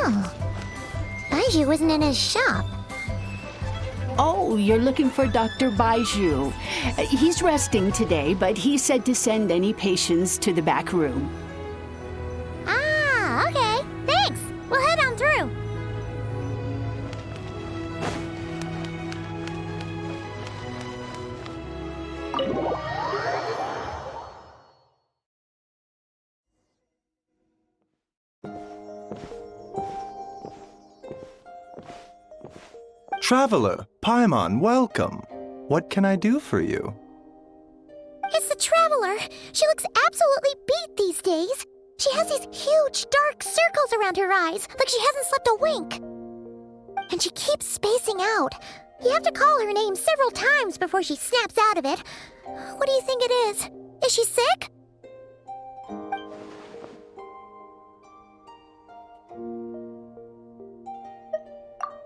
Oh, Baiju wasn't in his shop. Oh, you're looking for Dr. Baiju. He's resting today, but he said to send any patients to the back room. Ah, okay. Thanks. We'll head on through. Traveler, Paimon, welcome. What can I do for you? It's the Traveler. She looks absolutely beat these days. She has these huge dark circles around her eyes, like she hasn't slept a wink. And she keeps spacing out. You have to call her name several times before she snaps out of it. What do you think it is? Is she sick?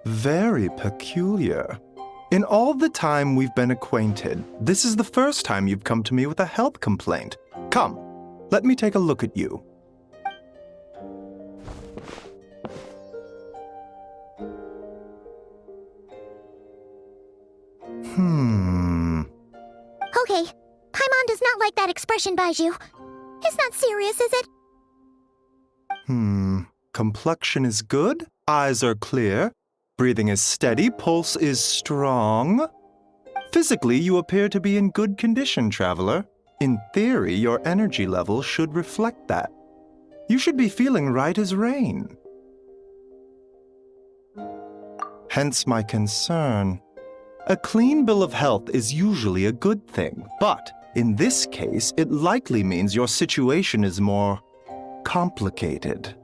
Very peculiar. In all the time we've been acquainted, this is the first time you've come to me with a health complaint. Come, let me take a look at you. Okay, Paimon does not like that expression, Baiju. It's not serious, is it? Complexion is good, eyes are clear, breathing is steady, pulse is strong. Physically, you appear to be in good condition, Traveler. In theory, your energy level should reflect that. You should be feeling right as rain. Hence my concern. A clean bill of health is usually a good thing, but in this case, it likely means your situation is more complicated.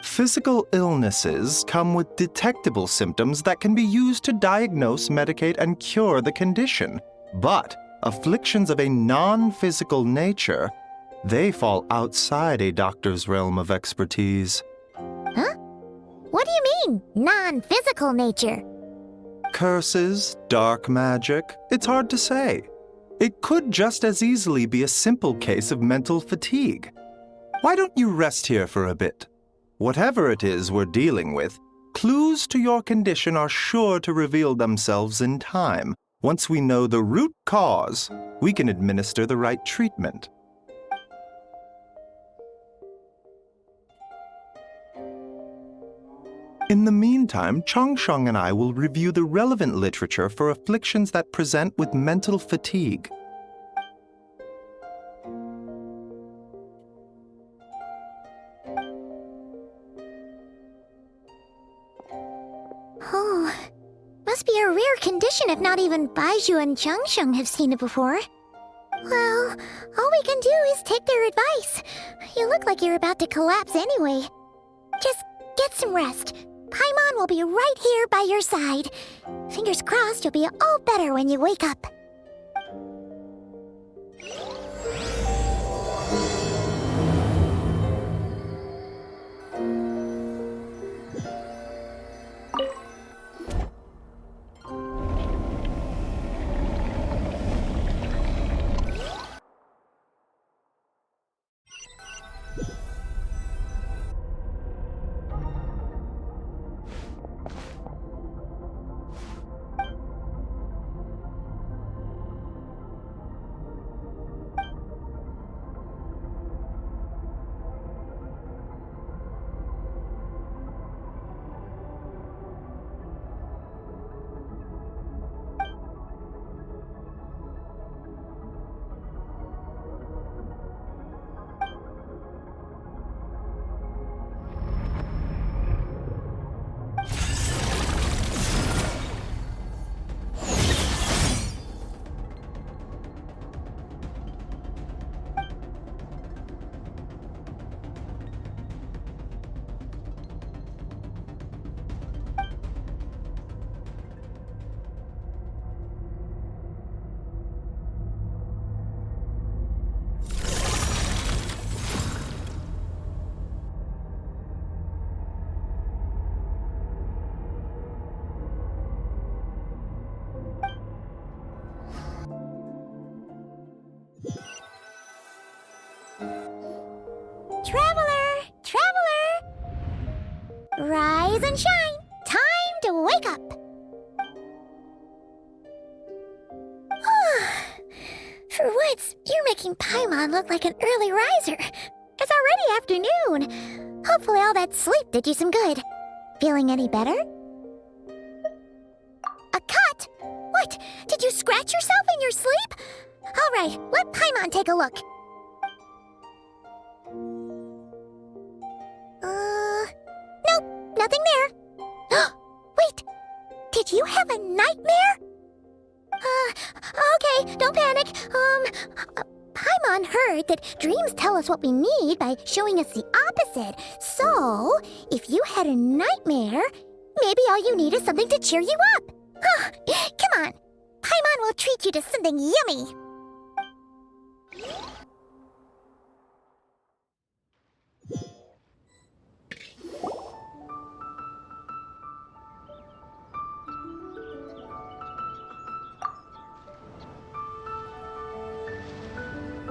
Physical illnesses come with detectable symptoms that can be used to diagnose, medicate, and cure the condition. But afflictions of a non-physical nature, they fall outside a doctor's realm of expertise. Huh? What do you mean, non-physical nature? Curses, dark magic, it's hard to say. It could just as easily be a simple case of mental fatigue. Why don't you rest here for a bit? Whatever it is we're dealing with, clues to your condition are sure to reveal themselves in time. Once we know the root cause, we can administer the right treatment. In the meantime, Changsheng and I will review the relevant literature for afflictions that present with mental fatigue. Oh, must be a rare condition if not even Baiju and Changsheng have seen it before. Well, all we can do is take their advice. You look like you're about to collapse anyway. Just get some rest. Paimon will be right here by your side. Fingers crossed you'll be all better when you wake up. Traveler! Traveler! Rise and shine! Time to wake up! For once, you're making Paimon look like an early riser. It's already afternoon. Hopefully all that sleep did you some good. Feeling any better? A cut? What? Did you scratch yourself in your sleep? All right, let Paimon take a look. Nope, nothing there. Wait, did you have a nightmare? Okay, don't panic. Paimon heard that dreams tell us what we need by showing us the opposite. So, if you had a nightmare, maybe all you need is something to cheer you up. Come on, Paimon will treat you to something yummy.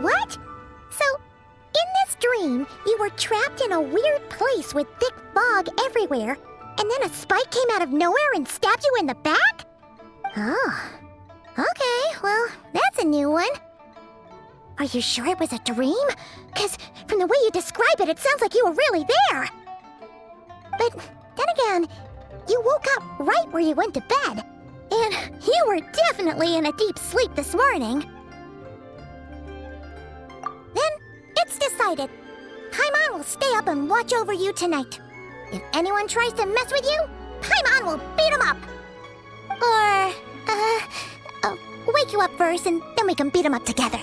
What? So, in this dream, you were trapped in a weird place with thick fog everywhere, and then a spike came out of nowhere and stabbed you in the back? Oh. Okay, well, that's a new one. Are you sure it was a dream? 'Cause from the way you describe it, it sounds like you were really there. But then again, you woke up right where you went to bed, and you were definitely in a deep sleep this morning. Then, it's decided. Paimon will stay up and watch over you tonight. If anyone tries to mess with you, Paimon will beat him up. Or, wake you up first and then we can beat him up together.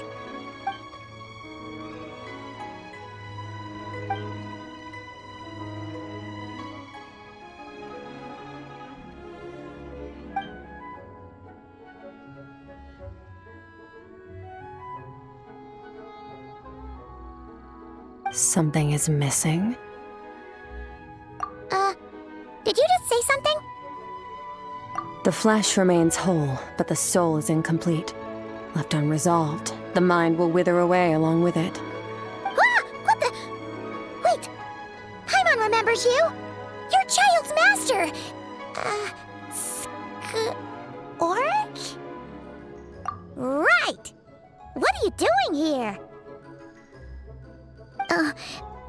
Something is missing. Did you just say something? The flesh remains whole, but the soul is incomplete. Left unresolved, the mind will wither away along with it. Ah! What the? Wait! Paimon remembers you! Your child's master! Skirk? Right! What are you doing here?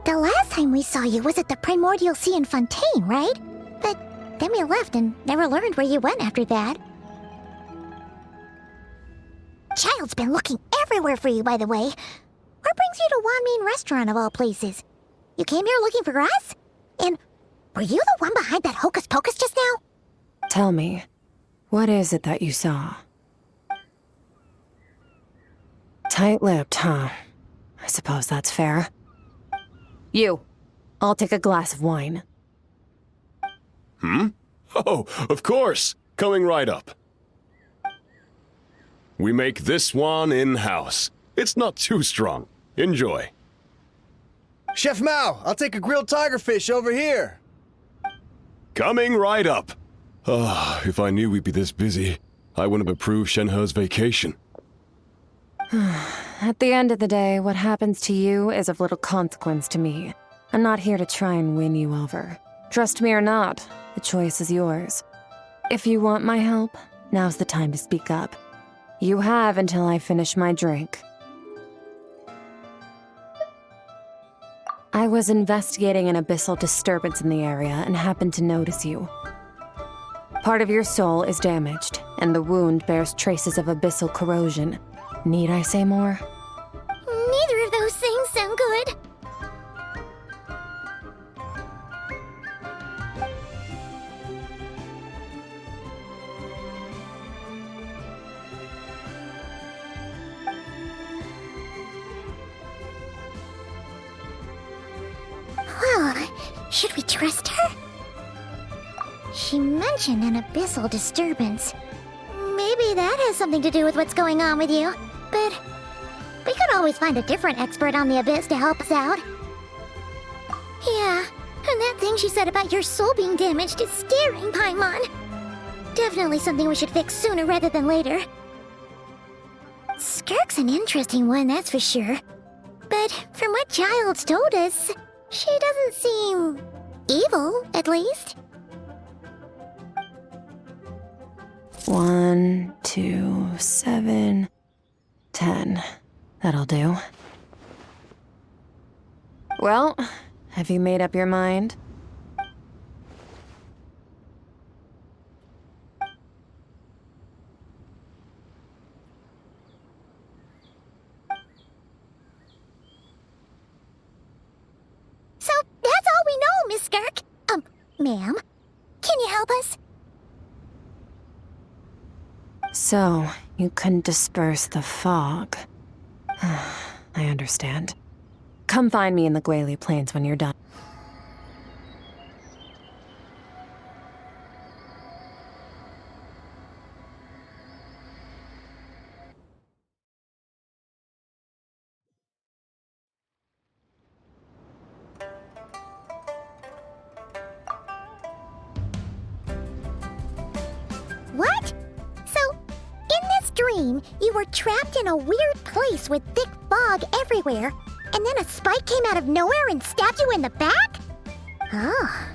The last time we saw you was at the Primordial Sea in Fontaine, right? But then we left and never learned where you went after that. Child's been looking everywhere for you, by the way. What brings you to Wanmean Restaurant of all places? You came here looking for us? And were you the one behind that hocus pocus just now? Tell me, what is it that you saw? Tight-lipped, huh? I suppose that's fair. You, I'll take a glass of wine. Oh, of course. Coming right up. We make this one in-house. It's not too strong. Enjoy. Chef Mao, I'll take a grilled tigerfish over here. Coming right up. If I knew we'd be this busy, I wouldn't have approved Shenhe's vacation. At the end of the day, what happens to you is of little consequence to me. I'm not here to try and win you over. Trust me or not, the choice is yours. If you want my help, now's the time to speak up. You have until I finish my drink. I was investigating an abyssal disturbance in the area and happened to notice you. Part of your soul is damaged, and the wound bears traces of abyssal corrosion. Need I say more? Neither of those things sound good. Well, should we trust her? She mentioned an abyssal disturbance. Maybe that has something to do with what's going on with you. But we could always find a different expert on the abyss to help us out. Yeah, and that thing she said about your soul being damaged is scaring Paimon. Definitely something we should fix sooner rather than later. Skirk's an interesting one, that's for sure. But from what Childs told us, She doesn't seem evil, at least. 1, 2, 7, 10. That'll do. Well, have you made up your mind? So that's all we know, Miss Skirk. Ma'am, can you help us? So, you couldn't disperse the fog. I understand. Come find me in the Guili Plains when you're done. What? So, in this dream, you were trapped in a weird place with thick fog everywhere, and then a spike came out of nowhere and stabbed you in the back? Oh.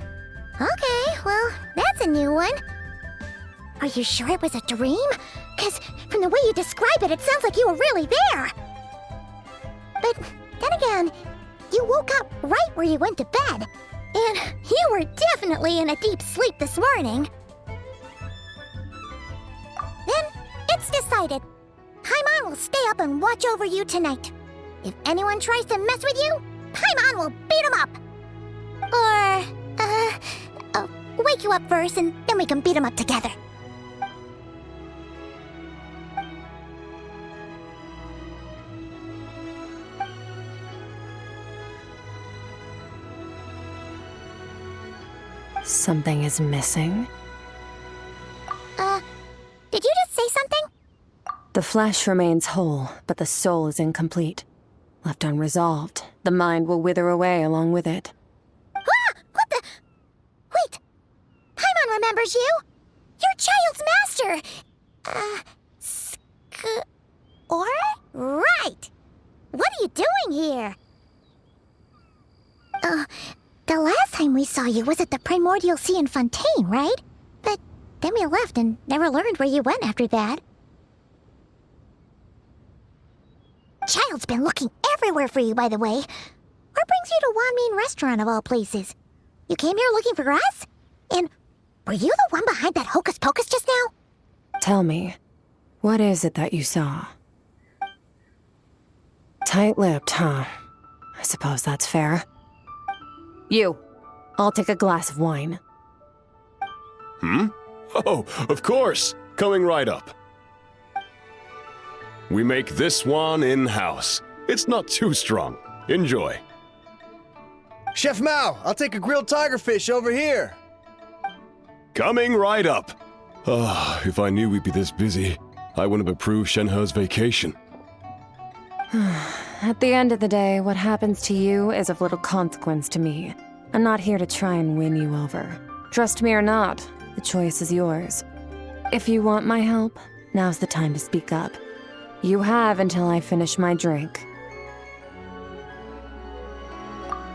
Okay, well, that's a new one. Are you sure it was a dream? Because from the way you describe it, it sounds like you were really there. But then again, you woke up right where you went to bed. And you were definitely in a deep sleep this morning. Then, it's decided. Paimon will stay up and watch over you tonight. If anyone tries to mess with you, Paimon will beat him up. Or, I'll wake you up first and then we can beat him up together. Something is missing. Did you just say something? The flesh remains whole, but the soul is incomplete. Left unresolved, the mind will wither away along with it. Ah! What the? Wait! Paimon remembers you! Your child's master! Right! What are you doing here? The last time we saw you was at the Primordial Sea in Fontaine, right? But then we left and never learned where you went after that. Child's been looking everywhere for you, by the way. What brings you to Wanmean Restaurant of all places? You came here looking for us? And were you the one behind that hocus pocus just now? Tell me, what is it that you saw? Tight-lipped, huh? I suppose that's fair. You, I'll take a glass of wine. Oh, of course. Coming right up. We make this one in-house. It's not too strong. Enjoy. Chef Mao, I'll take a grilled tigerfish over here. Coming right up. If I knew we'd be this busy, I wouldn't have approved Shenhe's vacation. At the end of the day, what happens to you is of little consequence to me. I'm not here to try and win you over. Trust me or not, the choice is yours. If you want my help, now's the time to speak up. You have until I finish my drink.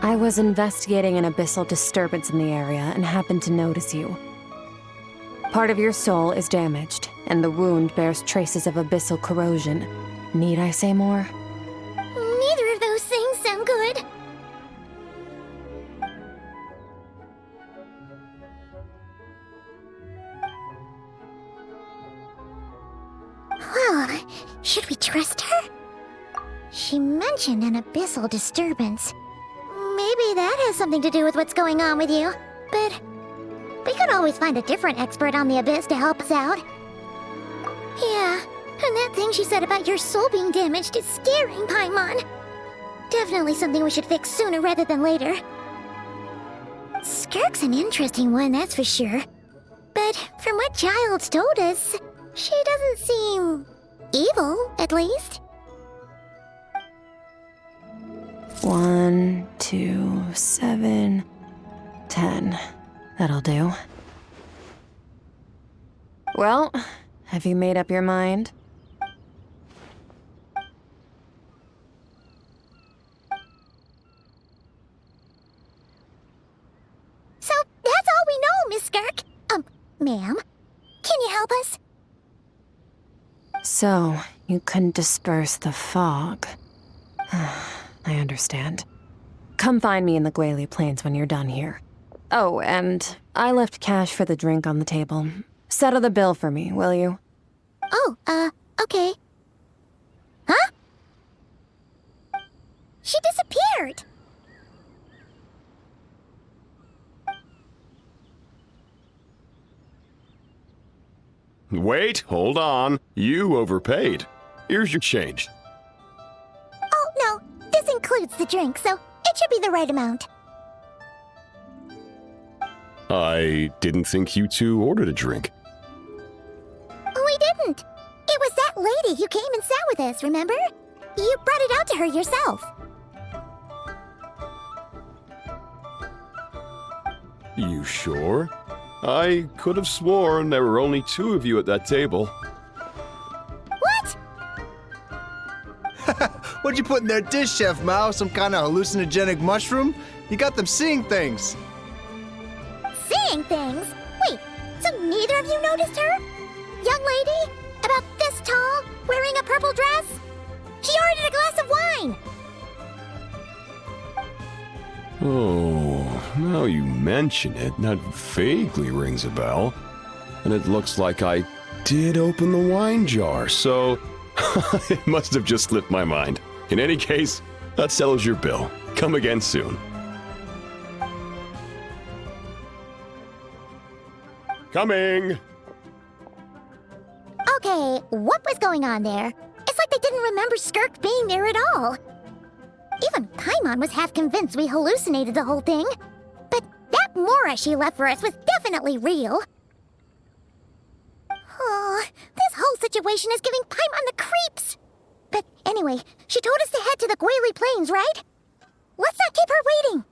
I was investigating an abyssal disturbance in the area and happened to notice you. Part of your soul is damaged, and the wound bears traces of abyssal corrosion. Need I say more? Neither of those things sound good. Well, should we trust her? She mentioned an abyssal disturbance. Maybe that has something to do with what's going on with you. But we could always find a different expert on the abyss to help us out. Yeah, and that thing she said about your soul being damaged is scaring Paimon. Definitely something we should fix sooner rather than later. Skirk's an interesting one, that's for sure. But from what Child's told us, she doesn't seem evil, at least. 1, 2, 7, 10. That'll do. Well, have you made up your mind? ma'am. Can you help us? So, you couldn't disperse the fog. I understand. Come find me in the Guili Plains when you're done here. Oh, and I left cash for the drink on the table. Settle the bill for me, will you? Oh, okay. Huh? She disappeared! Wait, hold on. You overpaid. Here's your change. Oh, no. This includes the drink, so it should be the right amount. I didn't think you two ordered a drink. We didn't. It was that lady who came and sat with us, remember? You brought it out to her yourself. You sure? I could have sworn there were only two of you at that table. What? What'd you put in their dish, Chef Mao? Some kind of hallucinogenic mushroom? You got them seeing things. Seeing things? Wait, so neither of you noticed her? Young lady? About this tall, wearing a purple dress? She ordered a glass of wine! Oh, now you mention it, that vaguely rings a bell. And it looks like I did open the wine jar, so it must have just slipped my mind. In any case, that settles your bill. Come again soon. Coming! Okay, what was going on there? It's like they didn't remember Skirk being there at all. Even Paimon was half convinced we hallucinated the whole thing. But that Mora she left for us was definitely real. Oh, this whole situation is giving Paimon the creeps. But anyway, she told us to head to the Guili Plains, right? Let's not keep her waiting.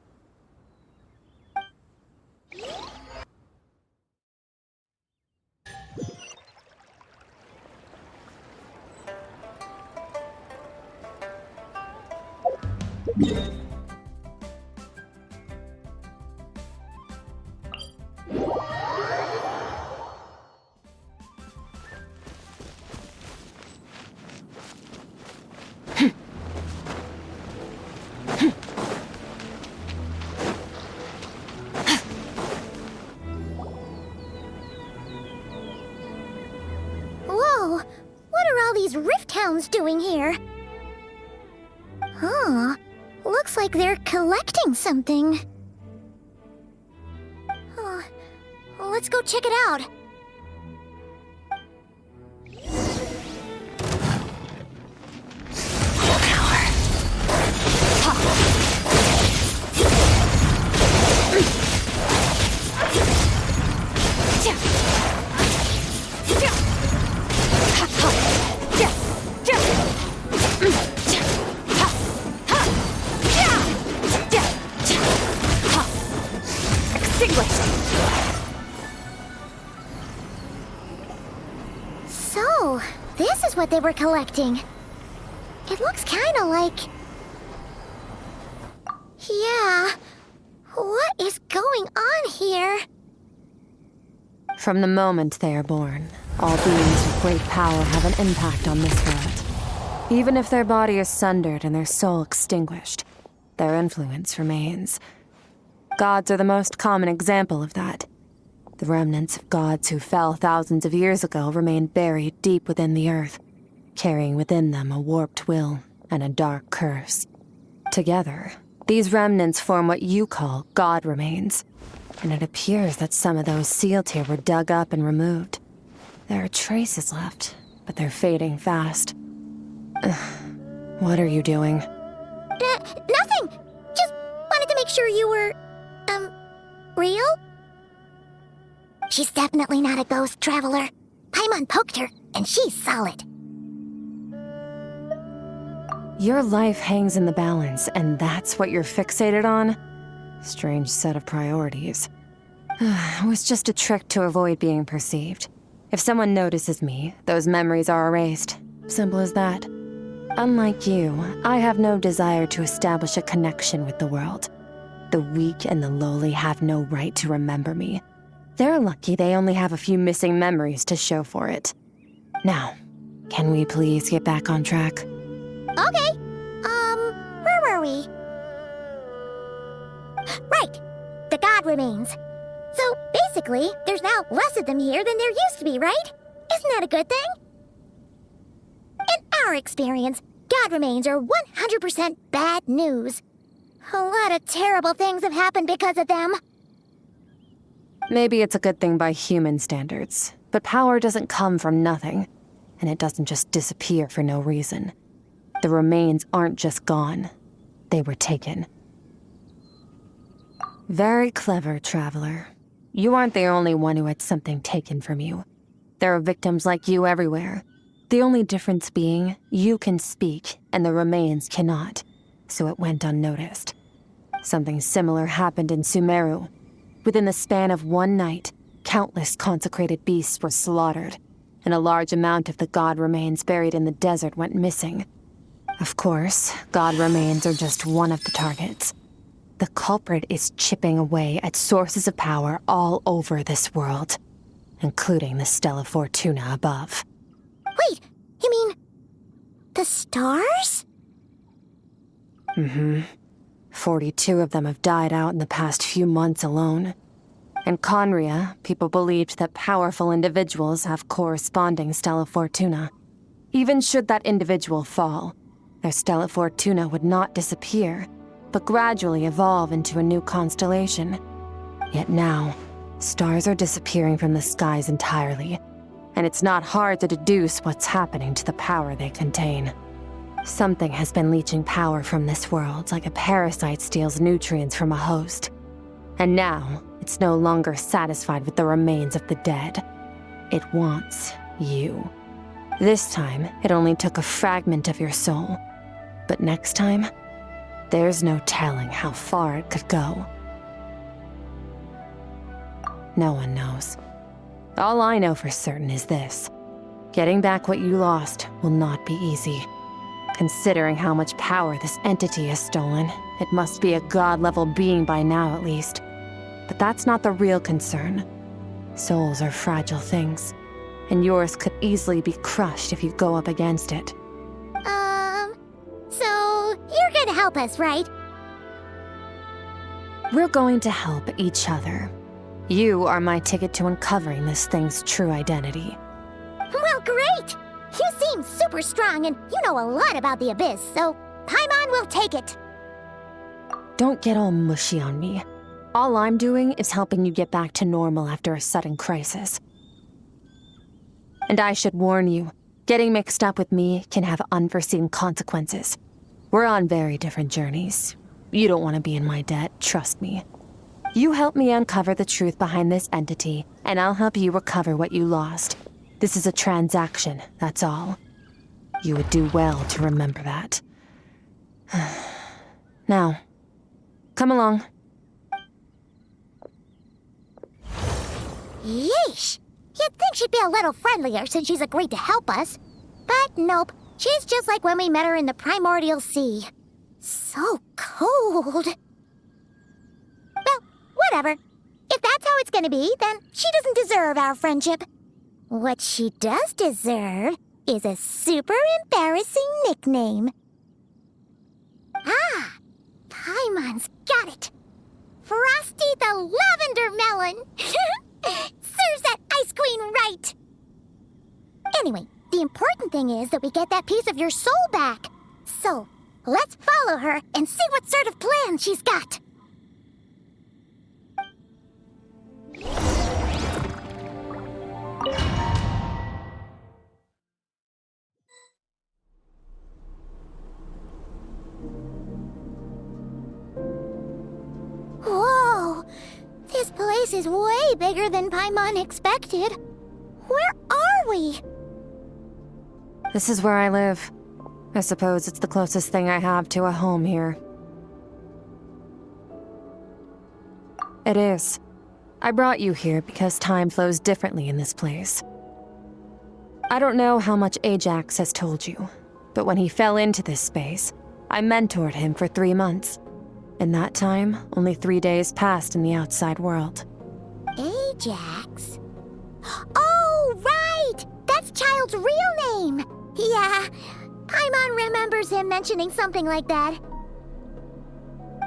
Whoa, what are all these rift hounds doing here? Huh, looks like they're collecting something. Oh, let's go check it out. So, this is what they were collecting. It looks kinda like... Yeah, what is going on here? From the moment they are born, all beings with great power have an impact on this world. Even if their body is sundered and their soul extinguished, their influence remains. Gods are the most common example of that. The remnants of gods who fell thousands of years ago remain buried deep within the earth, carrying within them a warped will and a dark curse. Together, these remnants form what you call god remains, and it appears that some of those sealed here were dug up and removed. There are traces left, but they're fading fast. What are you doing? Nothing! Just wanted to make sure you were, real? She's definitely not a ghost traveler. Paimon poked her, and she's solid. Your life hangs in the balance, and that's what you're fixated on? Strange set of priorities. It was just a trick to avoid being perceived. If someone notices me, those memories are erased. Simple as that. Unlike you, I have no desire to establish a connection with the world. The weak and the lowly have no right to remember me. They're lucky they only have a few missing memories to show for it. Now, can we please get back on track? Okay. Where were we? Right. The god remains. So, basically, there's now less of them here than there used to be, right? Isn't that a good thing? In our experience, god remains are 100% bad news. A lot of terrible things have happened because of them. Maybe it's a good thing by human standards, but power doesn't come from nothing, and it doesn't just disappear for no reason. The remains aren't just gone. They were taken. Very clever, Traveler. You aren't the only one who had something taken from you. There are victims like you everywhere. The only difference being, you can speak, and the remains cannot, so it went unnoticed. Something similar happened in Sumeru. Within the span of one night, countless consecrated beasts were slaughtered, and a large amount of the god remains buried in the desert went missing. Of course, god remains are just one of the targets. The culprit is chipping away at sources of power all over this world, including the Stella Fortuna above. Wait, you mean... the stars? 42 of them have died out in the past few months alone. In Conria, people believed that powerful individuals have corresponding Stella Fortuna. Even should that individual fall, their Stella Fortuna would not disappear, but gradually evolve into a new constellation. Yet now, stars are disappearing from the skies entirely, and it's not hard to deduce what's happening to the power they contain. Something has been leeching power from this world like a parasite steals nutrients from a host. And now, it's no longer satisfied with the remains of the dead. It wants you. This time, it only took a fragment of your soul. But next time, there's no telling how far it could go. No one knows. All I know for certain is this. Getting back what you lost will not be easy. Considering how much power this entity has stolen, it must be a god-level being by now at least. But that's not the real concern. Souls are fragile things, and yours could easily be crushed if you go up against it. So you're gonna help us, right? We're going to help each other. You are my ticket to uncovering this thing's true identity. Well, great! You seem super strong and you know a lot about the Abyss, so Paimon will take it. Don't get all mushy on me. All I'm doing is helping you get back to normal after a sudden crisis. And I should warn you, getting mixed up with me can have unforeseen consequences. We're on very different journeys. You don't want to be in my debt, trust me. You help me uncover the truth behind this entity, and I'll help you recover what you lost. This is a transaction, that's all. You would do well to remember that. Now, come along. Yeesh! You'd think she'd be a little friendlier since she's agreed to help us. But nope, she's just like when we met her in the primordial sea. So cold. Well, whatever. If that's how it's gonna be, then she doesn't deserve our friendship. What she does deserve is a super embarrassing nickname. Ah! Paimon's got it! Frosty the Lavender Melon! Serves that Ice Queen right! Anyway, the important thing is that we get that piece of your soul back. So, let's follow her and see what sort of plan she's got. Whoa! This place is way bigger than Paimon expected. Where are we? This is where I live. I suppose it's the closest thing I have to a home here. It is. I brought you here because time flows differently in this place. I don't know how much Ajax has told you, but when he fell into this space, I mentored him for 3 months. In that time, only 3 days passed in the outside world. Ajax? Oh, right! That's Child's real name! Yeah, Paimon remembers him mentioning something like that.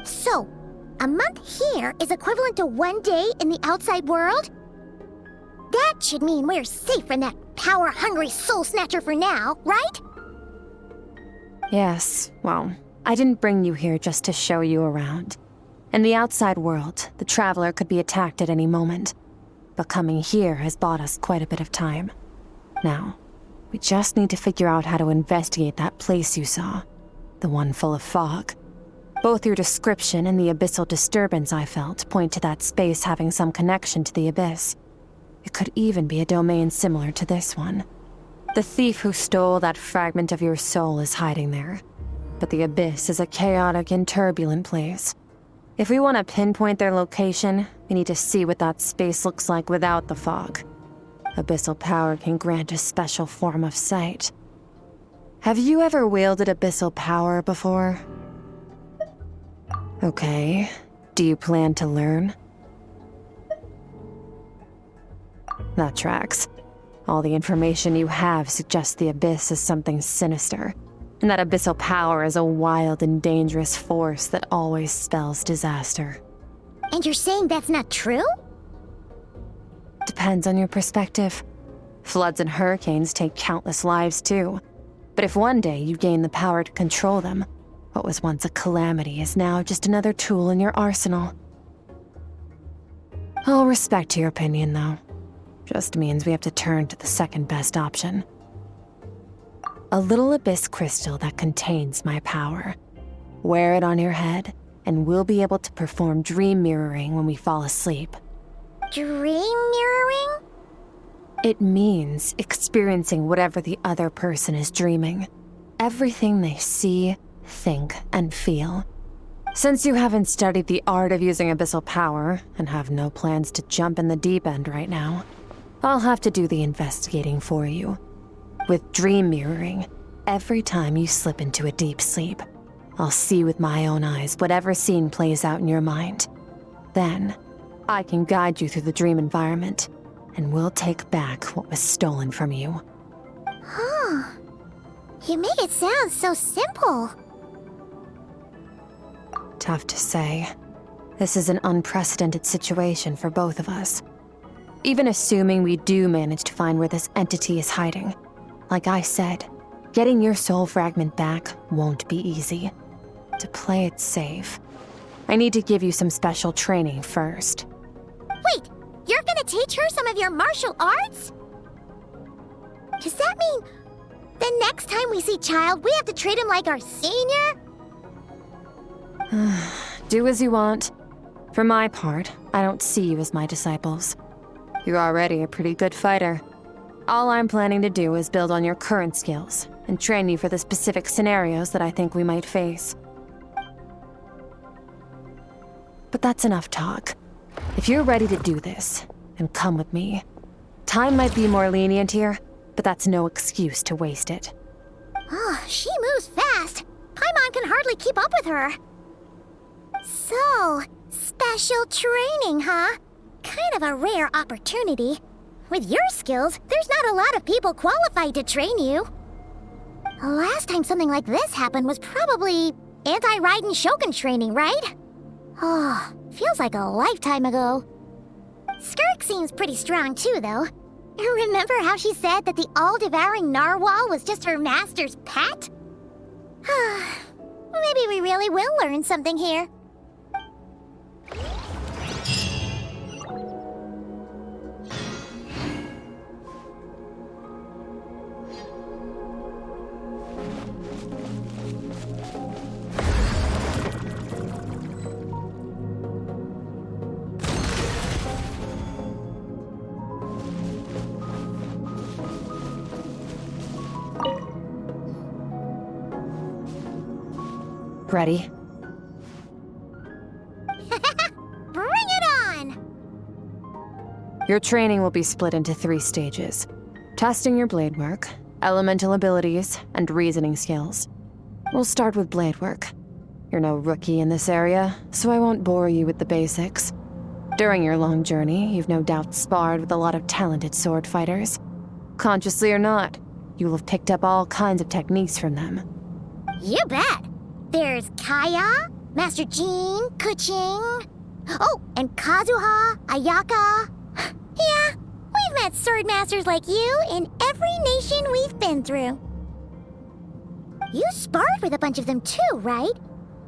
So, a month here is equivalent to 1 day in the outside world? That should mean we're safe from that power-hungry soul snatcher for now, right? Yes, well, I didn't bring you here just to show you around. In the outside world, the Traveler could be attacked at any moment. But coming here has bought us quite a bit of time. Now, we just need to figure out how to investigate that place you saw. The one full of fog. Both your description and the abyssal disturbance I felt point to that space having some connection to the abyss. It could even be a domain similar to this one. The thief who stole that fragment of your soul is hiding there. But the abyss is a chaotic and turbulent place. If we want to pinpoint their location, we need to see what that space looks like without the fog. Abyssal power can grant a special form of sight. Have you ever wielded abyssal power before? Okay. Do you plan to learn? That tracks. All the information you have suggests the abyss is something sinister, and that abyssal power is a wild and dangerous force that always spells disaster. And you're saying that's not true? Depends on your perspective. Floods and hurricanes take countless lives too. But if one day you gain the power to control them, what was once a calamity is now just another tool in your arsenal. I'll respect your opinion, though. Just means we have to turn to the second best option. A little abyss crystal that contains my power. Wear it on your head, and we'll be able to perform dream mirroring when we fall asleep. Dream mirroring? It means experiencing whatever the other person is dreaming. Everything they see, think, and feel. Since you haven't studied the art of using abyssal power, and have no plans to jump in the deep end right now, I'll have to do the investigating for you. With dream mirroring, every time you slip into a deep sleep, I'll see with my own eyes whatever scene plays out in your mind. Then, I can guide you through the dream environment, and we'll take back what was stolen from you. Huh. You make it sound so simple. Tough to say. This is an unprecedented situation for both of us. Even assuming we do manage to find where this entity is hiding, like I said, getting your soul fragment back won't be easy. To play it safe, I need to give you some special training first. Wait, you're gonna teach her some of your martial arts? Does that mean the next time we see Child, we have to treat him like our senior? Do as you want. For my part, I don't see you as my disciples. You're already a pretty good fighter. All I'm planning to do is build on your current skills and train you for the specific scenarios that I think we might face. But that's enough talk. If you're ready to do this, then come with me. Time might be more lenient here, but that's no excuse to waste it. Oh, she moves fast. Paimon can hardly keep up with her. So, special training, huh? Kind of a rare opportunity. With your skills, there's not a lot of people qualified to train you. The last time something like this happened was probably anti-Raiden Shogun training, right? Oh, feels like a lifetime ago. Skirk seems pretty strong too, though. Remember how she said that the all-devouring narwhal was just her master's pet? Maybe we really will learn something here. Ready? Bring it on! Your training will be split into 3 stages. Testing your blade work, elemental abilities, and reasoning skills. We'll start with blade work. You're no rookie in this area, so I won't bore you with the basics. During your long journey, you've no doubt sparred with a lot of talented sword fighters. Consciously or not, you will have picked up all kinds of techniques from them. You bet. There's Kaya, Master Jean, Kuching. Oh, and Kazuha, Ayaka. Yeah, we've met sword masters like you in every nation we've been through. You sparred with a bunch of them too, right?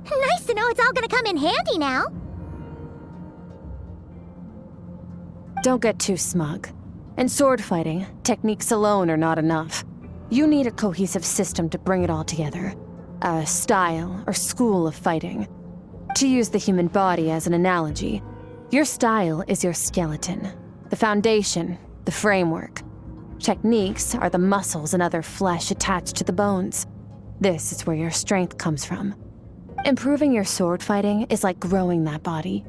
Nice to know it's all gonna come in handy now. Don't get too smug. In sword fighting, techniques alone are not enough. You need a cohesive system to bring it all together. A style or school of fighting. To use the human body as an analogy, your style is your skeleton, the foundation, the framework. Techniques are the muscles and other flesh attached to the bones. This is where your strength comes from. Improving your sword fighting is like growing that body.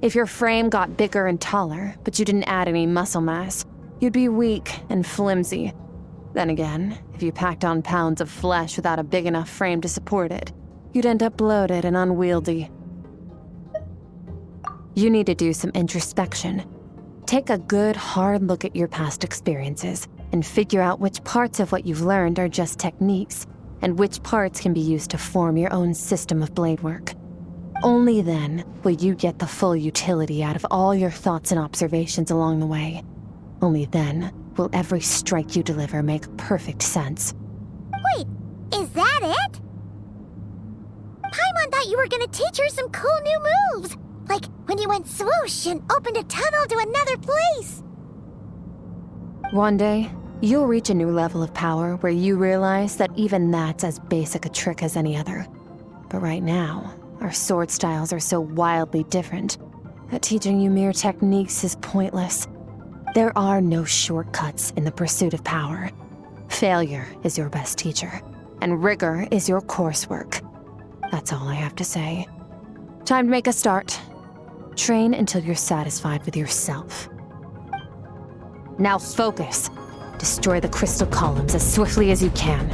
If your frame got bigger and taller, but you didn't add any muscle mass, you'd be weak and flimsy. Then again, if you packed on pounds of flesh without a big enough frame to support it, you'd end up bloated and unwieldy. You need to do some introspection. Take a good, hard look at your past experiences and figure out which parts of what you've learned are just techniques, and which parts can be used to form your own system of blade work. Only then will you get the full utility out of all your thoughts and observations along the way. Only then will every strike you deliver make perfect sense. Wait, is that it? Paimon thought you were gonna teach her some cool new moves. Like when you went swoosh and opened a tunnel to another place. One day, you'll reach a new level of power where you realize that even that's as basic a trick as any other. But right now, our sword styles are so wildly different that teaching you mere techniques is pointless. There are no shortcuts in the pursuit of power. Failure is your best teacher, and rigor is your coursework. That's all I have to say. Time to make a start. Train until you're satisfied with yourself. Now focus. Destroy the crystal columns as swiftly as you can.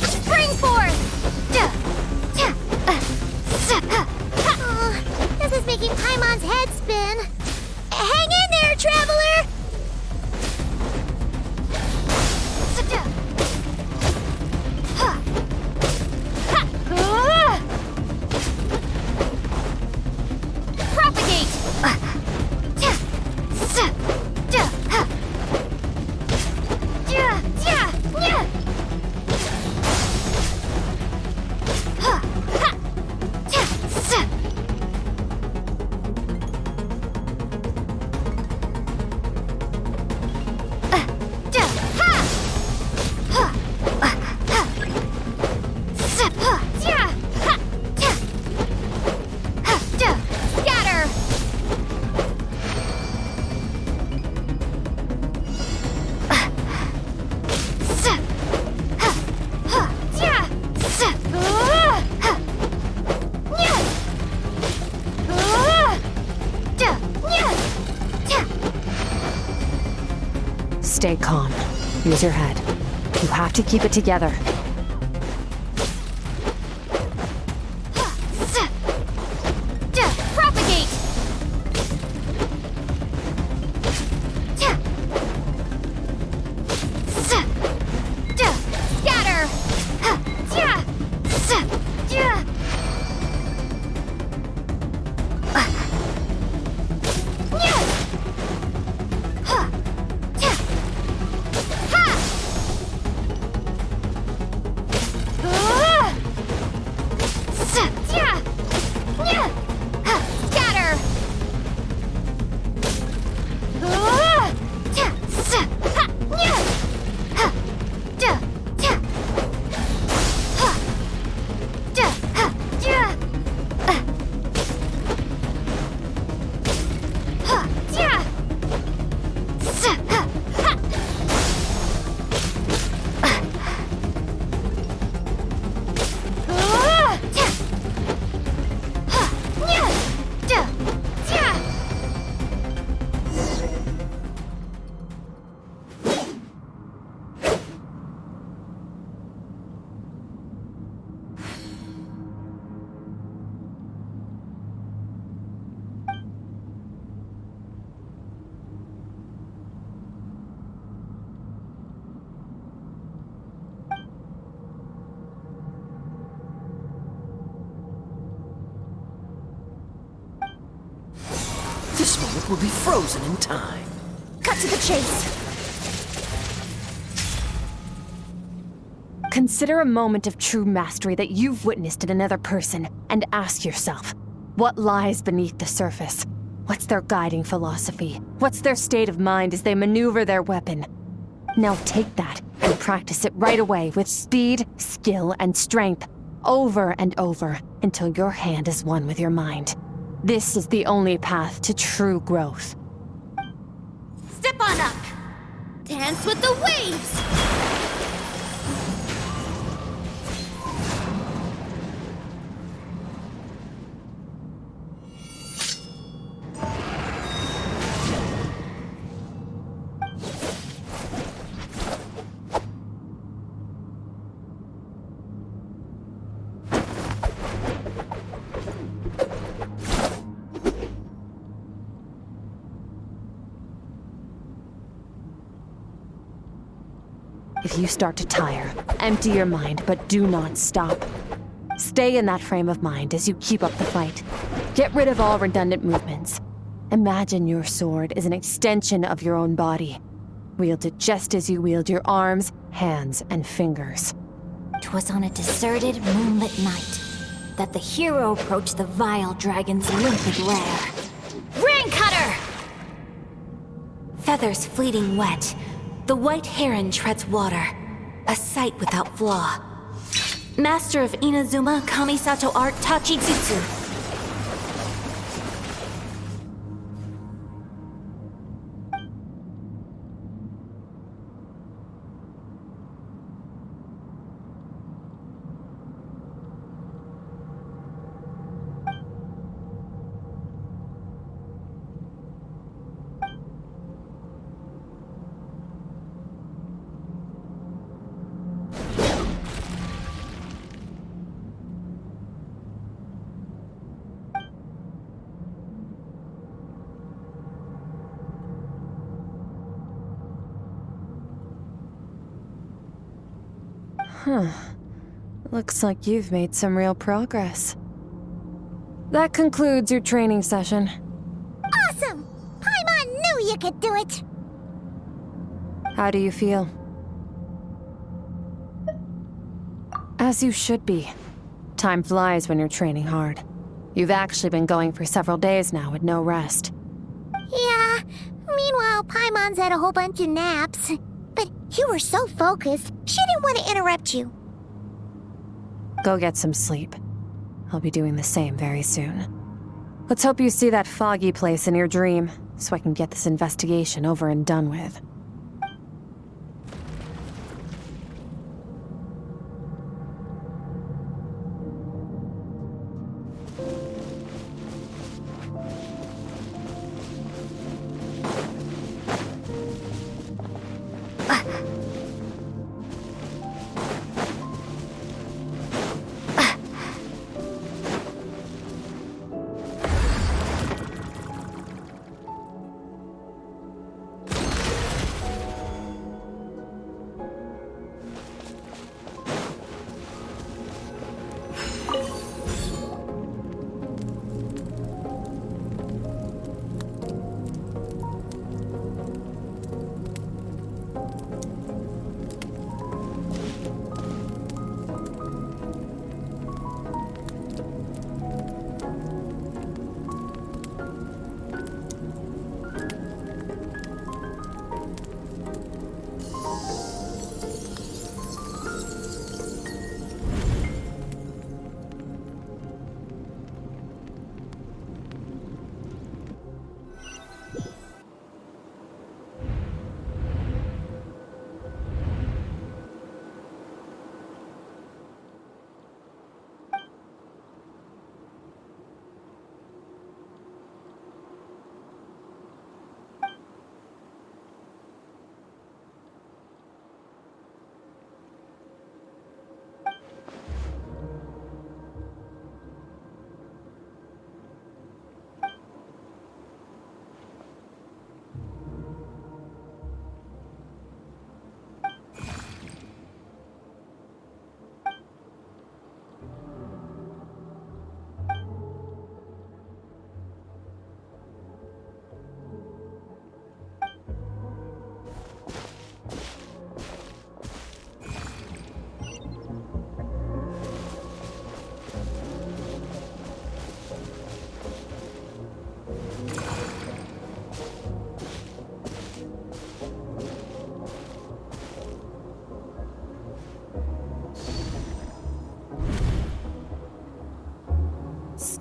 Spring forth! This is making Paimon's head spin. Hang in there, traveler! Propagate! Scatter! Stay calm. Use your head. You have to keep it together. Propagate! Scatter! This moment will be frozen in time. Cut to the chase. Consider a moment of true mastery that you've witnessed in another person and ask yourself, what lies beneath the surface? What's their guiding philosophy? What's their state of mind as they maneuver their weapon? Now take that and practice it right away with speed, skill, and strength, over and over, until your hand is one with your mind. This is the only path to true growth. Step on up. Dance with the waves. If you start to tire, empty your mind, but do not stop. Stay in that frame of mind as you keep up the fight. Get rid of all redundant movements. Imagine your sword is an extension of your own body. Wield it just as you wield your arms, hands, and fingers. 'Twas on a deserted, moonlit night that the hero approached the vile dragon's limpid lair. Rain Cutter! Feathers fleeting wet, the white heron treads water, a sight without flaw. Master of Inazuma Kamisato art Tachijutsu. Looks like you've made some real progress. That concludes your training session. Awesome! Paimon knew you could do it! How do you feel? As you should be. Time flies when you're training hard. You've actually been going for several days now with no rest. Yeah, meanwhile Paimon's had a whole bunch of naps. But you were so focused, she didn't want to interrupt you. Go get some sleep. I'll be doing the same very soon. Let's hope you see that foggy place in your dream, so I can get this investigation over and done with.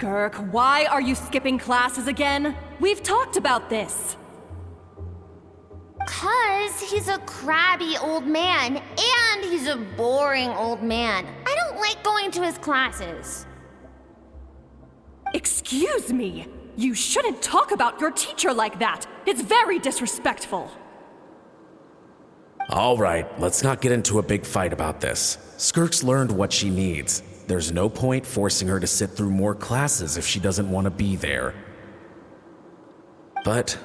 Skirk, why are you skipping classes again? We've talked about this. 'Cause he's a crabby old man, and he's a boring old man. I don't like going to his classes. Excuse me. You shouldn't talk about your teacher like that. It's very disrespectful. All right, let's not get into a big fight about this. Skirk's learned what she needs. There's no point forcing her to sit through more classes if she doesn't want to be there. But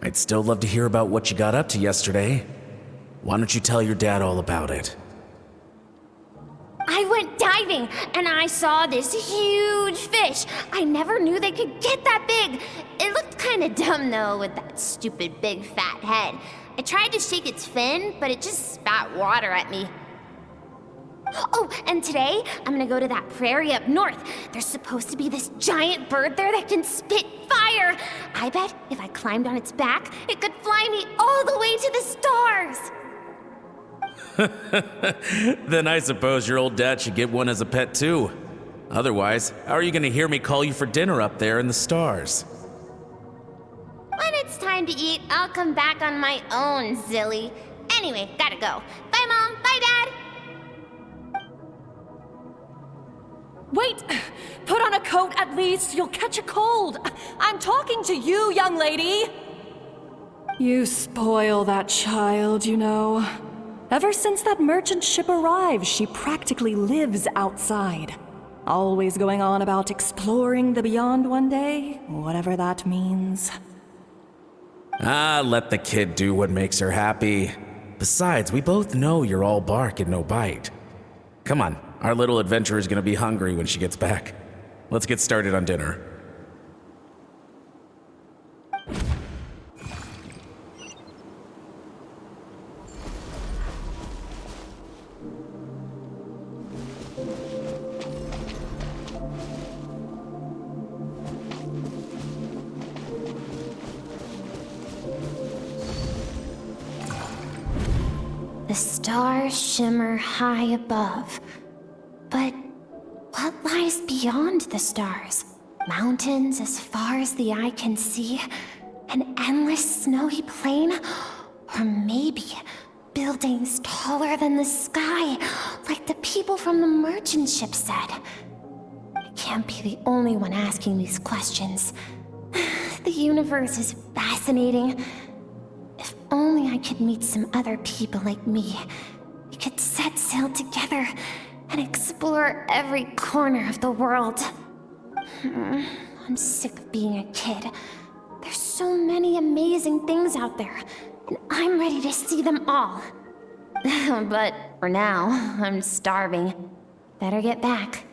I'd still love to hear about what you got up to yesterday. Why don't you tell your dad all about it? I went diving, and I saw this huge fish. I never knew they could get that big. It looked kinda dumb, though, with that stupid big fat head. I tried to shake its fin, but it just spat water at me. Oh, and today, I'm gonna go to that prairie up north. There's supposed to be this giant bird there that can spit fire. I bet if I climbed on its back, it could fly me all the way to the stars. Then I suppose your old dad should get one as a pet too. Otherwise, how are you gonna hear me call you for dinner up there in the stars? When it's time to eat, I'll come back on my own, Zilly. Anyway, gotta go. Bye, Mom. Bye, Dad. Wait! Put on a coat at least. You'll catch a cold. I'm talking to you, young lady. You spoil that child, you know. Ever since that merchant ship arrived, she practically lives outside. Always going on about exploring the beyond one day, whatever that means. Ah, let the kid do what makes her happy. Besides, we both know you're all bark and no bite. Come on, our little adventurer is gonna be hungry when she gets back. Let's get started on dinner. The stars shimmer high above. But what lies beyond the stars? Mountains as far as the eye can see? An endless snowy plain? Or maybe buildings taller than the sky, like the people from the merchant ship said? I can't be the only one asking these questions. The universe is fascinating. If only I could meet some other people like me. We could set sail together and explore every corner of the world. I'm sick of being a kid. There's so many amazing things out there, and I'm ready to see them all. But for now, I'm starving. Better get back.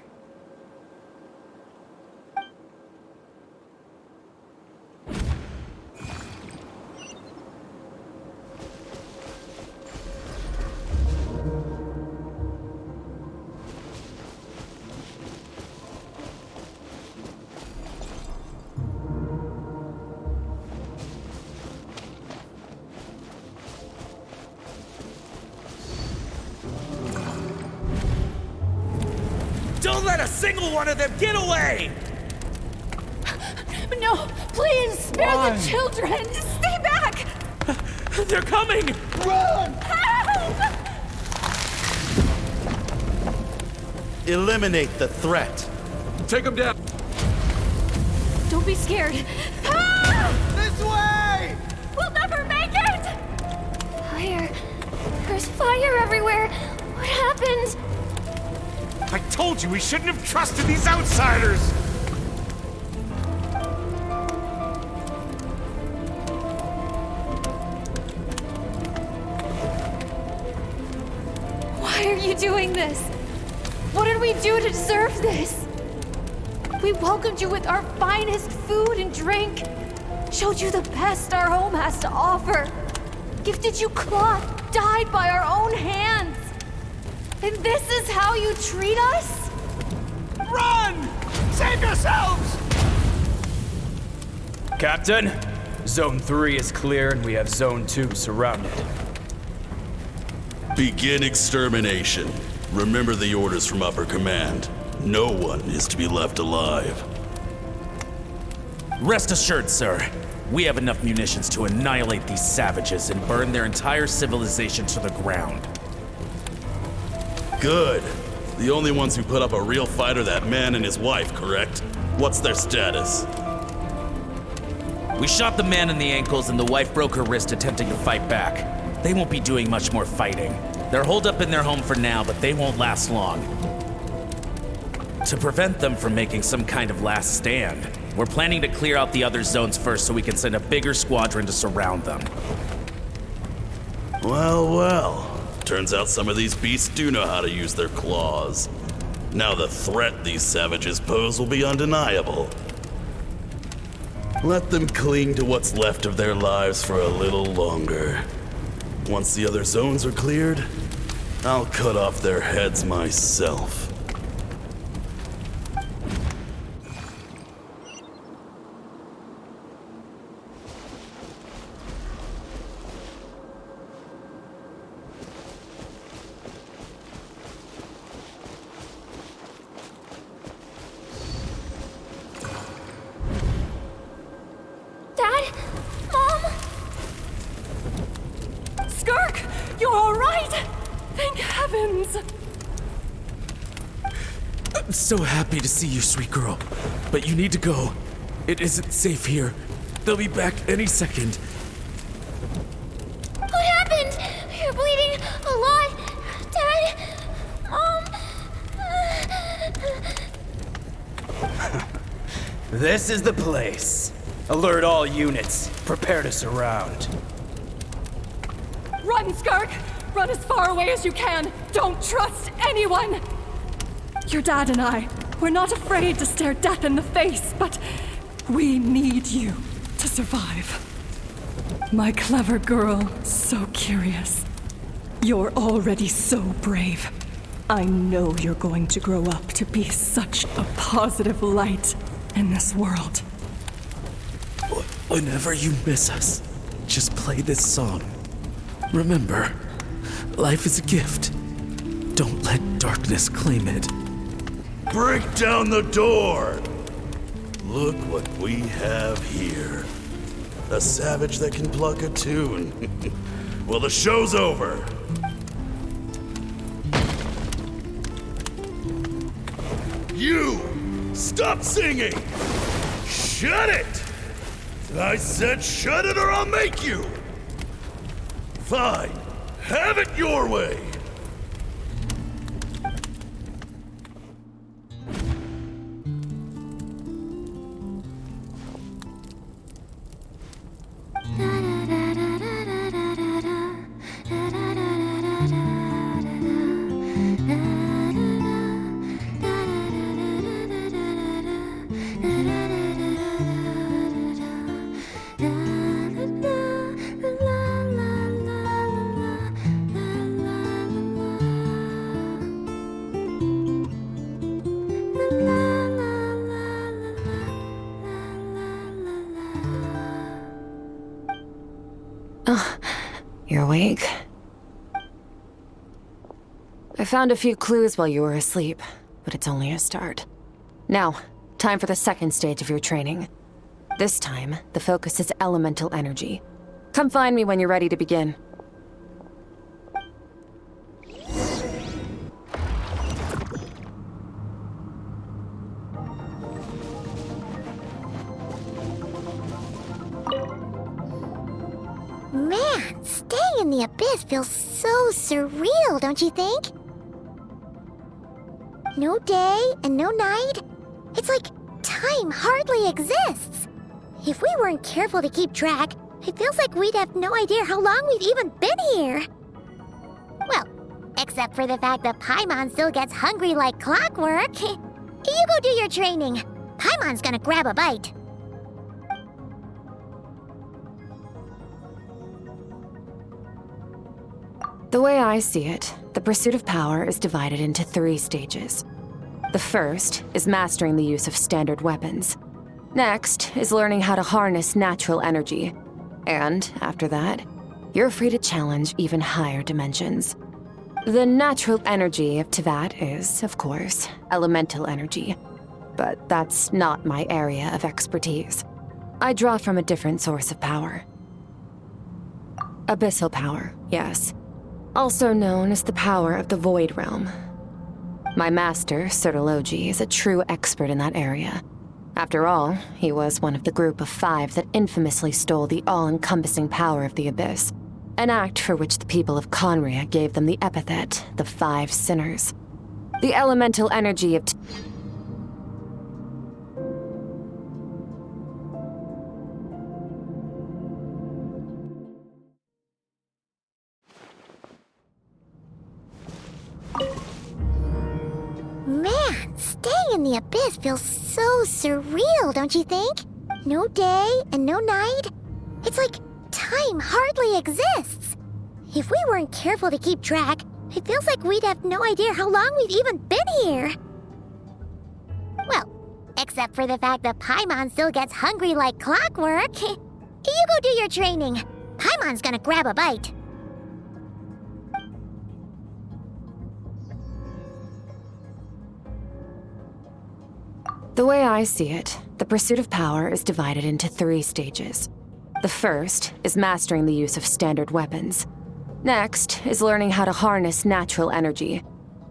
Don't let a single one of them get away! No, please, spare the children! Stay back! They're coming! Run! Help! Eliminate the threat. Take him down. Don't be scared. Ah! This way! We'll never make it! Fire. There's fire everywhere. What happened? I told you we shouldn't have trusted these outsiders! Why are you doing this? What did we do to deserve this? We welcomed you with our finest food and drink, showed you the best our home has to offer, gifted you cloth dyed by our own hands. And this is how you treat us? Run! Save yourselves! Captain, Zone 3 is clear and we have Zone 2 surrounded. Begin extermination. Remember the orders from upper command. No one is to be left alive. Rest assured, sir. We have enough munitions to annihilate these savages and burn their entire civilization to the ground. Good. The only ones who put up a real fight are that man and his wife, correct? What's their status? We shot the man in the ankles and the wife broke her wrist attempting to fight back. They won't be doing much more fighting. They're holed up in their home for now, but they won't last long. To prevent them from making some kind of last stand, we're planning to clear out the other zones first so we can send a bigger squadron to surround them. Well, well. Turns out some of these beasts do know how to use their claws. Now the threat these savages pose will be undeniable. Let them cling to what's left of their lives for a little longer. Once the other zones are cleared, I'll cut off their heads myself. Dad? Mom? Skirk, you're all right? Thank heavens. I'm so happy to see you, sweet girl. But you need to go. It isn't safe here. They'll be back any second. What happened? You're bleeding a lot. Dad? Mom? This is the place. Alert all units. Prepare to surround. Run, Skirk! Run as far away as you can! Don't trust anyone! Your dad and I, we're not afraid to stare death in the face, but we need you to survive. My clever girl, so curious. You're already so brave. I know you're going to grow up to be such a positive light in this world. Whenever you miss us, just play this song. Remember, life is a gift. Don't let darkness claim it. Break down the door! Look what we have here. A savage that can pluck a tune. Well, the show's over. You! Stop singing! Shut it! I said shut it or I'll make you! Fine. Have it your way! You're awake? I found a few clues while you were asleep, but it's only a start. Now, time for the second stage of your training. This time, the focus is elemental energy. Come find me when you're ready to begin. Man, staying in the abyss feels so surreal, don't you think? No day and no night. It's like time hardly exists. If we weren't careful to keep track, it feels like we'd have no idea how long we've even been here. Well, except for the fact that Paimon still gets hungry like clockwork. You go do your training. Paimon's gonna grab a bite. The way I see it, the pursuit of power is divided into 3 stages. The first is mastering the use of standard weapons. Next is learning how to harness natural energy. And after that, you're free to challenge even higher dimensions. The natural energy of Tevat is, of course, elemental energy. But that's not my area of expertise. I draw from a different source of power. Abyssal power, yes. Also known as the power of the Void Realm. My master, Sertologi, is a true expert in that area. After all, he was one of the group of 5 that infamously stole the all-encompassing power of the Abyss, an act for which the people of Conria gave them the epithet, the 5 Sinners. The elemental energy of... Man, staying in the Abyss feels so surreal, don't you think? No day and no night. It's like time hardly exists. If we weren't careful to keep track, it feels like we'd have no idea how long we've even been here. Well, except for the fact that Paimon still gets hungry like clockwork. You go do your training. Paimon's gonna grab a bite. The way I see it, the pursuit of power is divided into 3 stages. The first is mastering the use of standard weapons. Next is learning how to harness natural energy.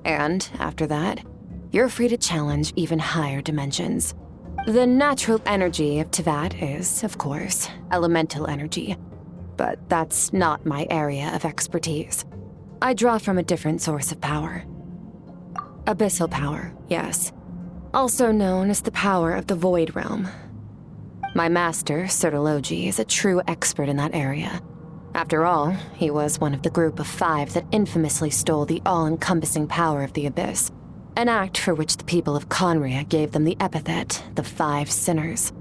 And after that, you're free to challenge even higher dimensions. The natural energy of Teyvat is, of course, elemental energy. But that's not my area of expertise. I draw from a different source of power. Abyssal power, yes. Also known as the power of the Void Realm. My master, Sertologi, is a true expert in that area. After all, he was one of the group of 5 that infamously stole the all-encompassing power of the Abyss, an act for which the people of Conria gave them the epithet, the 5 Sinners.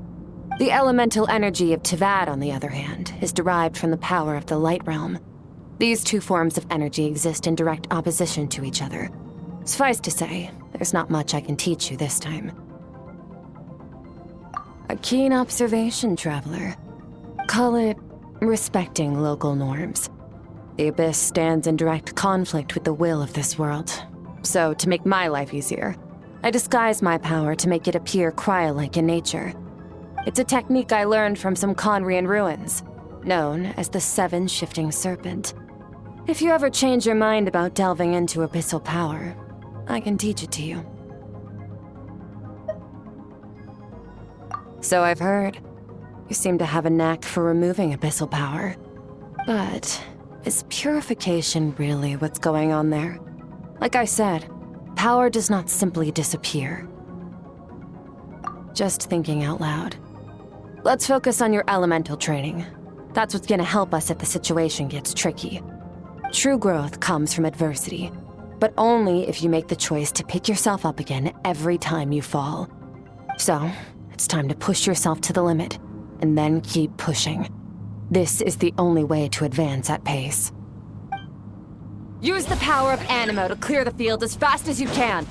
The elemental energy of Teyvat, on the other hand, is derived from the power of the Light Realm. These 2 forms of energy exist in direct opposition to each other. Suffice to say, there's not much I can teach you this time. A keen observation, traveler. Call it respecting local norms. The Abyss stands in direct conflict with the will of this world. So, to make my life easier, I disguise my power to make it appear cryo-like in nature. It's a technique I learned from some Conrian ruins, known as the 7 Shifting Serpent. If you ever change your mind about delving into abyssal power, I can teach it to you. So I've heard. You seem to have a knack for removing abyssal power. But is purification really what's going on there? Like I said, power does not simply disappear. Just thinking out loud. Let's focus on your elemental training. That's what's gonna help us if the situation gets tricky. True growth comes from adversity, but only if you make the choice to pick yourself up again every time you fall. So, it's time to push yourself to the limit, and then keep pushing. This is the only way to advance at pace. Use the power of Animo to clear the field as fast as you can.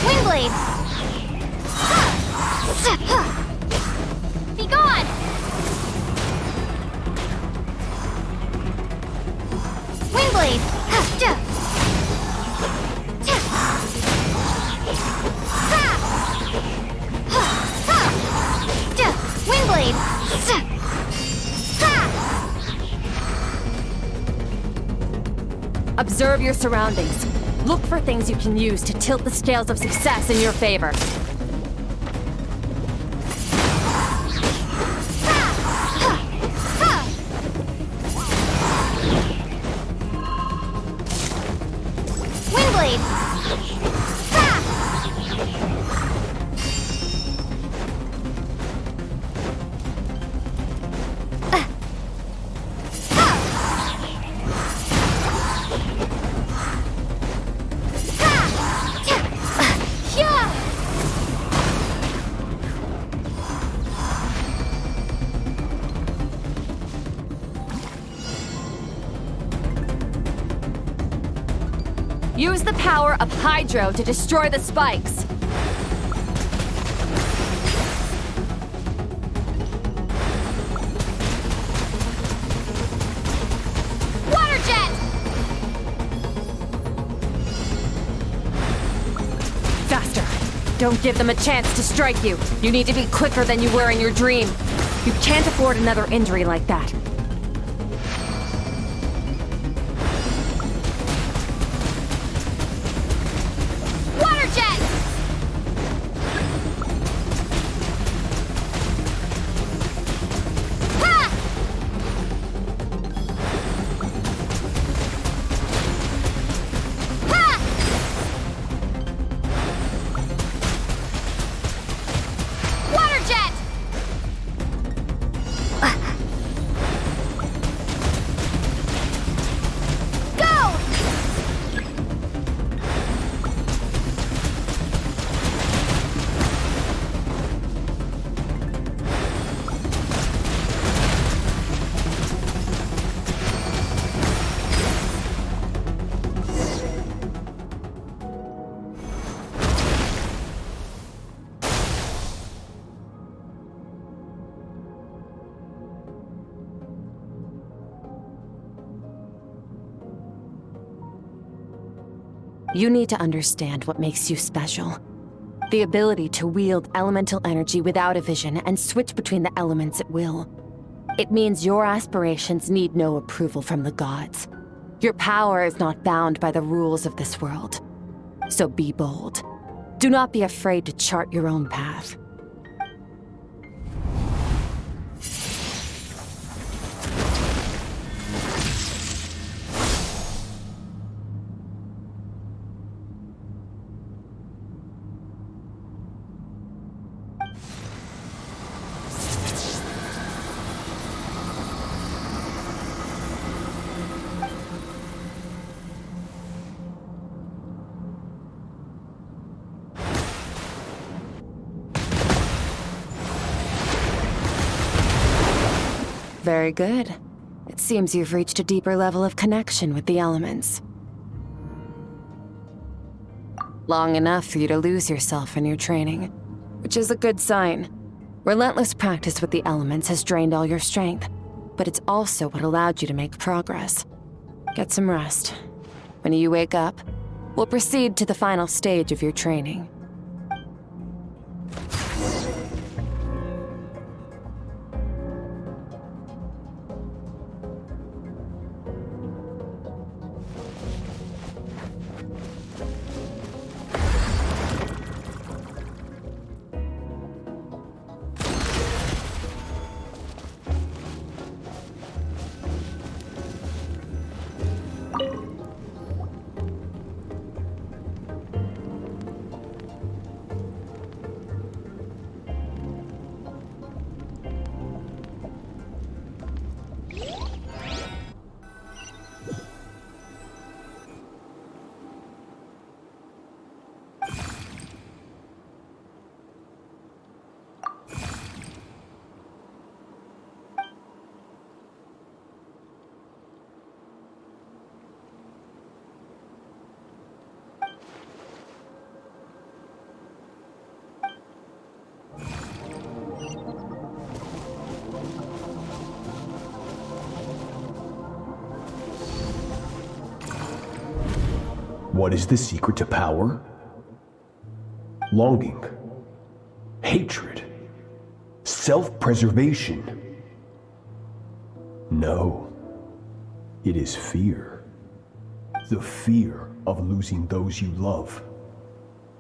Windblade! Be gone! Windblade! Windblade! Observe your surroundings. Look for things you can use to tilt the scales of success in your favor. Windblade! Use the power of Hydro to destroy the spikes. Don't give them a chance to strike you. You need to be quicker than you were in your dream. You can't afford another injury like that. Water jet! Ha! Ha! Water jet! You need to understand what makes you special. The ability to wield elemental energy without a vision and switch between the elements at will. It means your aspirations need no approval from the gods. Your power is not bound by the rules of this world. So be bold. Do not be afraid to chart your own path. Very good. It seems you've reached a deeper level of connection with the elements. Long enough for you to lose yourself in your training, which is a good sign. Relentless practice with the elements has drained all your strength, but it's also what allowed you to make progress. Get some rest. When you wake up, we'll proceed to the final stage of your training. What is the secret to power? Longing, hatred, self-preservation. No, it is fear. The fear of losing those you love.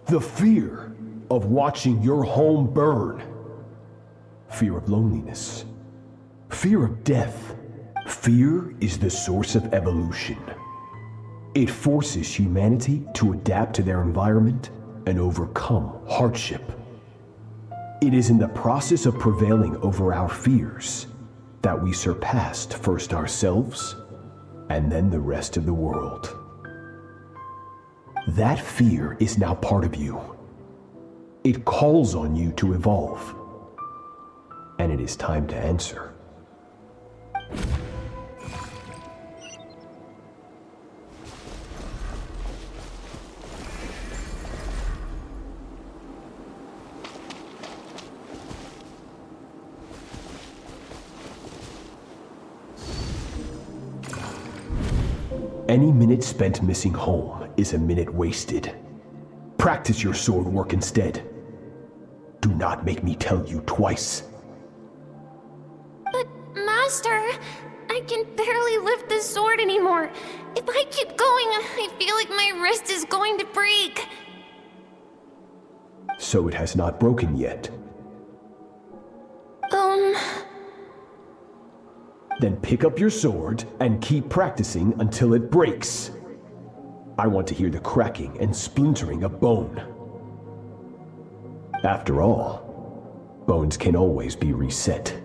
The fear of watching your home burn. Fear of loneliness. Fear of death. Fear is the source of evolution. It forces humanity to adapt to their environment and overcome hardship. It is in the process of prevailing over our fears that we surpassed first ourselves and then the rest of the world. That fear is now part of you. It calls on you to evolve. And it is time to answer. Any minute spent missing home is a minute wasted. practice your sword work instead. Do not make me tell you twice. But, Master, I can barely lift the sword anymore. If I keep going, I feel like my wrist is going to break. So it has not broken yet. Then pick up your sword and keep practicing until it breaks. I want to hear the cracking and splintering of bone. After all, bones can always be reset.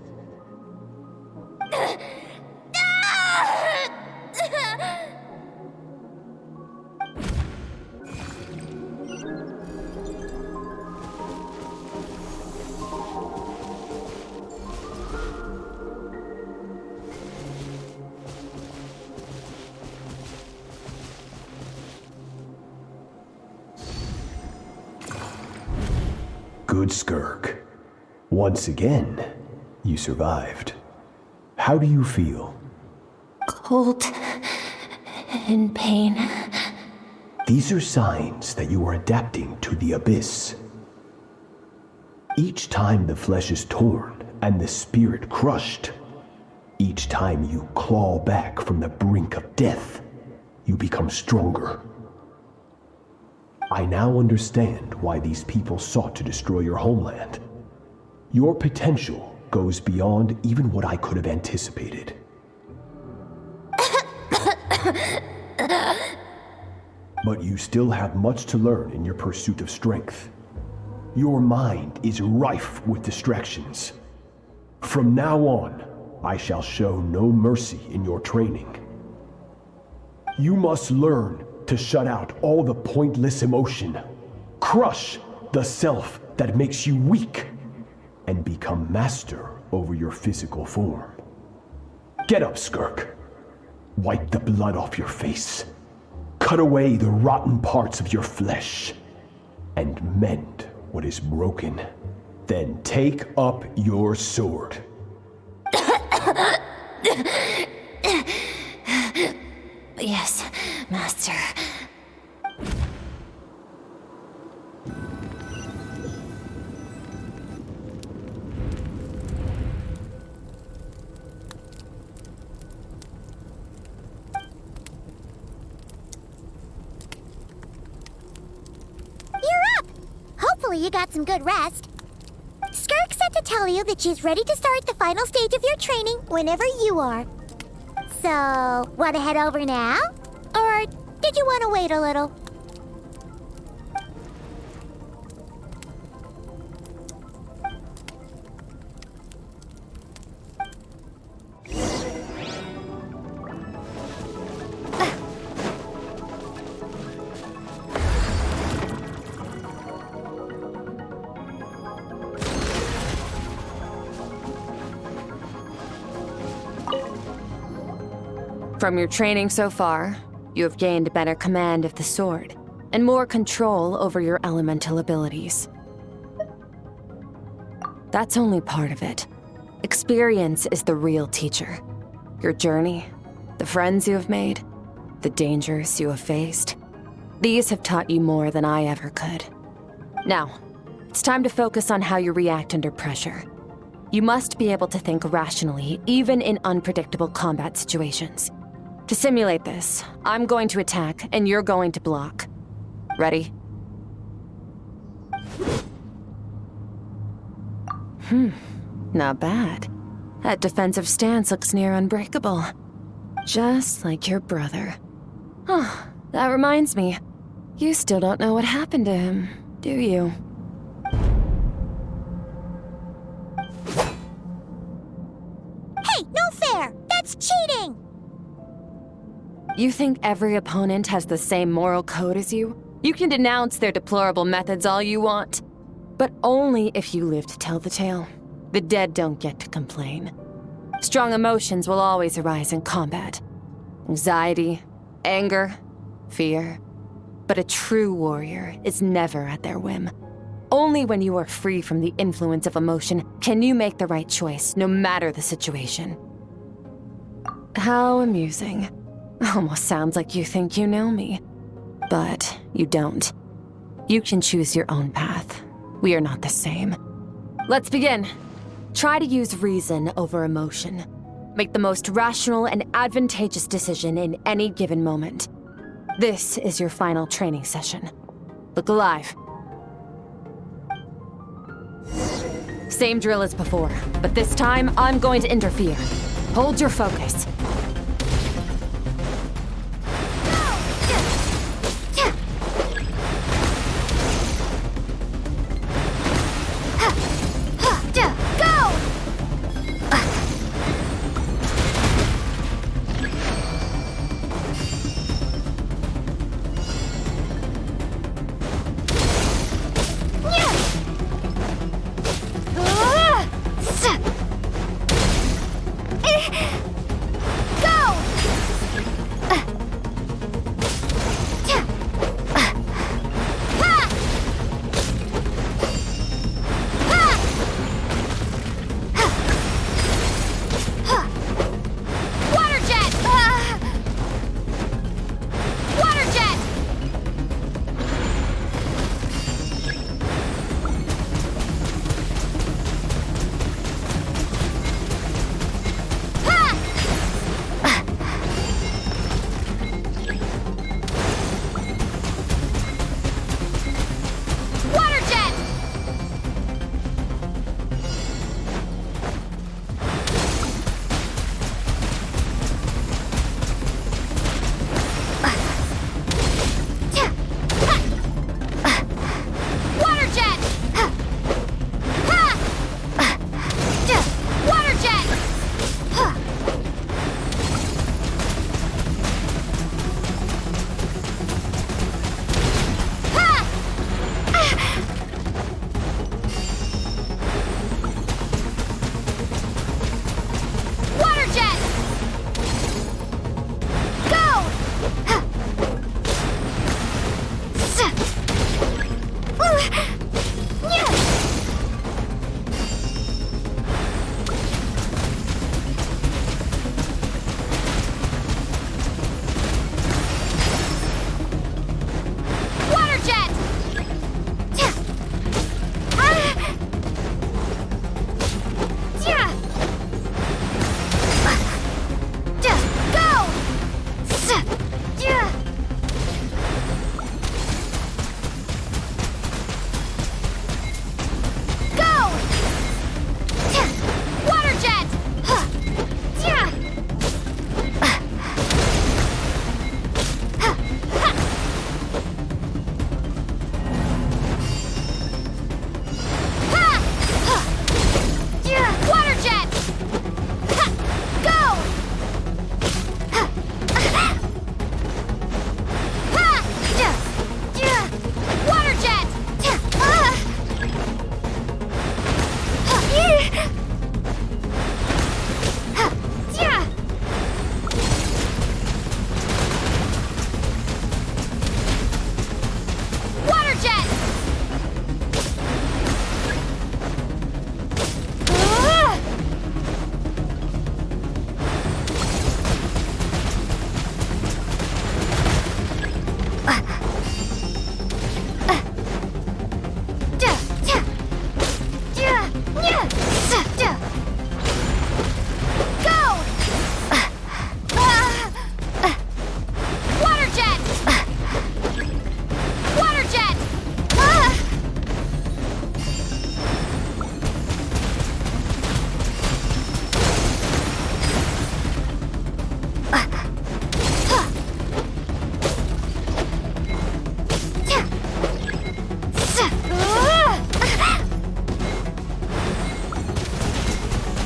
Good, Skirk. Once again, you survived. How do you feel? Cold and pain. These are signs that you are adapting to the abyss. Each time the flesh is torn and the spirit crushed, each time you claw back from the brink of death, you become stronger. I now understand why these people sought to destroy your homeland. Your potential goes beyond even what I could have anticipated. But you still have much to learn in your pursuit of strength. Your mind is rife with distractions. From now on, I shall show no mercy in your training. You must learn to shut out all the pointless emotion, crush the self that makes you weak, and become master over your physical form. Get up, Skirk. Wipe the blood off your face. Cut away the rotten parts of your flesh, and mend what is broken. Then take up your sword. Yes, Master. You're up! Hopefully you got some good rest. Skirk said to tell you that she's ready to start the final stage of your training whenever you are. So, want to head over now? Or did you want to wait a little? From your training so far, you have gained better command of the sword, and more control over your elemental abilities. That's only part of it. Experience is the real teacher. Your journey, the friends you have made, the dangers you have faced. These have taught you more than I ever could. Now, it's time to focus on how you react under pressure. You must be able to think rationally, even in unpredictable combat situations. To simulate this, I'm going to attack, and you're going to block. Ready? Not bad. That defensive stance looks near unbreakable. Just like your brother. Oh, that reminds me. You still don't know what happened to him, do you? Hey, no fair! That's cheating! You think every opponent has the same moral code as you? You can denounce their deplorable methods all you want. But only if you live to tell the tale. The dead don't get to complain. Strong emotions will always arise in combat. Anxiety, anger, fear. But a true warrior is never at their whim. Only when you are free from the influence of emotion can you make the right choice, no matter the situation. How amusing. Almost sounds like you think you know me. But you don't. You can choose your own path. We are not the same. Let's begin. Try to use reason over emotion. Make the most rational and advantageous decision in any given moment. This is your final training session. Look alive. Same drill as before, but this time I'm going to interfere. Hold your focus.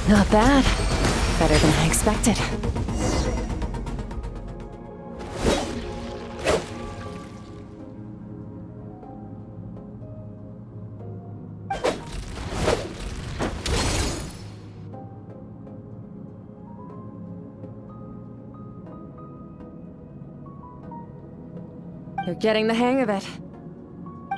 Not bad. Better than I expected. You're getting the hang of it.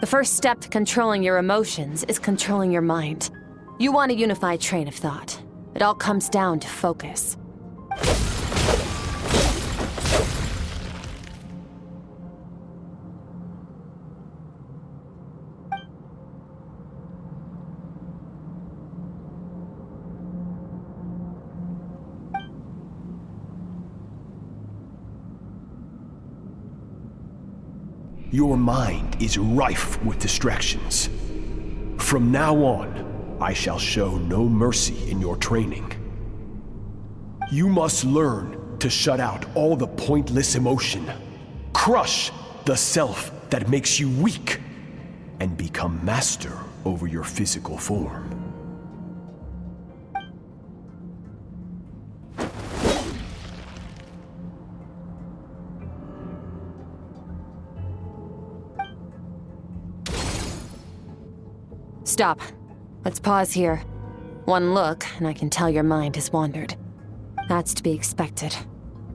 The first step to controlling your emotions is controlling your mind. You want a unified train of thought. It all comes down to focus. Your mind is rife with distractions. From now on, I shall show no mercy in your training. You must learn to shut out all the pointless emotion, crush the self that makes you weak, and become master over your physical form. Stop. Let's pause here. One look, and I can tell your mind has wandered. That's to be expected.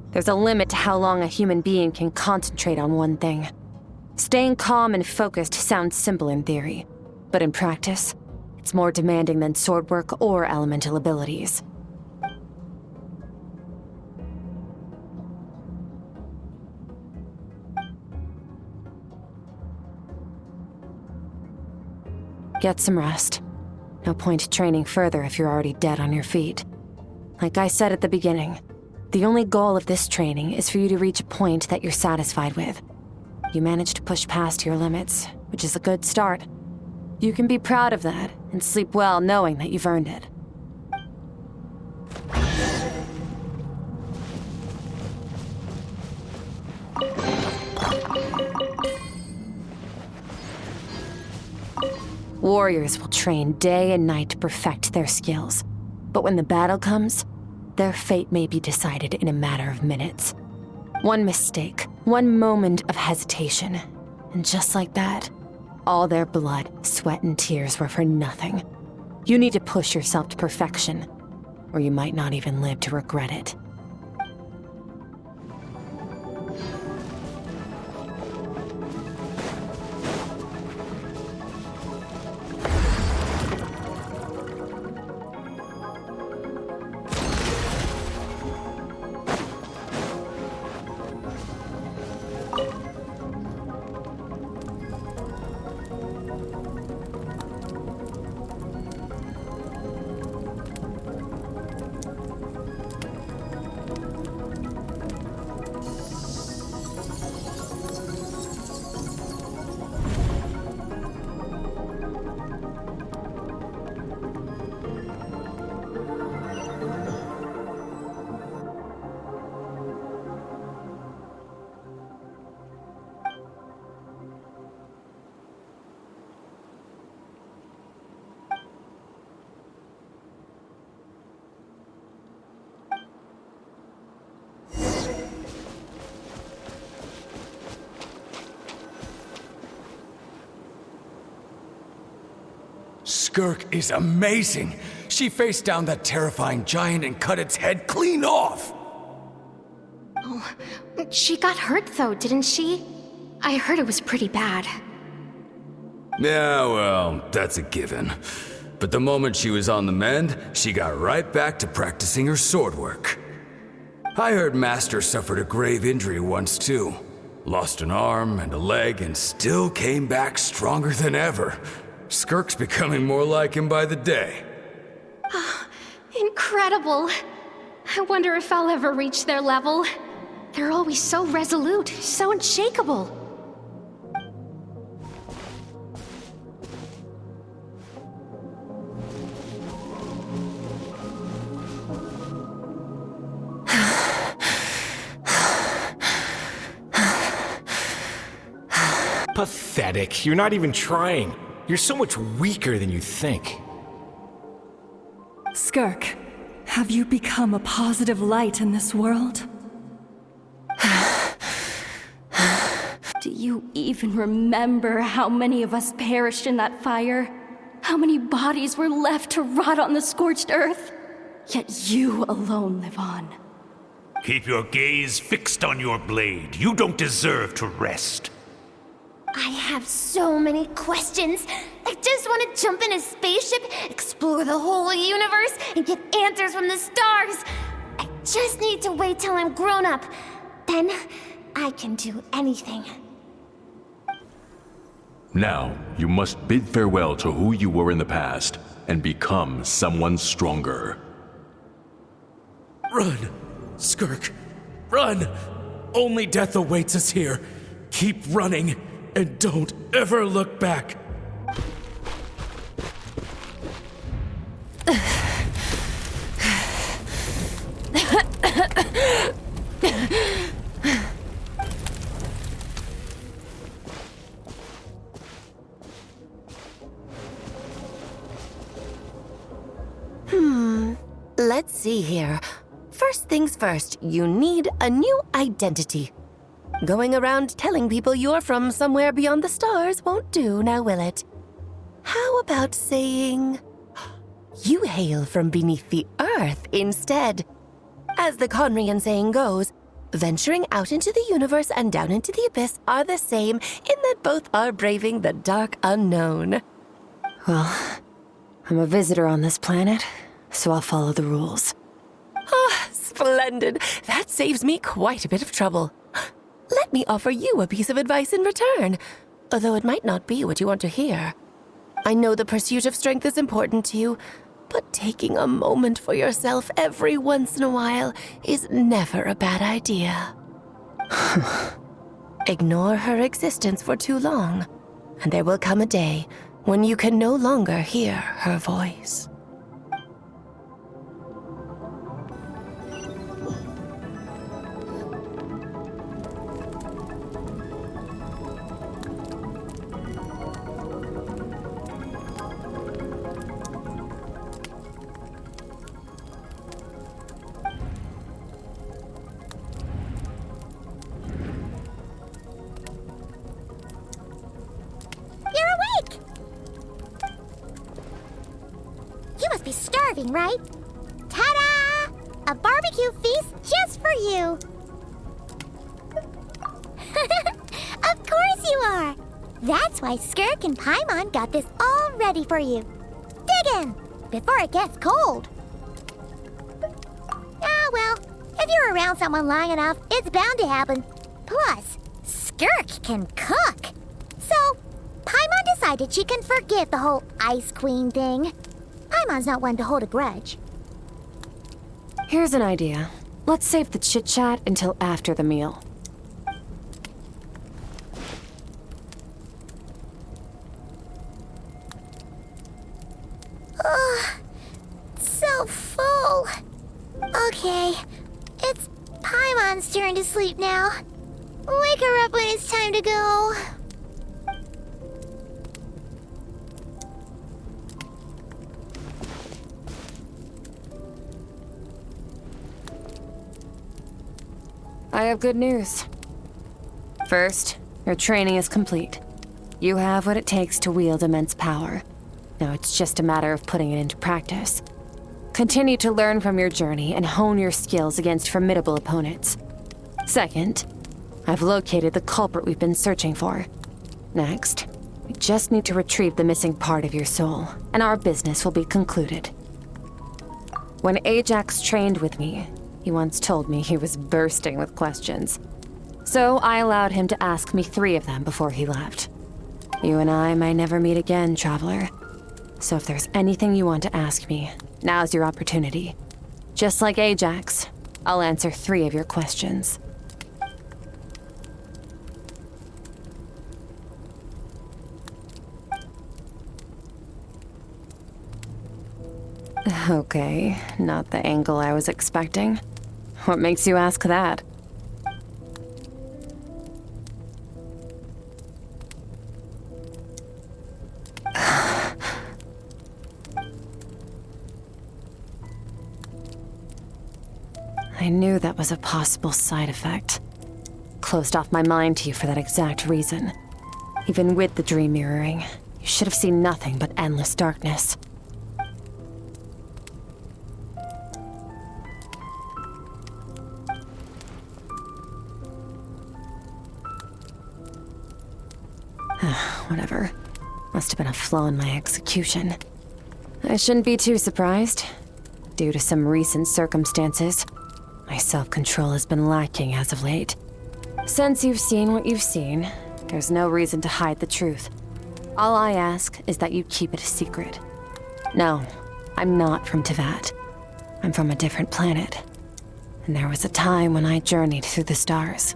There's a limit to how long a human being can concentrate on one thing. Staying calm and focused sounds simple in theory, but in practice, it's more demanding than sword work or elemental abilities. Get some rest. No point training further if you're already dead on your feet. Like I said at the beginning, the only goal of this training is for you to reach a point that you're satisfied with. You managed to push past your limits, which is a good start. You can be proud of that and sleep well knowing that you've earned it. Warriors will train day and night to perfect their skills. But when the battle comes, their fate may be decided in a matter of minutes. One mistake, one moment of hesitation, and just like that, all their blood, sweat, and tears were for nothing. You need to push yourself to perfection, or you might not even live to regret it. Skirk is amazing. She faced down that terrifying giant and cut its head clean off. Oh, she got hurt though, didn't she? I heard it was pretty bad. Yeah, well, that's a given. But the moment she was on the mend, she got right back to practicing her sword work. I heard Master suffered a grave injury once too. Lost an arm and a leg and still came back stronger than ever. Skirk's becoming more like him by the day. Incredible. I wonder if I'll ever reach their level. They're always so resolute, so unshakable. Pathetic. You're not even trying. You're so much weaker than you think. Skirk, have you become a positive light in this world? Do you even remember how many of us perished in that fire? How many bodies were left to rot on the scorched earth? Yet you alone live on. Keep your gaze fixed on your blade. You don't deserve to rest. I have so many questions. I just want to jump in a spaceship, explore the whole universe, and get answers from the stars. I just need to wait till I'm grown up. Then I can do anything. Now, you must bid farewell to who you were in the past and become someone stronger. Run, Skirk, run! Only death awaits us here. Keep running, and don't ever look back. Let's see here. First things first, you need a new identity. Going around telling people you're from somewhere beyond the stars won't do, now will it? How about saying you hail from beneath the earth instead? As the Conrian saying goes, venturing out into the universe and down into the abyss are the same in that both are braving the dark unknown. Well, I'm a visitor on this planet, so I'll follow the rules. Ah, splendid. That saves me quite a bit of trouble. Let me offer you a piece of advice in return, although it might not be what you want to hear. I know the pursuit of strength is important to you, but taking a moment for yourself every once in a while is never a bad idea. Ignore her existence for too long, and there will come a day when you can no longer hear her voice. Be starving, right? Ta-da! A barbecue feast just for you! Of course you are! That's why Skirk and Paimon got this all ready for you. Dig in, before it gets cold. Ah, well, if you're around someone long enough, it's bound to happen. Plus, Skirk can cook. So, Paimon decided she can forgive the whole Ice Queen thing. Paimon's not one to hold a grudge. Here's an idea. Let's save the chit-chat until after the meal. Ugh, so full. Okay, it's Paimon's turn to sleep now. Wake her up when it's time to go. I have good news. First, your training is complete. You have what it takes to wield immense power. Now it's just a matter of putting it into practice. Continue to learn from your journey and hone your skills against formidable opponents. Second, I've located the culprit we've been searching for. Next, we just need to retrieve the missing part of your soul, and our business will be concluded. When Ajax trained with me, he once told me he was bursting with questions. So I allowed him to ask me 3 of them before he left. You and I may never meet again, Traveler. So if there's anything you want to ask me, now's your opportunity. Just like Ajax, I'll answer 3 of your questions. Okay, not the angle I was expecting. What makes you ask that? I knew that was a possible side effect. Closed off my mind to you for that exact reason. Even with the dream mirroring, you should have seen nothing but endless darkness. Whatever. Must have been a flaw in my execution. I shouldn't be too surprised. Due to some recent circumstances, my self-control has been lacking as of late. Since you've seen what you've seen, there's no reason to hide the truth. All I ask is that you keep it a secret. No, I'm not from Tevat. I'm from a different planet. And there was a time when I journeyed through the stars.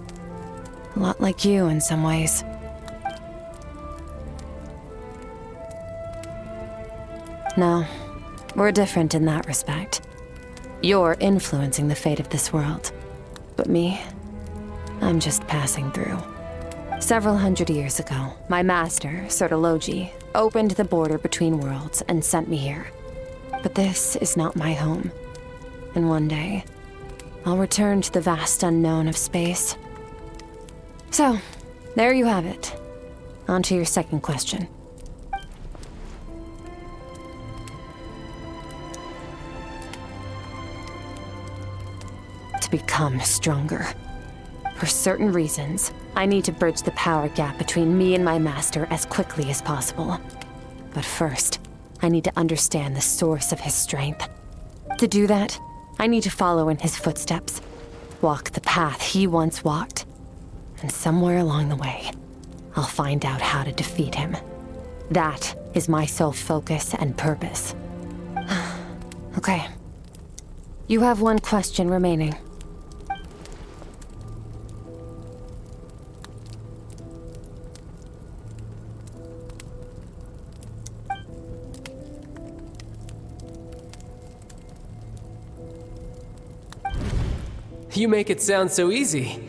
A lot like you in some ways. No, we're different in that respect. You're influencing the fate of this world. But me, I'm just passing through. Several hundred years ago, my master, Sertologi, opened the border between worlds and sent me here. But this is not my home. And one day, I'll return to the vast unknown of space. So, there you have it. On to your second question. To become stronger. For certain reasons, I need to bridge the power gap between me and my master as quickly as possible. But first, I need to understand the source of his strength. To do that, I need to follow in his footsteps, walk the path he once walked. And somewhere along the way, I'll find out how to defeat him. That is my sole focus and purpose. Okay. You have one question remaining. You make it sound so easy.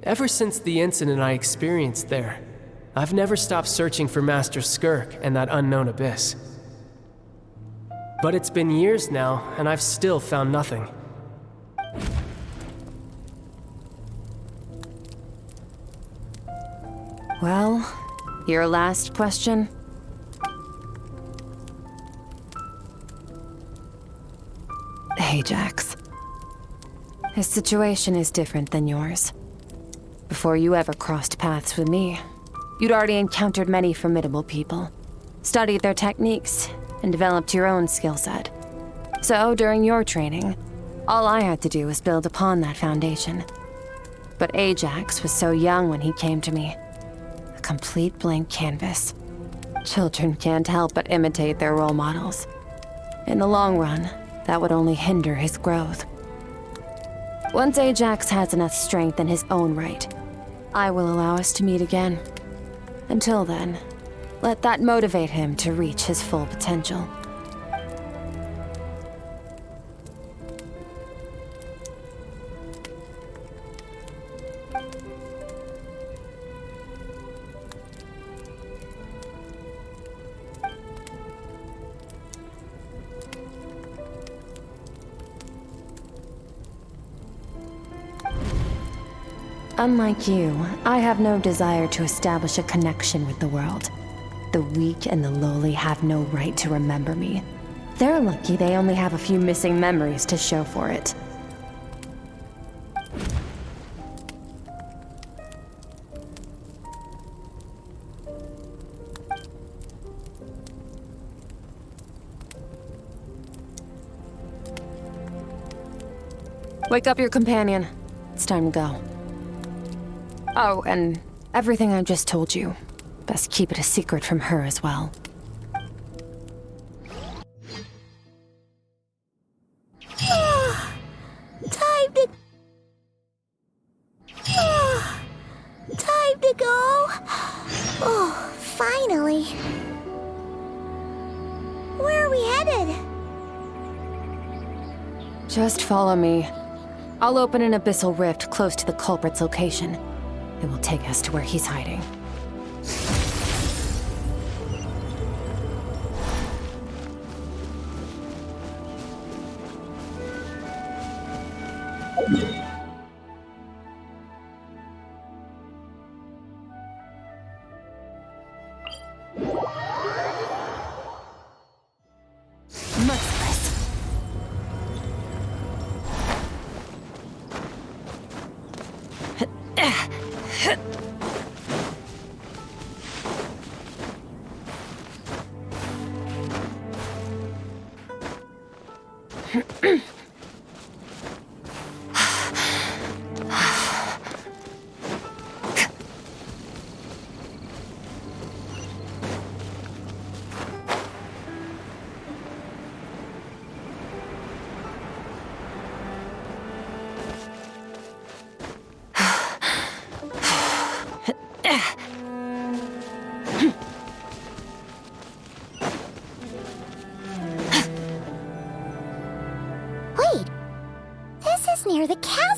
Ever since the incident I experienced there, I've never stopped searching for Master Skirk and that unknown abyss. But it's been years now, and I've still found nothing. Well, your last question? Ajax. His situation is different than yours. Before you ever crossed paths with me, you'd already encountered many formidable people, studied their techniques, and developed your own skill set. So, during your training, all I had to do was build upon that foundation. But Ajax was so young when he came to me. A complete blank canvas. Children can't help but imitate their role models. In the long run, that would only hinder his growth. Once Ajax has enough strength in his own right, I will allow us to meet again. Until then, let that motivate him to reach his full potential. Unlike you, I have no desire to establish a connection with the world. The weak and the lowly have no right to remember me. They're lucky they only have a few missing memories to show for it. Wake up your companion. It's time to go. Oh, and everything I just told you. Best keep it a secret from her as well. Time to go. Oh, finally. Where are we headed? Just follow me. I'll open an abyssal rift close to the culprit's location. It will take us to where he's hiding.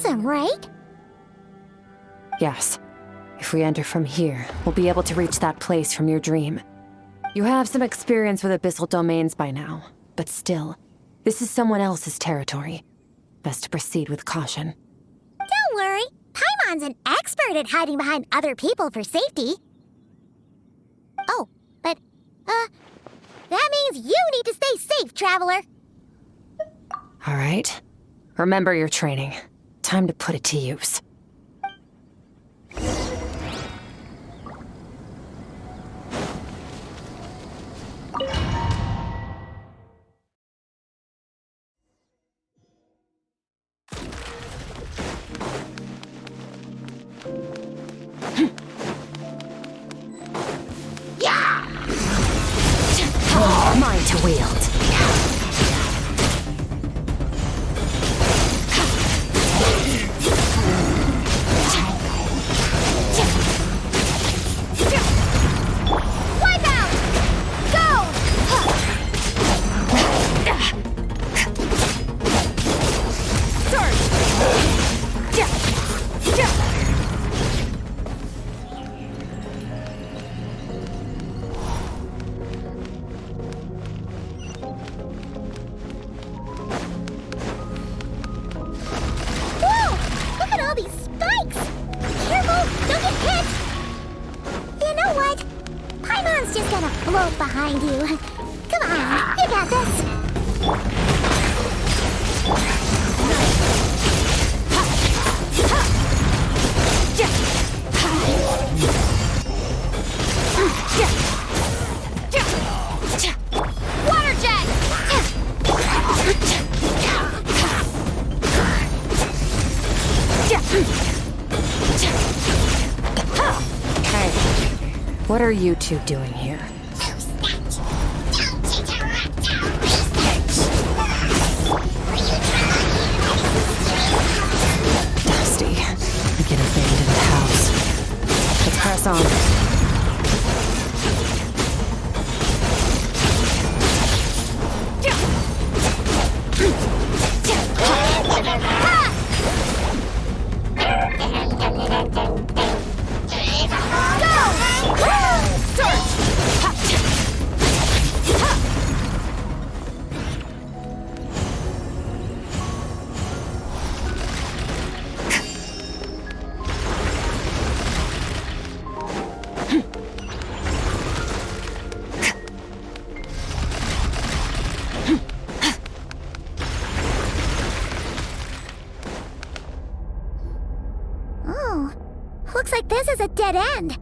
awesome, right? Yes. If we enter from here, we'll be able to reach that place from your dream. You have some experience with abyssal domains by now, but still, this is someone else's territory. Best to proceed with caution. Don't worry. Paimon's an expert at hiding behind other people for safety. Oh, but, that means you need to stay safe, traveler. All right. Remember your training. Time to put it to use. Mine to wield. Wipe out! Go! Whoa! Look at all these spikes! Careful! Don't get hit! You know what? Paimon's just gonna float behind you. Come on, you got this! Water jet! Hey, what are you two doing here? Dusty, like an abandoned house. Let's press on. Oh, looks like this is a dead end.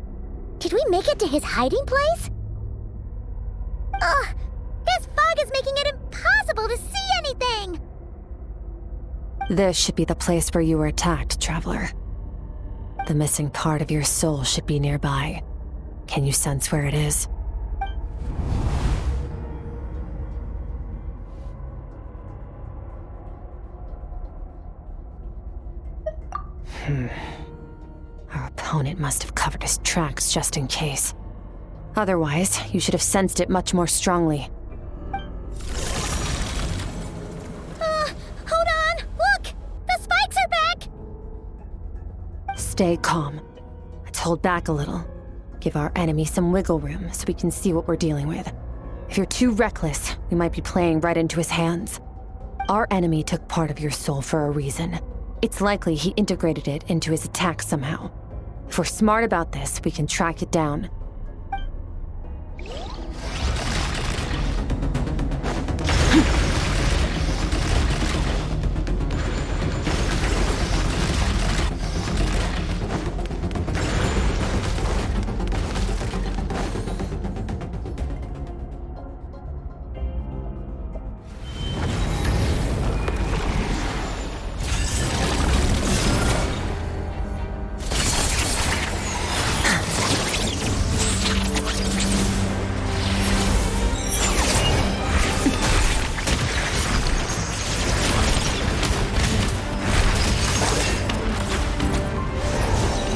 Did we make it to his hiding place? Ugh, this fog is making it impossible to see anything! This should be the place where you were attacked, traveler. The missing part of your soul should be nearby. Can you sense where it is? Our opponent must have covered his tracks just in case. Otherwise, you should have sensed it much more strongly. Hold on! Look! The spikes are back! Stay calm. Let's hold back a little. Give our enemy some wiggle room so we can see what we're dealing with. If you're too reckless, we might be playing right into his hands. Our enemy took part of your soul for a reason. It's likely he integrated it into his attack somehow. If we're smart about this, we can track it down.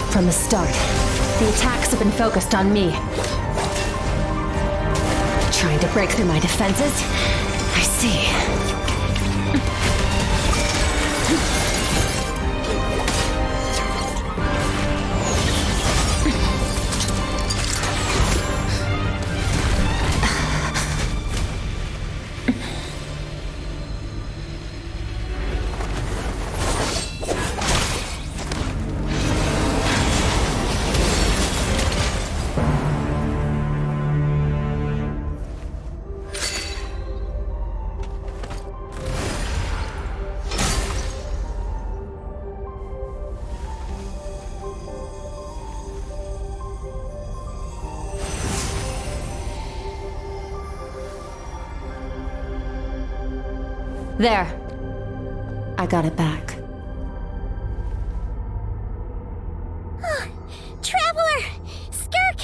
From the start, the attacks have been focused on me. Trying to break through my defenses? I see. There. I got it back. Traveler! Skirk!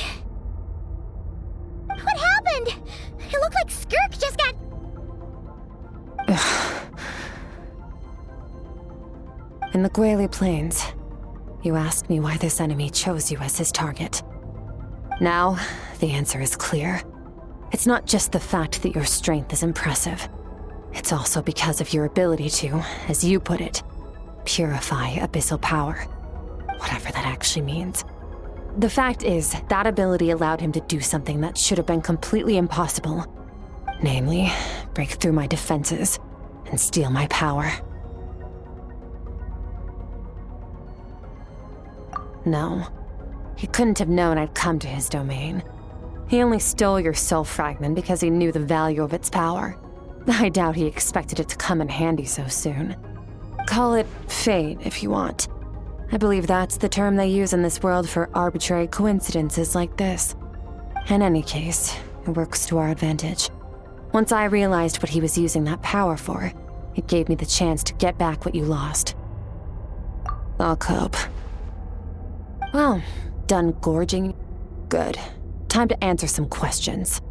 What happened? It looked like Skirk just got... In the Guili Plains, you asked me why this enemy chose you as his target. Now, the answer is clear. It's not just the fact that your strength is impressive. It's also because of your ability to, as you put it, purify abyssal power. Whatever that actually means. The fact is, that ability allowed him to do something that should have been completely impossible. Namely, break through my defenses and steal my power. No, he couldn't have known I'd come to his domain. He only stole your soul fragment because he knew the value of its power. I doubt he expected it to come in handy so soon. Call it fate, if you want. I believe that's the term they use in this world for arbitrary coincidences like this. In any case, it works to our advantage. Once I realized what he was using that power for, it gave me the chance to get back what you lost. I'll cope. Well, done gorging? Good. Time to answer some questions.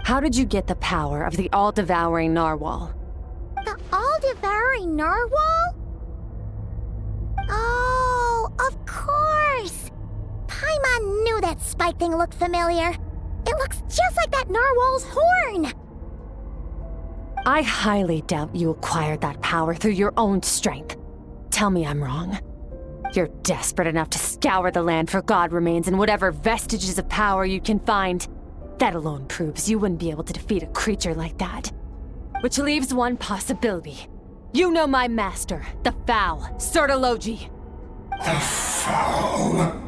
How did you get the power of the all-devouring narwhal? The all-devouring narwhal? Oh, of course! Paimon knew that spike thing looked familiar. It looks just like that narwhal's horn! I highly doubt you acquired that power through your own strength. Tell me I'm wrong. You're desperate enough to scour the land for god remains and whatever vestiges of power you can find. That alone proves you wouldn't be able to defeat a creature like that. Which leaves one possibility. You know my master, the Foul, Sertologi. The Foul?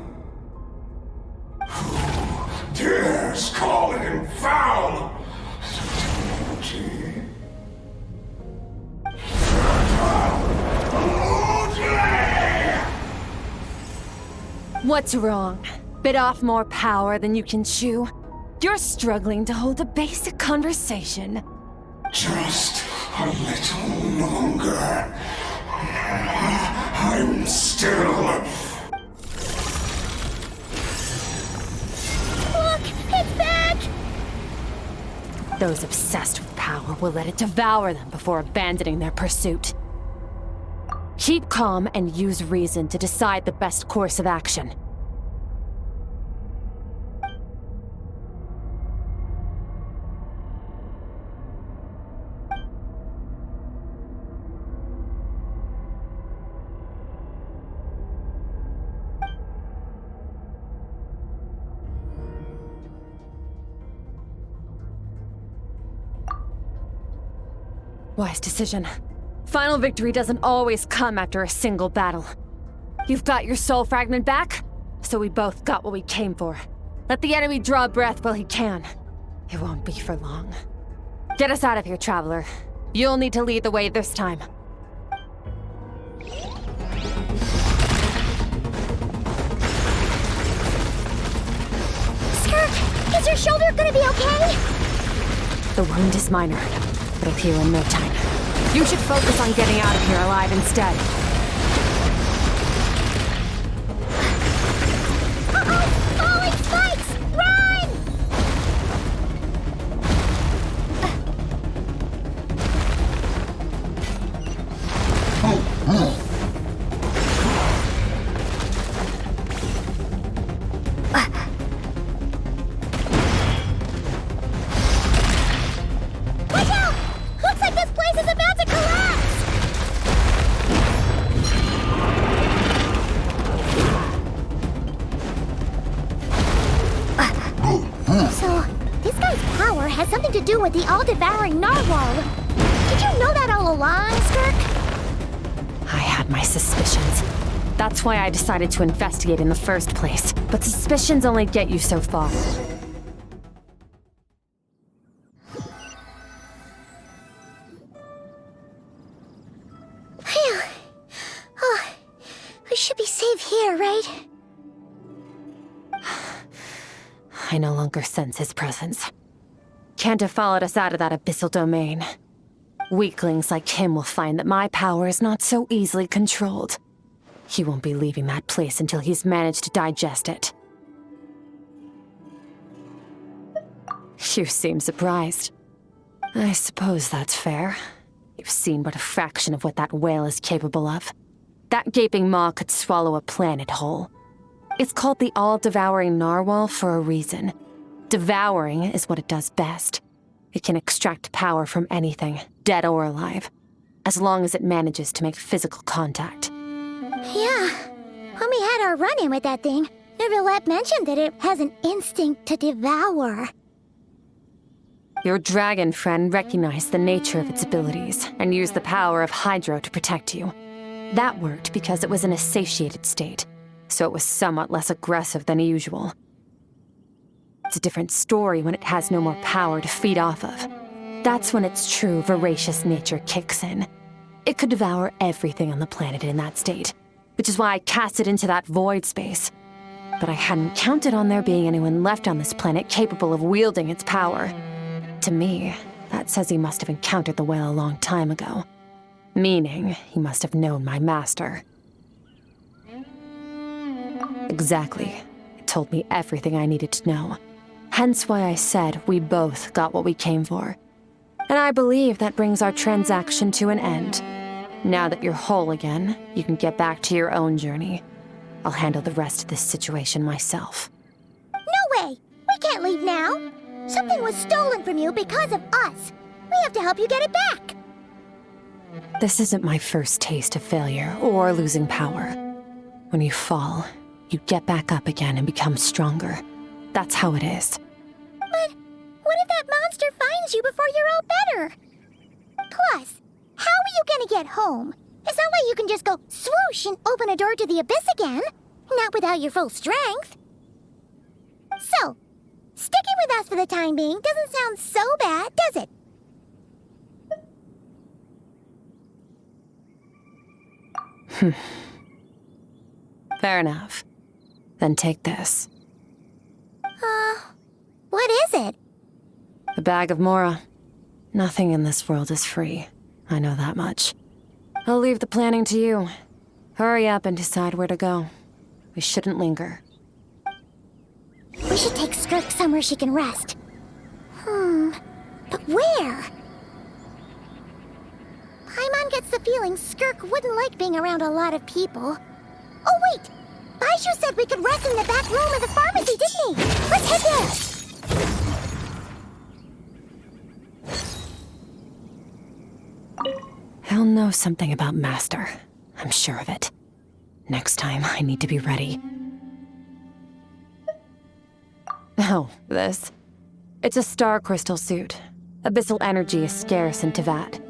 Who dares call him Foul? Sertologi. What's wrong? Bit off more power than you can chew? You're struggling to hold a basic conversation. Just a little longer. I'm still... Look! It's back! Those obsessed with power will let it devour them before abandoning their pursuit. Keep calm and use reason to decide the best course of action. Wise decision. Final victory doesn't always come after a single battle. You've got your soul fragment back, so we both got what we came for. Let the enemy draw breath while he can. It won't be for long. Get us out of here, Traveler. You'll need to lead the way this time. Skirk, is your shoulder gonna be okay? The wound is minor. It'll heal in no time. You should focus on getting out of here alive instead. Uh-oh! Falling spikes! Run! Watch out! Looks like this place is about to collapse! So, this guy's power has something to do with the all-devouring narwhal. Did you know that all along, Skirk? I had my suspicions. That's why I decided to investigate in the first place. But suspicions only get you so far. Phew. Oh, we should be safe here, right? I no longer sense his presence. Can't have followed us out of that abyssal domain. Weaklings like him will find that my power is not so easily controlled. He won't be leaving that place until he's managed to digest it. You seem surprised. I suppose that's fair. You've seen but a fraction of what that whale is capable of. That gaping maw could swallow a planet whole. It's called the all-devouring narwhal for a reason. Devouring is what it does best. It can extract power from anything, dead or alive, as long as it manages to make physical contact. Yeah. When we had our run-in with that thing, Neverlet mentioned that it has an instinct to devour. Your dragon friend recognized the nature of its abilities and used the power of Hydro to protect you. That worked because it was in a satiated state, so it was somewhat less aggressive than usual. It's a different story when it has no more power to feed off of. That's when its true voracious nature kicks in. It could devour everything on the planet in that state, which is why I cast it into that void space. But I hadn't counted on there being anyone left on this planet capable of wielding its power. To me, that says he must have encountered the whale a long time ago. Meaning, he must have known my master. Exactly. It told me everything I needed to know. Hence why I said we both got what we came for. And I believe that brings our transaction to an end. Now that you're whole again, you can get back to your own journey. I'll handle the rest of this situation myself. No way! We can't leave now! Something was stolen from you because of us! We have to help you get it back! This isn't my first taste of failure or losing power. When you fall, you get back up again and become stronger. That's how it is. But what if that monster finds you before you're all better? Plus, how are you gonna get home? It's not like you can just go swoosh and open a door to the abyss again. Not without your full strength. So, sticking with us for the time being doesn't sound so bad, does it? Fair enough. Then take this. What is it? A bag of Mora. Nothing in this world is free. I know that much. I'll leave the planning to you. Hurry up and decide where to go. We shouldn't linger. We should take Skirk somewhere she can rest. But where? Paimon gets the feeling Skirk wouldn't like being around a lot of people. Oh wait! Baizhu said we could rest in the back room of the pharmacy, didn't he? Let's head there! He'll know something about Master. I'm sure of it. Next time, I need to be ready. Oh, this. It's a star crystal suit. Abyssal energy is scarce in Tevat.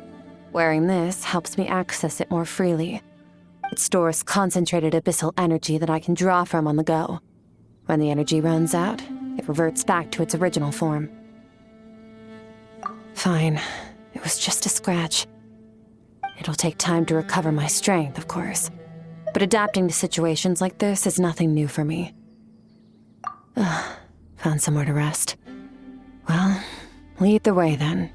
Wearing this helps me access it more freely. It stores concentrated abyssal energy that I can draw from on the go. When the energy runs out, it reverts back to its original form. Fine. It was just a scratch. It'll take time to recover my strength, of course. But adapting to situations like this is nothing new for me. Found somewhere to rest. Well, lead the way then.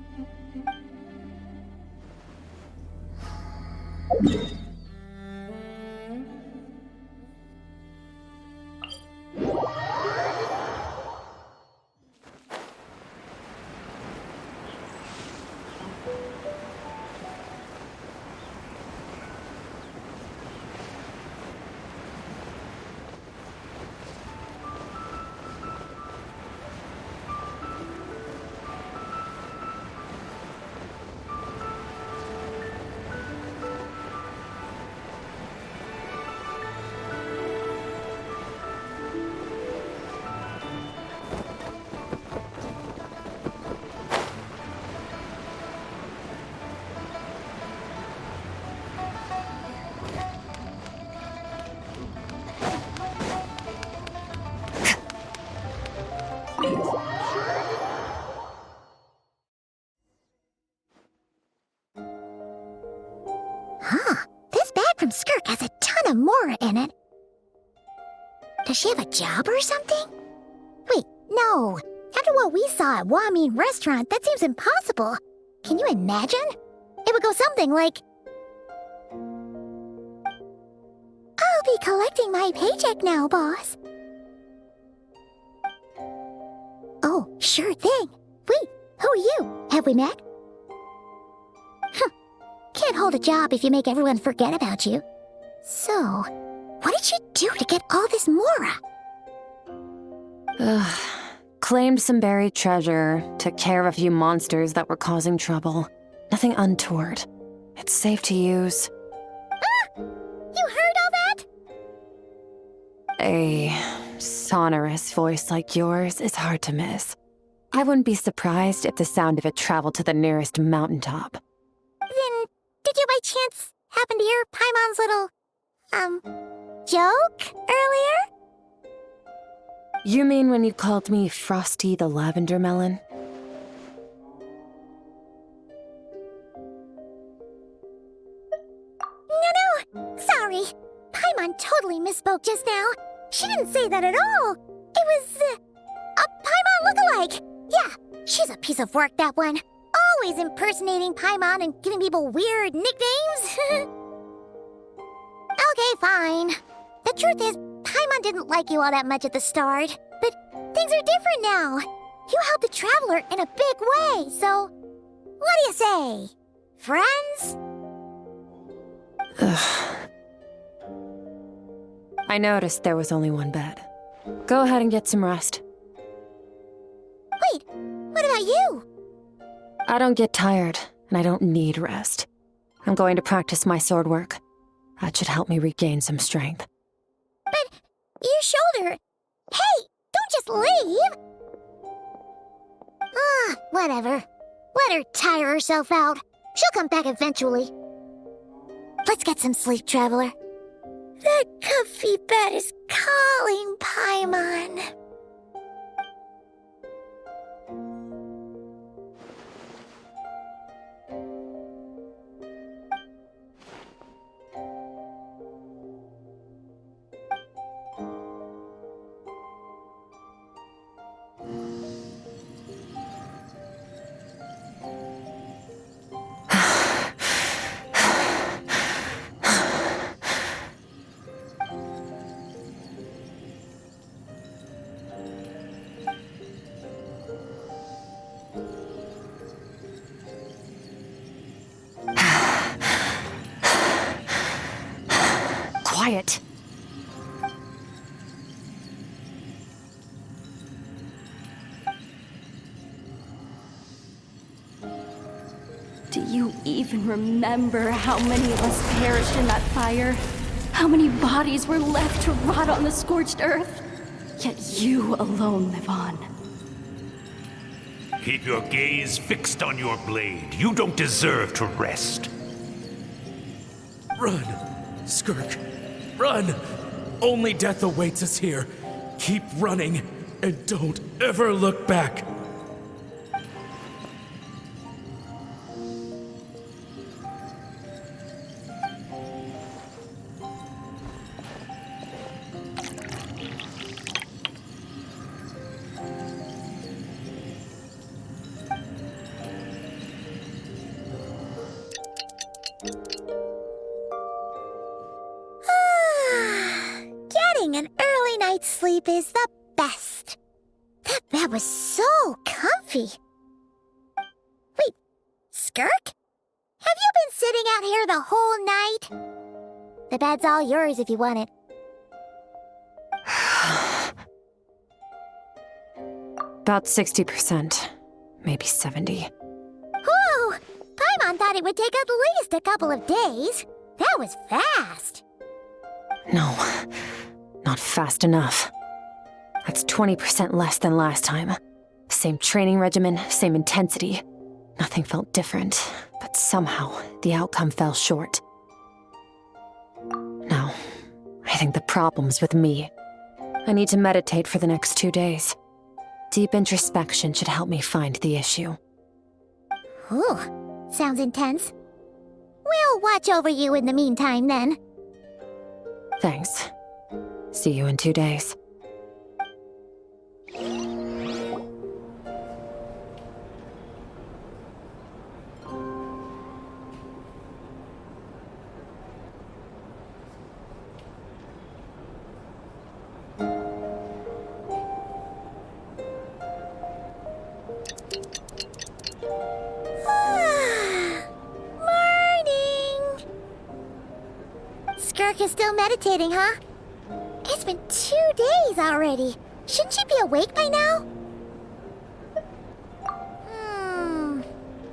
This bag from Skirk has a ton of Mora in it. Does she have a job or something? Wait, no. After what we saw at Wamin Restaurant, that seems impossible. Can you imagine? It would go something like, I'll be collecting my paycheck now, boss. Oh, sure thing. Wait, who are you? Have we met? Can't hold a job if you make everyone forget about you. So, what did you do to get all this Mora? Claimed some buried treasure, took care of a few monsters that were causing trouble. Nothing untoward. It's safe to use. Ah! You heard all that? A sonorous voice like yours is hard to miss. I wouldn't be surprised if the sound of it traveled to the nearest mountaintop. Then, did you by chance happen to hear Paimon's little, joke earlier? You mean when you called me Frosty the Lavender Melon? No, sorry. Paimon totally misspoke just now. She didn't say that at all. It was, a Paimon lookalike. Yeah, she's a piece of work, that one. Always impersonating Paimon and giving people weird nicknames. Okay, fine. The truth is, Paimon didn't like you all that much at the start. But things are different now. You helped the Traveler in a big way, so... What do you say? Friends? Ugh. I noticed there was only one bed. Go ahead and get some rest. Wait, what about you? I don't get tired, and I don't need rest. I'm going to practice my sword work. That should help me regain some strength. But your shoulder... Hey, don't just leave! Whatever. Let her tire herself out. She'll come back eventually. Let's get some sleep, Traveler. That comfy bed is calling, Paimon. Quiet. Do you even remember how many of us perished in that fire? How many bodies were left to rot on the scorched earth? Yet you alone live on. Keep your gaze fixed on your blade. You don't deserve to rest. Run, Skirk. Run! Only death awaits us here. Keep running, and don't ever look back. Getting an early night's sleep is the best. That bed was so comfy. Wait, Skirk? Have you been sitting out here the whole night? The bed's all yours if you want it. About 60%. Maybe 70. Whew! Paimon thought it would take at least a couple of days. That was fast. No, not fast enough. That's 20% less than last time. Same training regimen, same intensity. Nothing felt different, but somehow the outcome fell short. No, I think the problem's with me. I need to meditate for the next 2 days. Deep introspection should help me find the issue. Ooh, sounds intense. We'll watch over you in the meantime, then. Thanks. See you in 2 days. Still meditating, huh? It's been 2 days already. Shouldn't you be awake by now?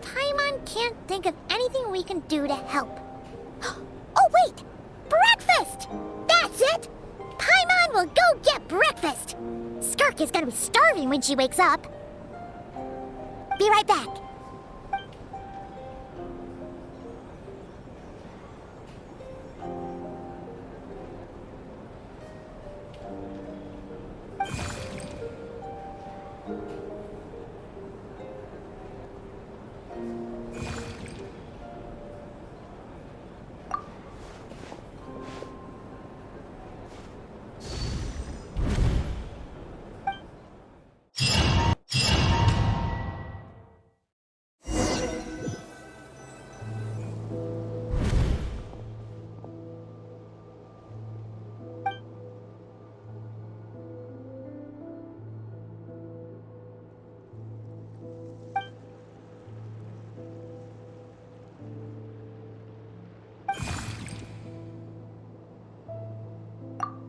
Paimon can't think of anything we can do to help. Oh, wait! Breakfast! That's it! Paimon will go get breakfast! Skirk is gonna be starving when she wakes up. Be right back.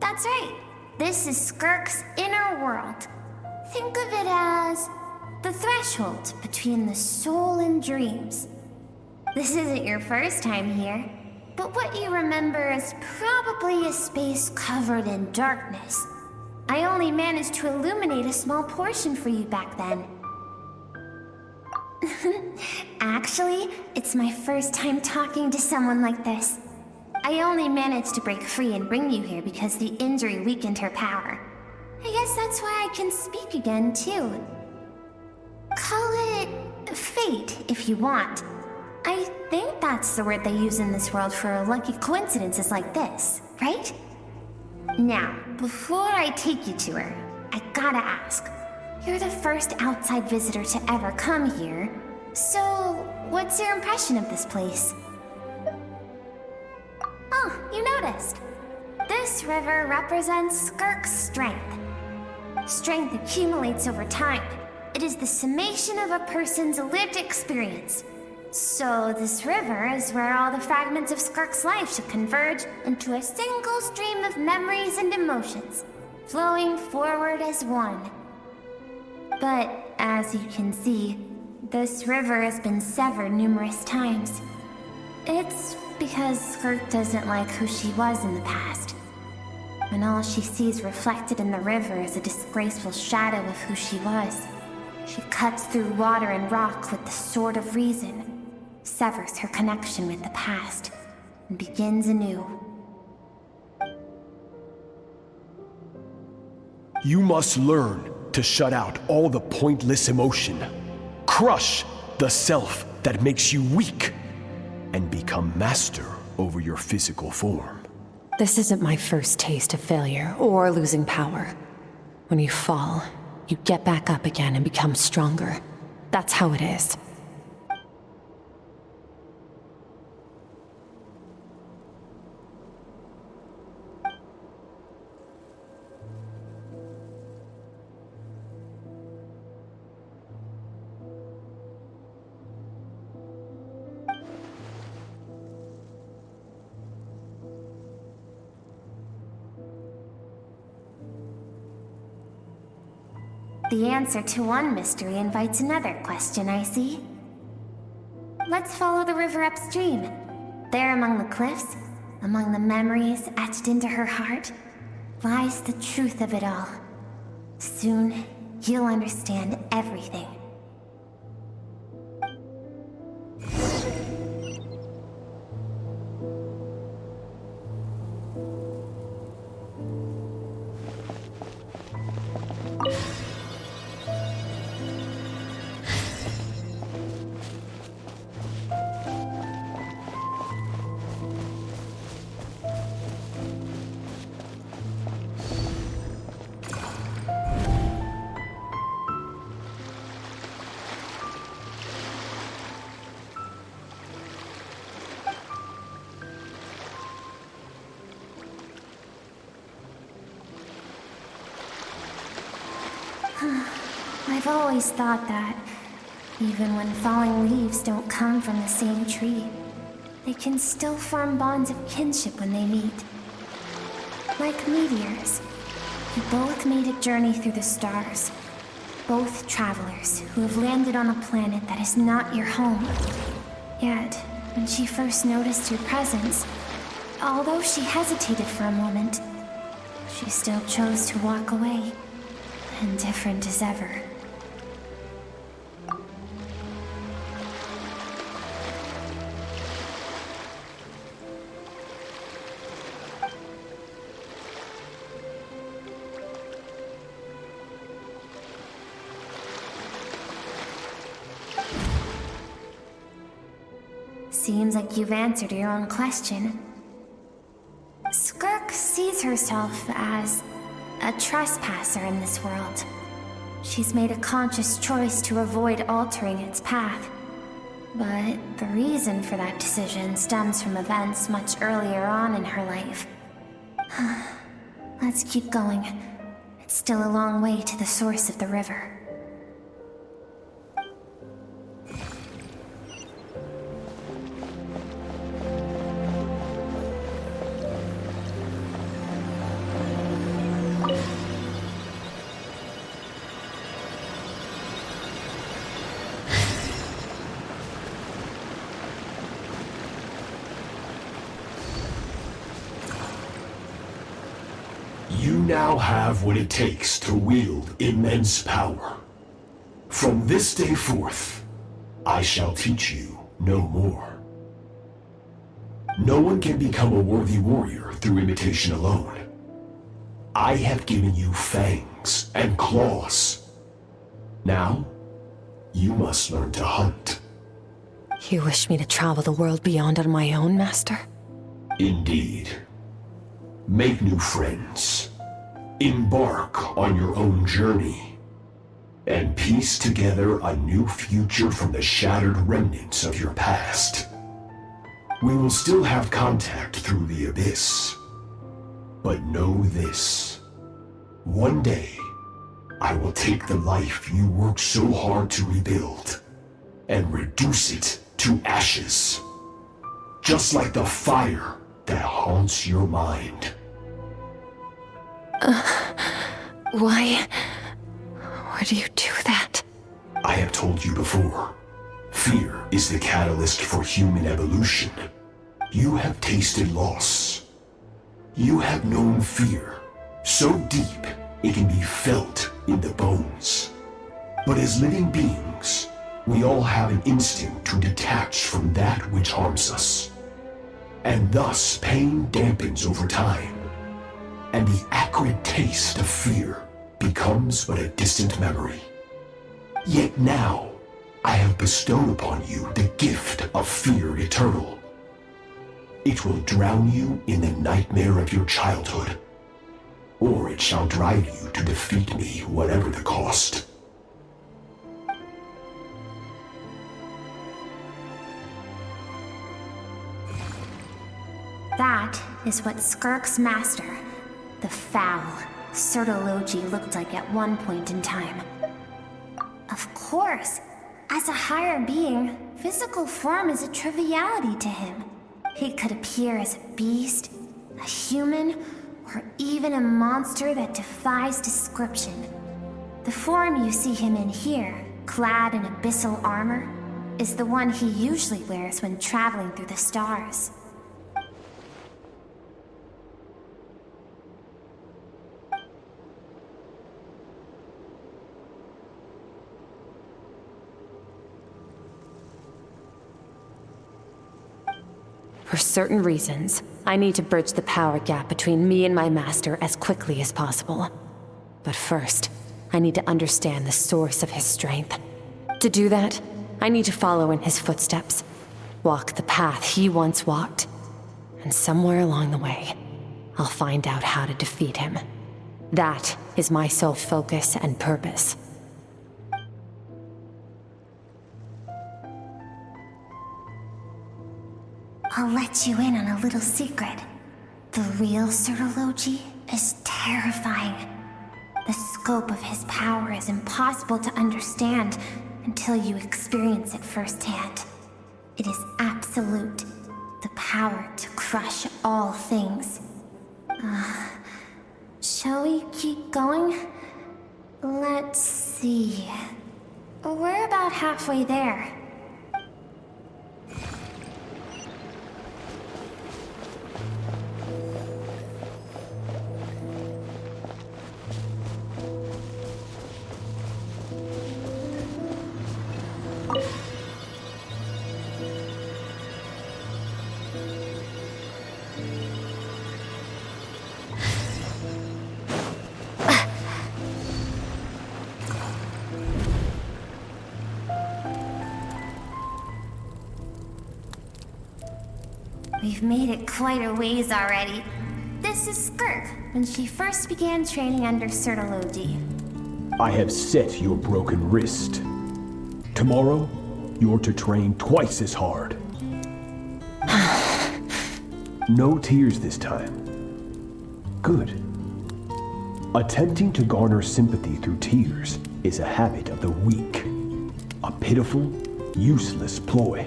That's right. This is Skirk's inner world. Think of it as the threshold between the soul and dreams. This isn't your first time here, but what you remember is probably a space covered in darkness. I only managed to illuminate a small portion for you back then. Actually, it's my first time talking to someone like this. I only managed to break free and bring you here because the injury weakened her power. I guess that's why I can speak again, too. Call it fate, if you want. I think that's the word they use in this world for lucky coincidences like this, right? Now, before I take you to her, I gotta ask. You're the first outside visitor to ever come here, so what's your impression of this place? Oh, you noticed. This river represents Skirk's strength. Strength accumulates over time. It is the summation of a person's lived experience. So this river is where all the fragments of Skirk's life should converge into a single stream of memories and emotions, flowing forward as one. But as you can see, this river has been severed numerous times. It's because Skirk doesn't like who she was in the past. And all she sees reflected in the river is a disgraceful shadow of who she was. She cuts through water and rock with the sword of reason, severs her connection with the past, and begins anew. You must learn to shut out all the pointless emotion. Crush the self that makes you weak, and become master over your physical form. This isn't my first taste of failure or losing power. When you fall, you get back up again and become stronger. That's how it is. The answer to one mystery invites another question, I see. Let's follow the river upstream. There among the cliffs, among the memories etched into her heart, lies the truth of it all. Soon, you'll understand everything. I've always thought that, even when falling leaves don't come from the same tree, they can still form bonds of kinship when they meet. like meteors. You both made a journey through the stars. Both travelers who have landed on a planet that is not your home. Yet, when she first noticed your presence, although she hesitated for a moment, she still chose to walk away, indifferent as ever. Seems like you've answered your own question. Skirk sees herself as a trespasser in this world. She's made a conscious choice to avoid altering its path. But the reason for that decision stems from events much earlier on in her life. Let's keep going. It's still a long way to the source of the river. You now have what it takes to wield immense power. From this day forth, I shall teach you no more. No one can become a worthy warrior through imitation alone. I have given you fangs and claws. Now, you must learn to hunt. You wish me to travel the world beyond on my own, Master? Indeed. Make new friends. Embark on your own journey. And piece together a new future from the shattered remnants of your past. We will still have contact through the abyss. But know this. One day, I will take the life you worked so hard to rebuild and reduce it to ashes. Just like the fire that haunts your mind. Why do you do that? I have told you before. Fear is the catalyst for human evolution. You have tasted loss. You have known fear so deep it can be felt in the bones. But as living beings, we all have an instinct to detach from that which harms us. And thus pain dampens over time, and the acrid taste of fear becomes but a distant memory. Yet now, I have bestowed upon you the gift of fear eternal. It will drown you in the nightmare of your childhood, or it shall drive you to defeat me, whatever the cost. That is what Skirk's master, the foul Sertologi, looked like at one point in time. Of course, as a higher being, physical form is a triviality to him. He could appear as a beast, a human, or even a monster that defies description. The form you see him in here, clad in abyssal armor, is the one he usually wears when traveling through the stars. For certain reasons, I need to bridge the power gap between me and my master as quickly as possible. But first, I need to understand the source of his strength. To do that, I need to follow in his footsteps, walk the path he once walked, and somewhere along the way, I'll find out how to defeat him. That is my sole focus and purpose. I'll let you in on a little secret. The real Sertologi is terrifying. The scope of his power is impossible to understand until you experience it firsthand. It is absolute, the power to crush all things. Shall we keep going? Let's see. We're about halfway there. We've made it quite a ways already. This is Skirk, when she first began training under Sertology. I have set your broken wrist. Tomorrow, you're to train twice as hard. No tears this time. Good. Attempting to garner sympathy through tears is a habit of the weak. A pitiful, useless ploy.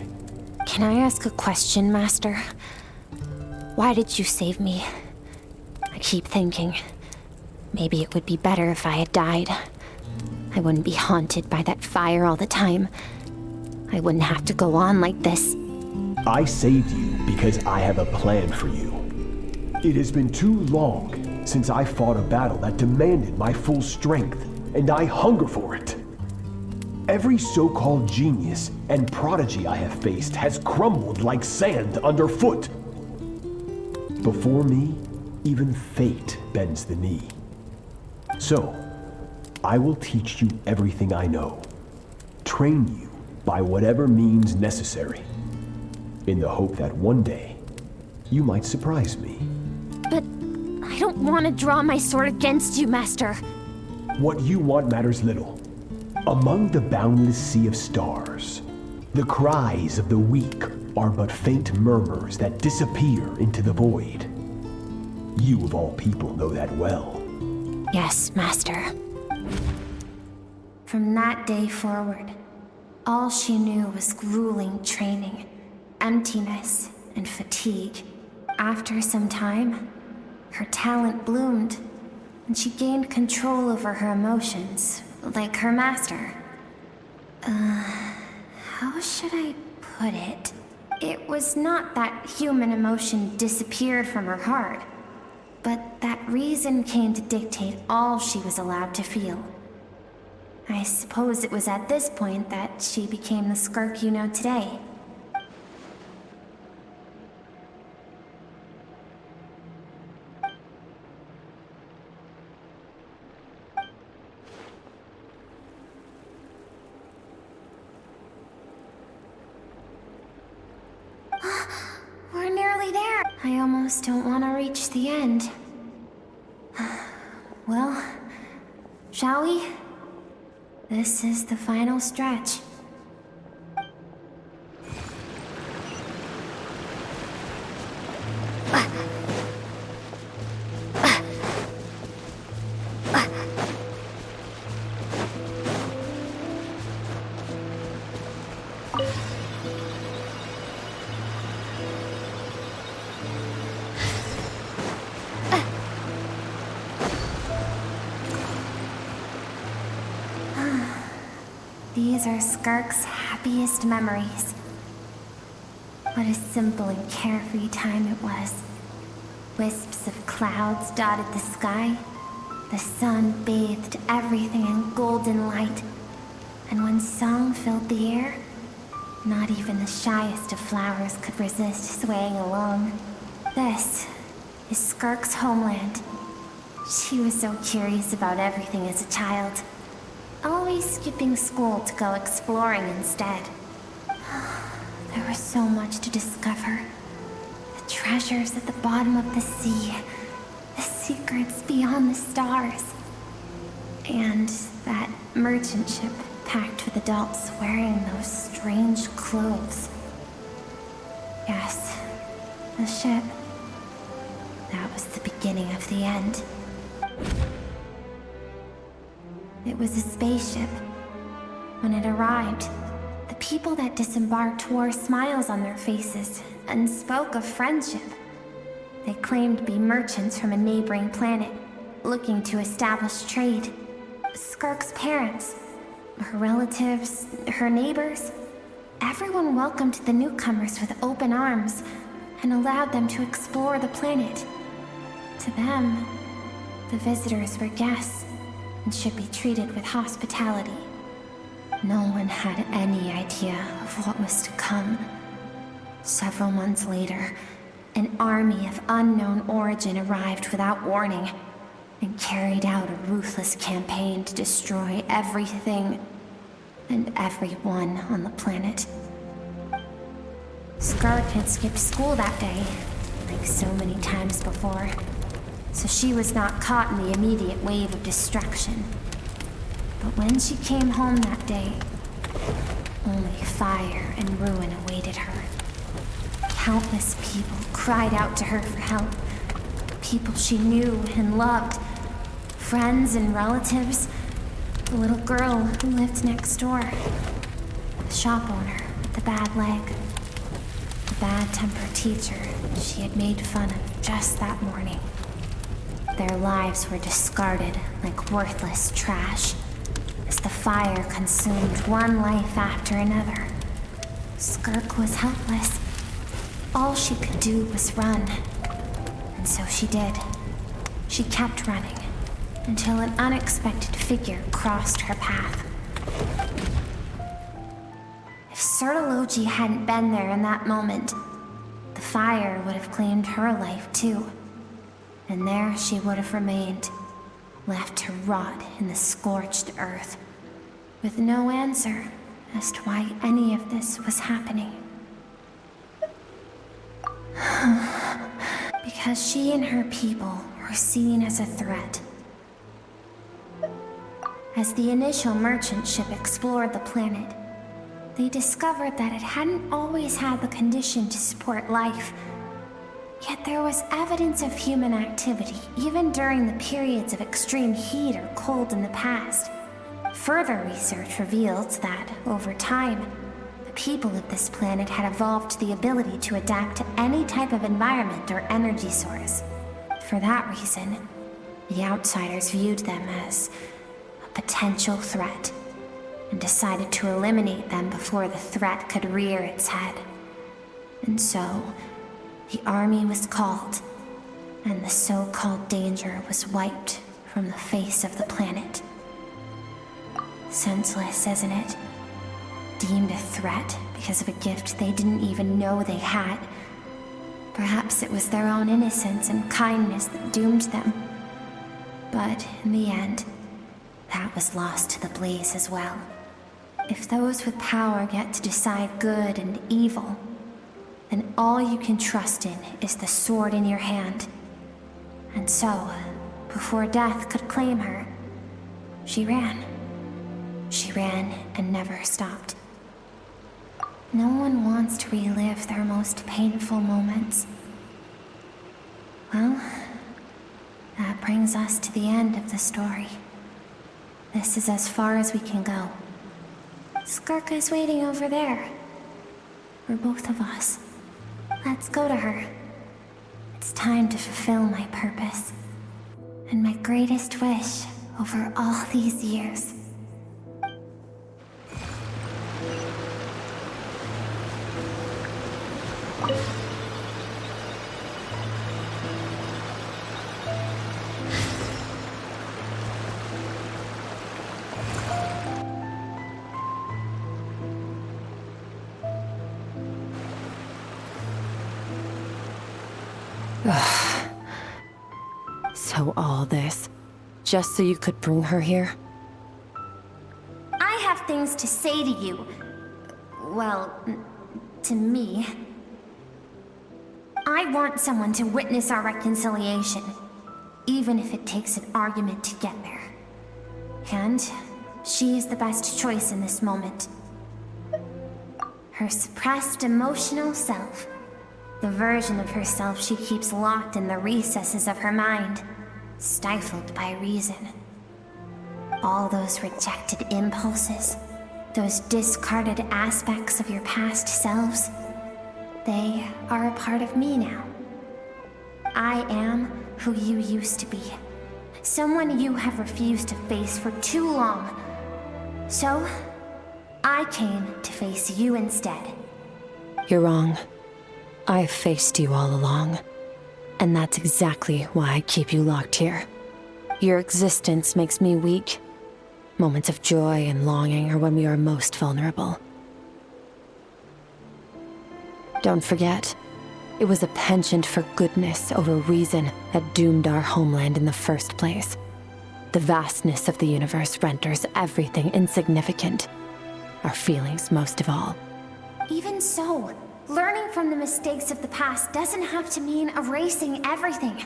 Can I ask a question, Master? Why did you save me? I keep thinking, maybe it would be better if I had died. I wouldn't be haunted by that fire all the time. I wouldn't have to go on like this. I saved you because I have a plan for you. It has been too long since I fought a battle that demanded my full strength, and I hunger for it. Every so-called genius and prodigy I have faced has crumbled like sand underfoot. Before me, even fate bends the knee. So, I will teach you everything I know. Train you by whatever means necessary, in the hope that one day, you might surprise me. But I don't want to draw my sword against you, Master. What you want matters little. Among the boundless sea of stars, the cries of the weak are but faint murmurs that disappear into the void. You of all people know that well. Yes, Master. From that day forward, all she knew was grueling training, emptiness, and fatigue. After some time, her talent bloomed, and she gained control over her emotions, like her master. How should I put it? It was not that human emotion disappeared from her heart, but that reason came to dictate all she was allowed to feel. I suppose it was at this point that she became the Skirk you know today. We're nearly there. I almost don't want to reach the end. Well, shall we? This is the final stretch. These are Skirk's happiest memories. What a simple and carefree time it was. Wisps of clouds dotted the sky. The sun bathed everything in golden light. And when song filled the air, not even the shyest of flowers could resist swaying along. This is Skirk's homeland. She was so curious about everything as a child. Always skipping school to go exploring instead. There was so much to discover. The treasures at the bottom of the sea. The secrets beyond the stars. And that merchant ship packed with adults wearing those strange clothes. Yes, the ship. That was the beginning of the end. It was a spaceship. When it arrived, the people that disembarked wore smiles on their faces and spoke of friendship. They claimed to be merchants from a neighboring planet, looking to establish trade. Skirk's parents, her relatives, her neighbors, everyone welcomed the newcomers with open arms and allowed them to explore the planet. To them, the visitors were guests and should be treated with hospitality. No one had any idea of what was to come. Several months later, an army of unknown origin arrived without warning and carried out a ruthless campaign to destroy everything and everyone on the planet. Skirk had skipped school that day, like so many times before, so she was not caught in the immediate wave of destruction. But when she came home that day, only fire and ruin awaited her. Countless people cried out to her for help. People she knew and loved. Friends and relatives. The little girl who lived next door. The shop owner with the bad leg. The bad-tempered teacher she had made fun of just that morning. Their lives were discarded like worthless trash as the fire consumed one life after another. Skirk was helpless. All she could do was run. And so she did. She kept running until an unexpected figure crossed her path. If Sertology hadn't been there in that moment, the fire would have claimed her life too. And there she would have remained, left to rot in the scorched earth, with no answer as to why any of this was happening. Because she and her people were seen as a threat. As the initial merchant ship explored the planet, they discovered that it hadn't always had the condition to support life. Yet there was evidence of human activity, even during the periods of extreme heat or cold in the past. Further research revealed that, over time, the people of this planet had evolved the ability to adapt to any type of environment or energy source. For that reason, the outsiders viewed them as a potential threat, and decided to eliminate them before the threat could rear its head. And so, the army was called, and the so-called danger was wiped from the face of the planet. Senseless, isn't it? Deemed a threat because of a gift they didn't even know they had. Perhaps it was their own innocence and kindness that doomed them. But in the end, that was lost to the blaze as well. If those with power get to decide good and evil, then all you can trust in is the sword in your hand. And so, before death could claim her, she ran. She ran and never stopped. No one wants to relive their most painful moments. Well, that brings us to the end of the story. This is as far as we can go. Skirk is waiting over there. For both of us. Let's go to her. It's time to fulfill my purpose. And my greatest wish over all these years. So all this, just so you could bring her here? I have things to say to you. Well, to me. I want someone to witness our reconciliation, even if it takes an argument to get there. And she is the best choice in this moment. Her suppressed emotional self. The version of herself she keeps locked in the recesses of her mind, stifled by reason. All those rejected impulses, those discarded aspects of your past selves, they are a part of me now. I am who you used to be. Someone you have refused to face for too long. So, I came to face you instead. You're wrong. I've faced you all along. And that's exactly why I keep you locked here. Your existence makes me weak. Moments of joy and longing are when we are most vulnerable. Don't forget, it was a penchant for goodness over reason that doomed our homeland in the first place. The vastness of the universe renders everything insignificant. Our feelings most of all. Even so, learning from the mistakes of the past doesn't have to mean erasing everything.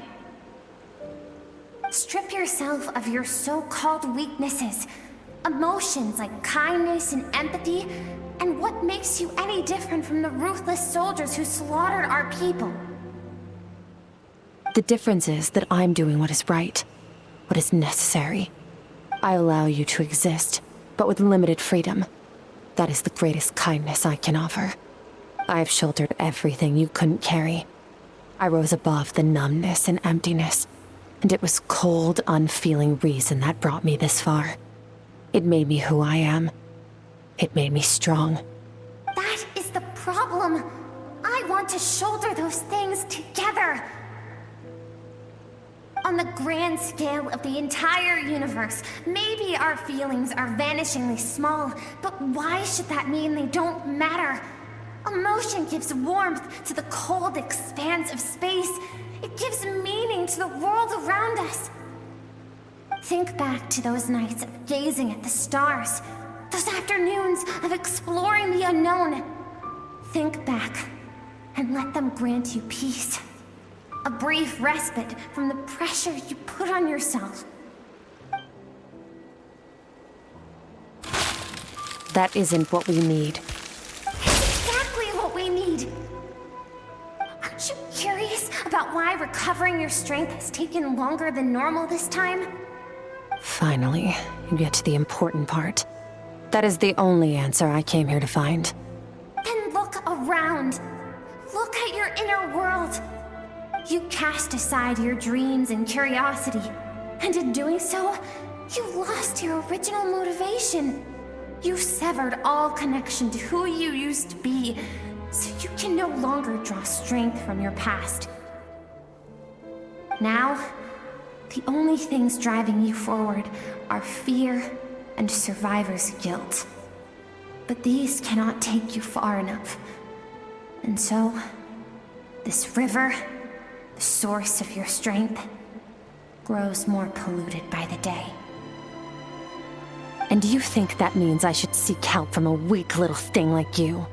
Strip yourself of your so-called weaknesses, emotions like kindness and empathy, and what makes you any different from the ruthless soldiers who slaughtered our people? The difference is that I'm doing what is right, what is necessary. I allow you to exist, but with limited freedom. That is the greatest kindness I can offer. I have shouldered everything you couldn't carry. I rose above the numbness and emptiness, and it was cold, unfeeling reason that brought me this far. It made me who I am. It made me strong. That is the problem. I want to shoulder those things together. On the grand scale of the entire universe, maybe our feelings are vanishingly small, but why should that mean they don't matter? Emotion gives warmth to the cold expanse of space. It gives meaning to the world around us. Think back to those nights of gazing at the stars, those afternoons of exploring the unknown. Think back and let them grant you peace. A brief respite from the pressure you put on yourself. That isn't what we need. It's exactly what we need. Aren't you curious about why recovering your strength has taken longer than normal this time? Finally, you get to the important part. That is the only answer I came here to find. Then look around. Look at your inner world. You cast aside your dreams and curiosity, and in doing so, you lost your original motivation. You severed all connection to who you used to be, so you can no longer draw strength from your past. Now, the only things driving you forward are fear and survivor's guilt. But these cannot take you far enough. And so, this river, the source of your strength, grows more polluted by the day. And you think that means I should seek help from a weak little thing like you?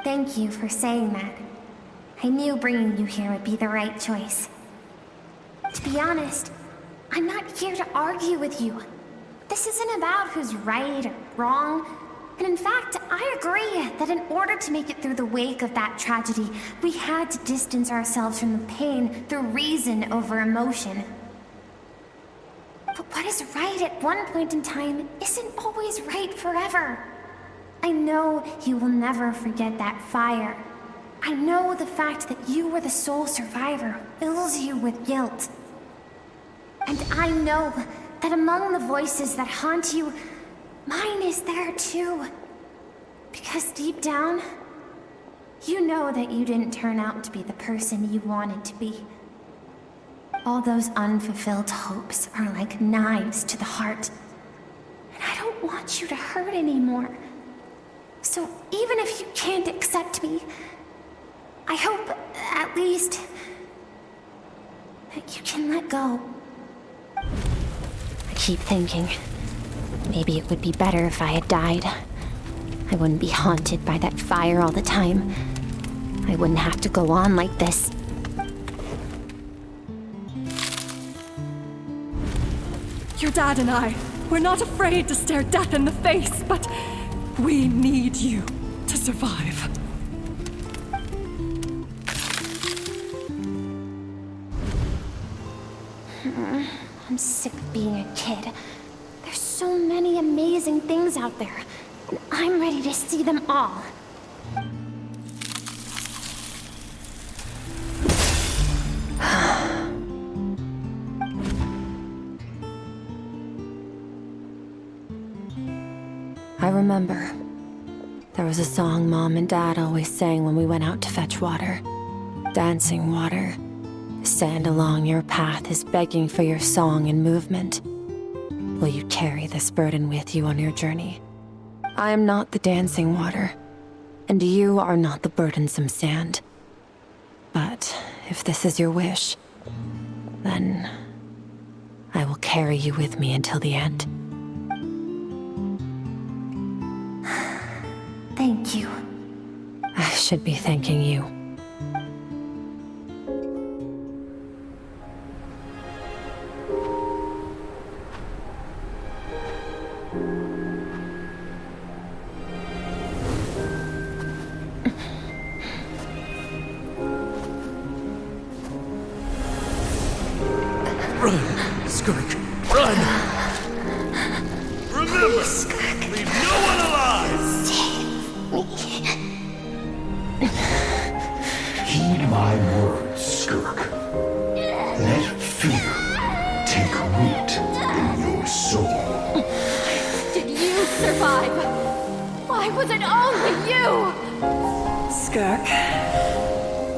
Thank you for saying that. I knew bringing you here would be the right choice. To be honest, I'm not here to argue with you. This isn't about who's right or wrong. And in fact, I agree that in order to make it through the wake of that tragedy, we had to distance ourselves from the pain through reason over emotion. But what is right at one point in time isn't always right forever. I know you will never forget that fire. I know the fact that you were the sole survivor fills you with guilt. And I know that among the voices that haunt you, mine is there too. Because deep down, you know that you didn't turn out to be the person you wanted to be. All those unfulfilled hopes are like knives to the heart. And I don't want you to hurt anymore. So even if you can't accept me, I hope, at least, that you can let go. I keep thinking, maybe it would be better if I had died. I wouldn't be haunted by that fire all the time. I wouldn't have to go on like this. Your dad and I, we're not afraid to stare death in the face, but we need you to survive. I'm sick of being a kid. There's so many amazing things out there, and I'm ready to see them all. I remember. There was a song Mom and Dad always sang when we went out to fetch water. Dancing water. The sand along your path is begging for your song and movement. Will you carry this burden with you on your journey? I am not the dancing water, and you are not the burdensome sand. But if this is your wish, then I will carry you with me until the end. Thank you. I should be thanking you. Run, Skirk, run! Remember, leave no one alive! Heed my words, Skirk. Let fear take root in your soul. Did you survive? Why was it only you? Skirk,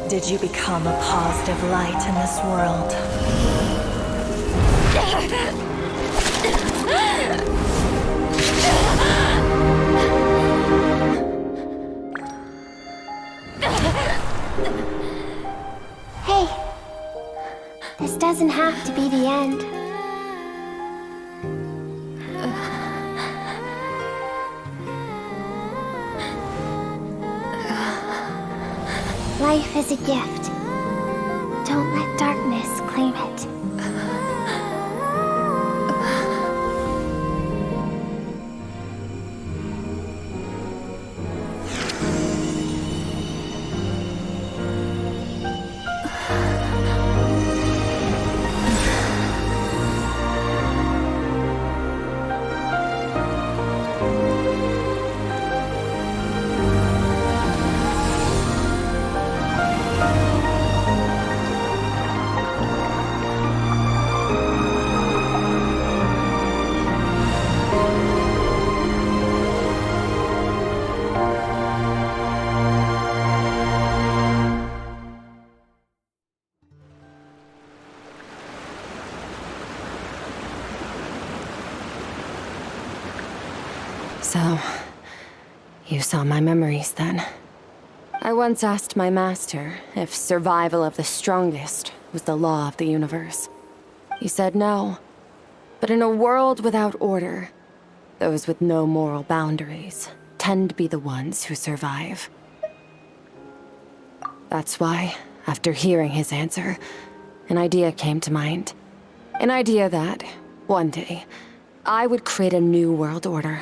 did you become a positive light in this world? Hey, this doesn't have to be the end. Life is a gift. Don't let darkness claim it. So, you saw my memories then. I once asked my master if survival of the strongest was the law of the universe. He said no. But in a world without order, those with no moral boundaries tend to be the ones who survive. That's why, after hearing his answer, an idea came to mind. An idea that, one day, I would create a new world order.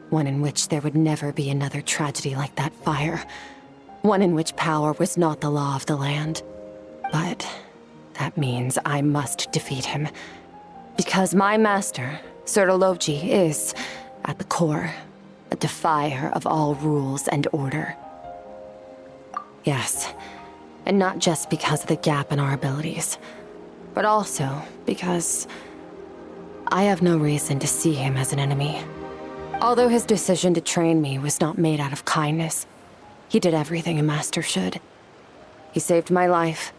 One in which there would never be another tragedy like that fire. One in which power was not the law of the land. But that means I must defeat him. Because my master, Sertologi, is, at the core, a defier of all rules and order. Yes, and not just because of the gap in our abilities, but also because I have no reason to see him as an enemy. Although his decision to train me was not made out of kindness, he did everything a master should. He saved my life,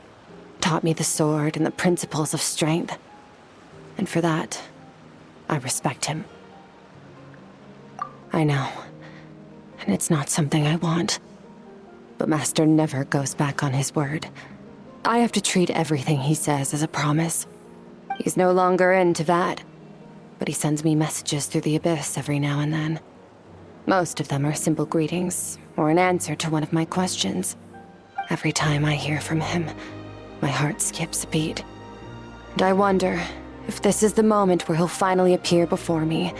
taught me the sword and the principles of strength. And for that, I respect him. I know, and it's not something I want. But Master never goes back on his word. I have to treat everything he says as a promise. He's no longer into that. But he sends me messages through the abyss every now and then. Most of them are simple greetings, or an answer to one of my questions. Every time I hear from him, my heart skips a beat. And I wonder if this is the moment where he'll finally appear before me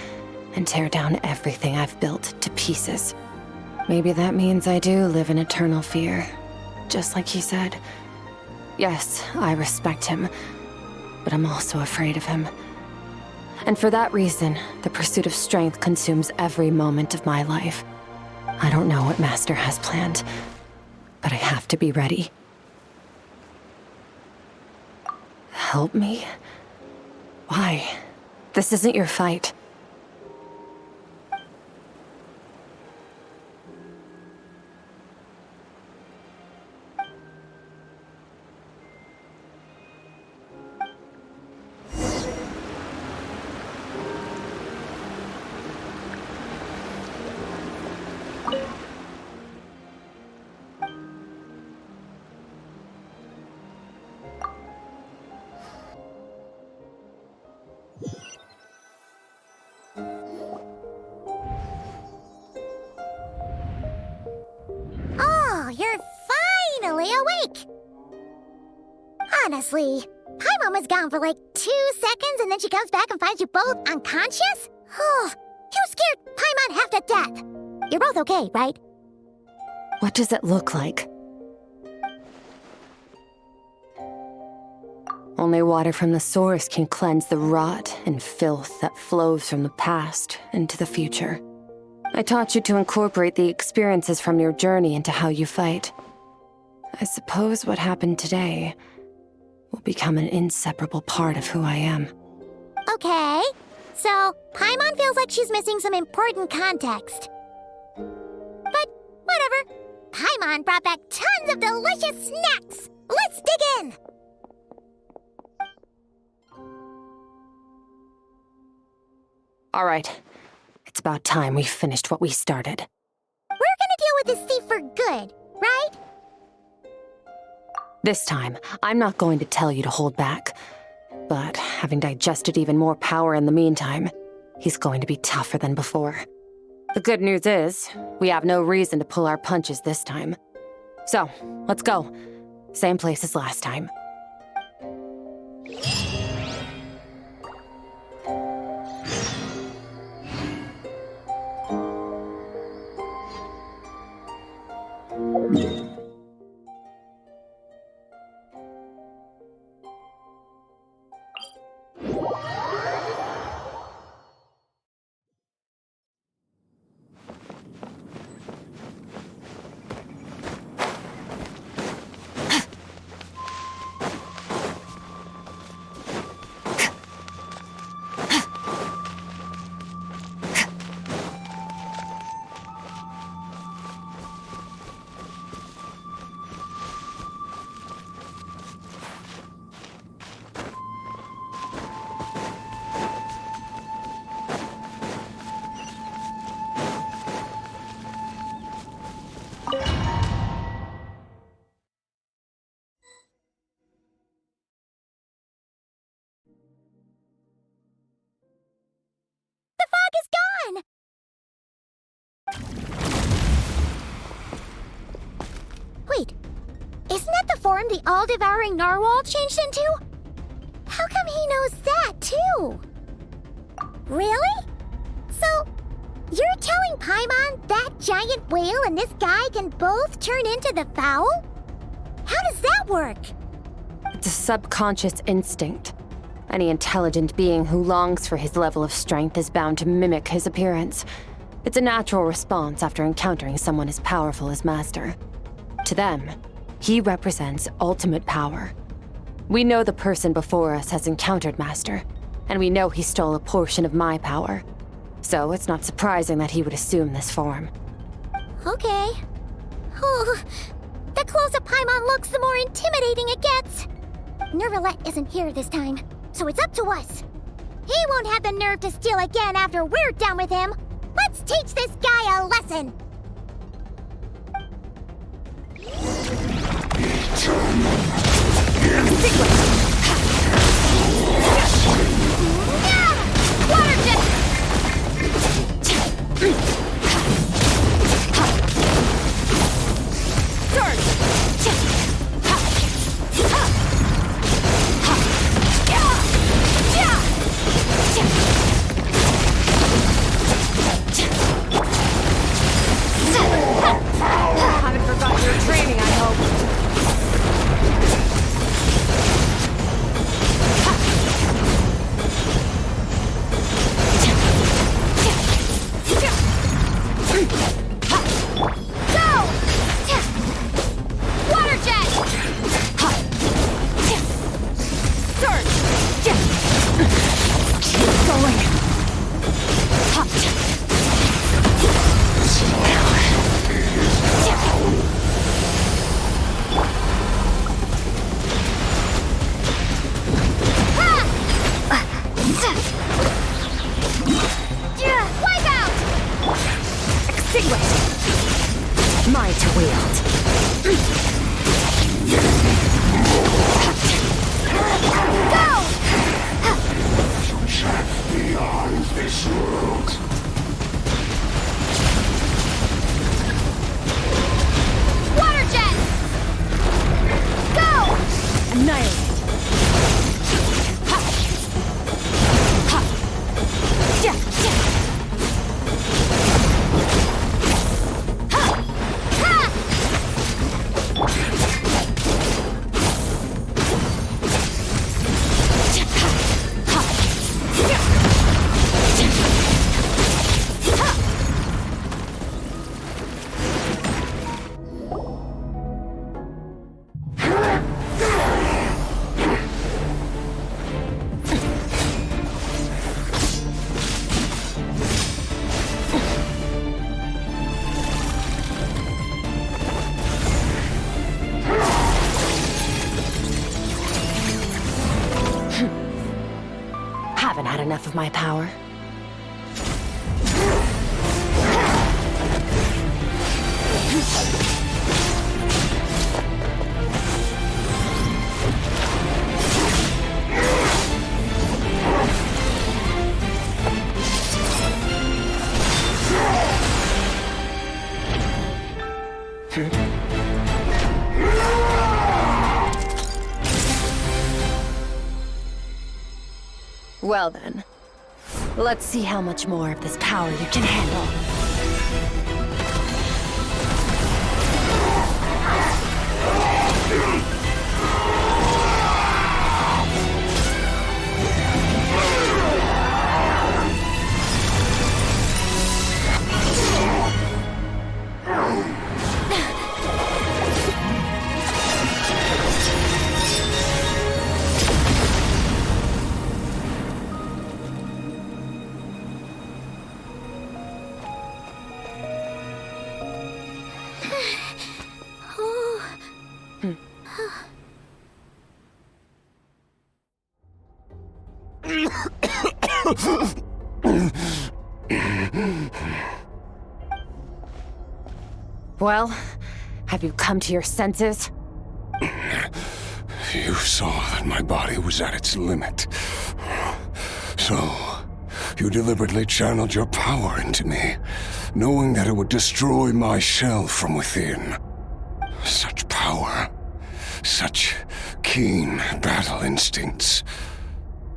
and tear down everything I've built to pieces. Maybe that means I do live in eternal fear, just like he said. Yes, I respect him, but I'm also afraid of him. And for that reason, the pursuit of strength consumes every moment of my life. I don't know what Master has planned, but I have to be ready. Help me? Why? This isn't your fight. Oh, you're finally awake! Honestly, Paimon was gone for like 2 seconds and then she comes back and finds you both unconscious? Oh, you scared Paimon half to death! You're both okay, right? What does it look like? Only water from the source can cleanse the rot and filth that flows from the past into the future. I taught you to incorporate the experiences from your journey into how you fight. I suppose what happened today will become an inseparable part of who I am. Okay, so Paimon feels like she's missing some important context. But whatever. Paimon brought back tons of delicious snacks! Let's dig in! All right. It's about time we finished what we started. We're gonna deal with this thief for good, right? This time, I'm not going to tell you to hold back. But having digested even more power in the meantime, he's going to be tougher than before. The good news is, we have no reason to pull our punches this time. So, let's go. Same place as last time. Wait, isn't that the form the all-devouring narwhal changed into? How come he knows that, too? Really? So, you're telling Paimon that giant whale and this guy can both turn into the fowl? How does that work? It's a subconscious instinct. Any intelligent being who longs for his level of strength is bound to mimic his appearance. It's a natural response after encountering someone as powerful as Master. To them, he represents ultimate power. We know the person before us has encountered Master, and we know he stole a portion of my power. So it's not surprising that he would assume this form. Okay. Oh, the closer Paimon looks, the more intimidating it gets. Nervalette isn't here this time, so it's up to us. He won't have the nerve to steal again after we're done with him. Let's teach this guy a lesson. Water jet! Haven't forgotten your training, I hope. Mine to wield. Go! Beyond this world. Water jet! Go! Annihilate. Haven't had enough of my power. Well then, let's see how much more of this power you can handle. Well, have you come to your senses? You saw that my body was at its limit. So, you deliberately channeled your power into me, knowing that it would destroy my shell from within. Such power. Such keen battle instincts.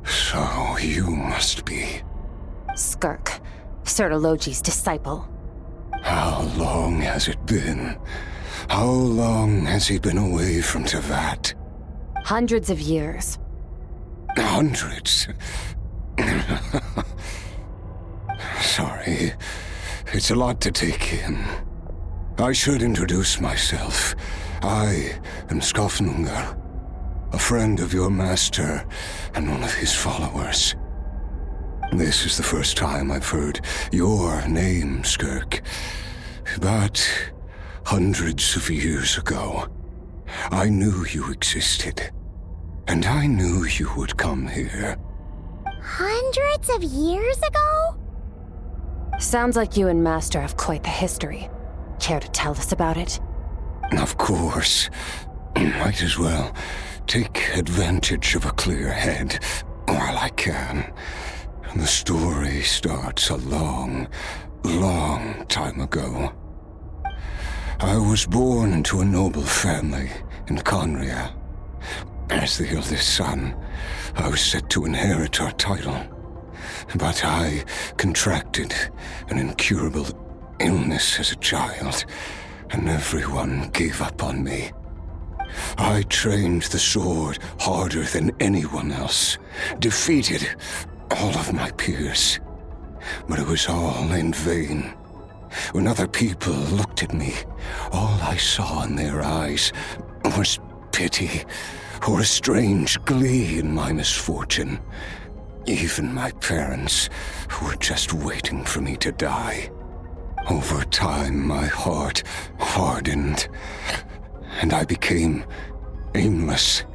So you must be... Skirk, Sertologi's disciple. How long has it been? How long has he been away from Tevat? Hundreds of years. Hundreds? Sorry. It's a lot to take in. I should introduce myself. I am Skofnungar, a friend of your master and one of his followers. This is the first time I've heard your name, Skirk. But hundreds of years ago, I knew you existed. And I knew you would come here. Hundreds of years ago? Sounds like you and Master have quite the history. Care to tell us about it? Of course. Might as well take advantage of a clear head while I can. The story starts a long, long time ago. I was born into a noble family in Conria. As the eldest son, I was set to inherit our title. But I contracted an incurable illness as a child, and everyone gave up on me. I trained the sword harder than anyone else, defeated all of my peers. But it was all in vain. When other people looked at me, all I saw in their eyes was pity or a strange glee in my misfortune. Even my parents were just waiting for me to die. Over time, my heart hardened, and I became aimless.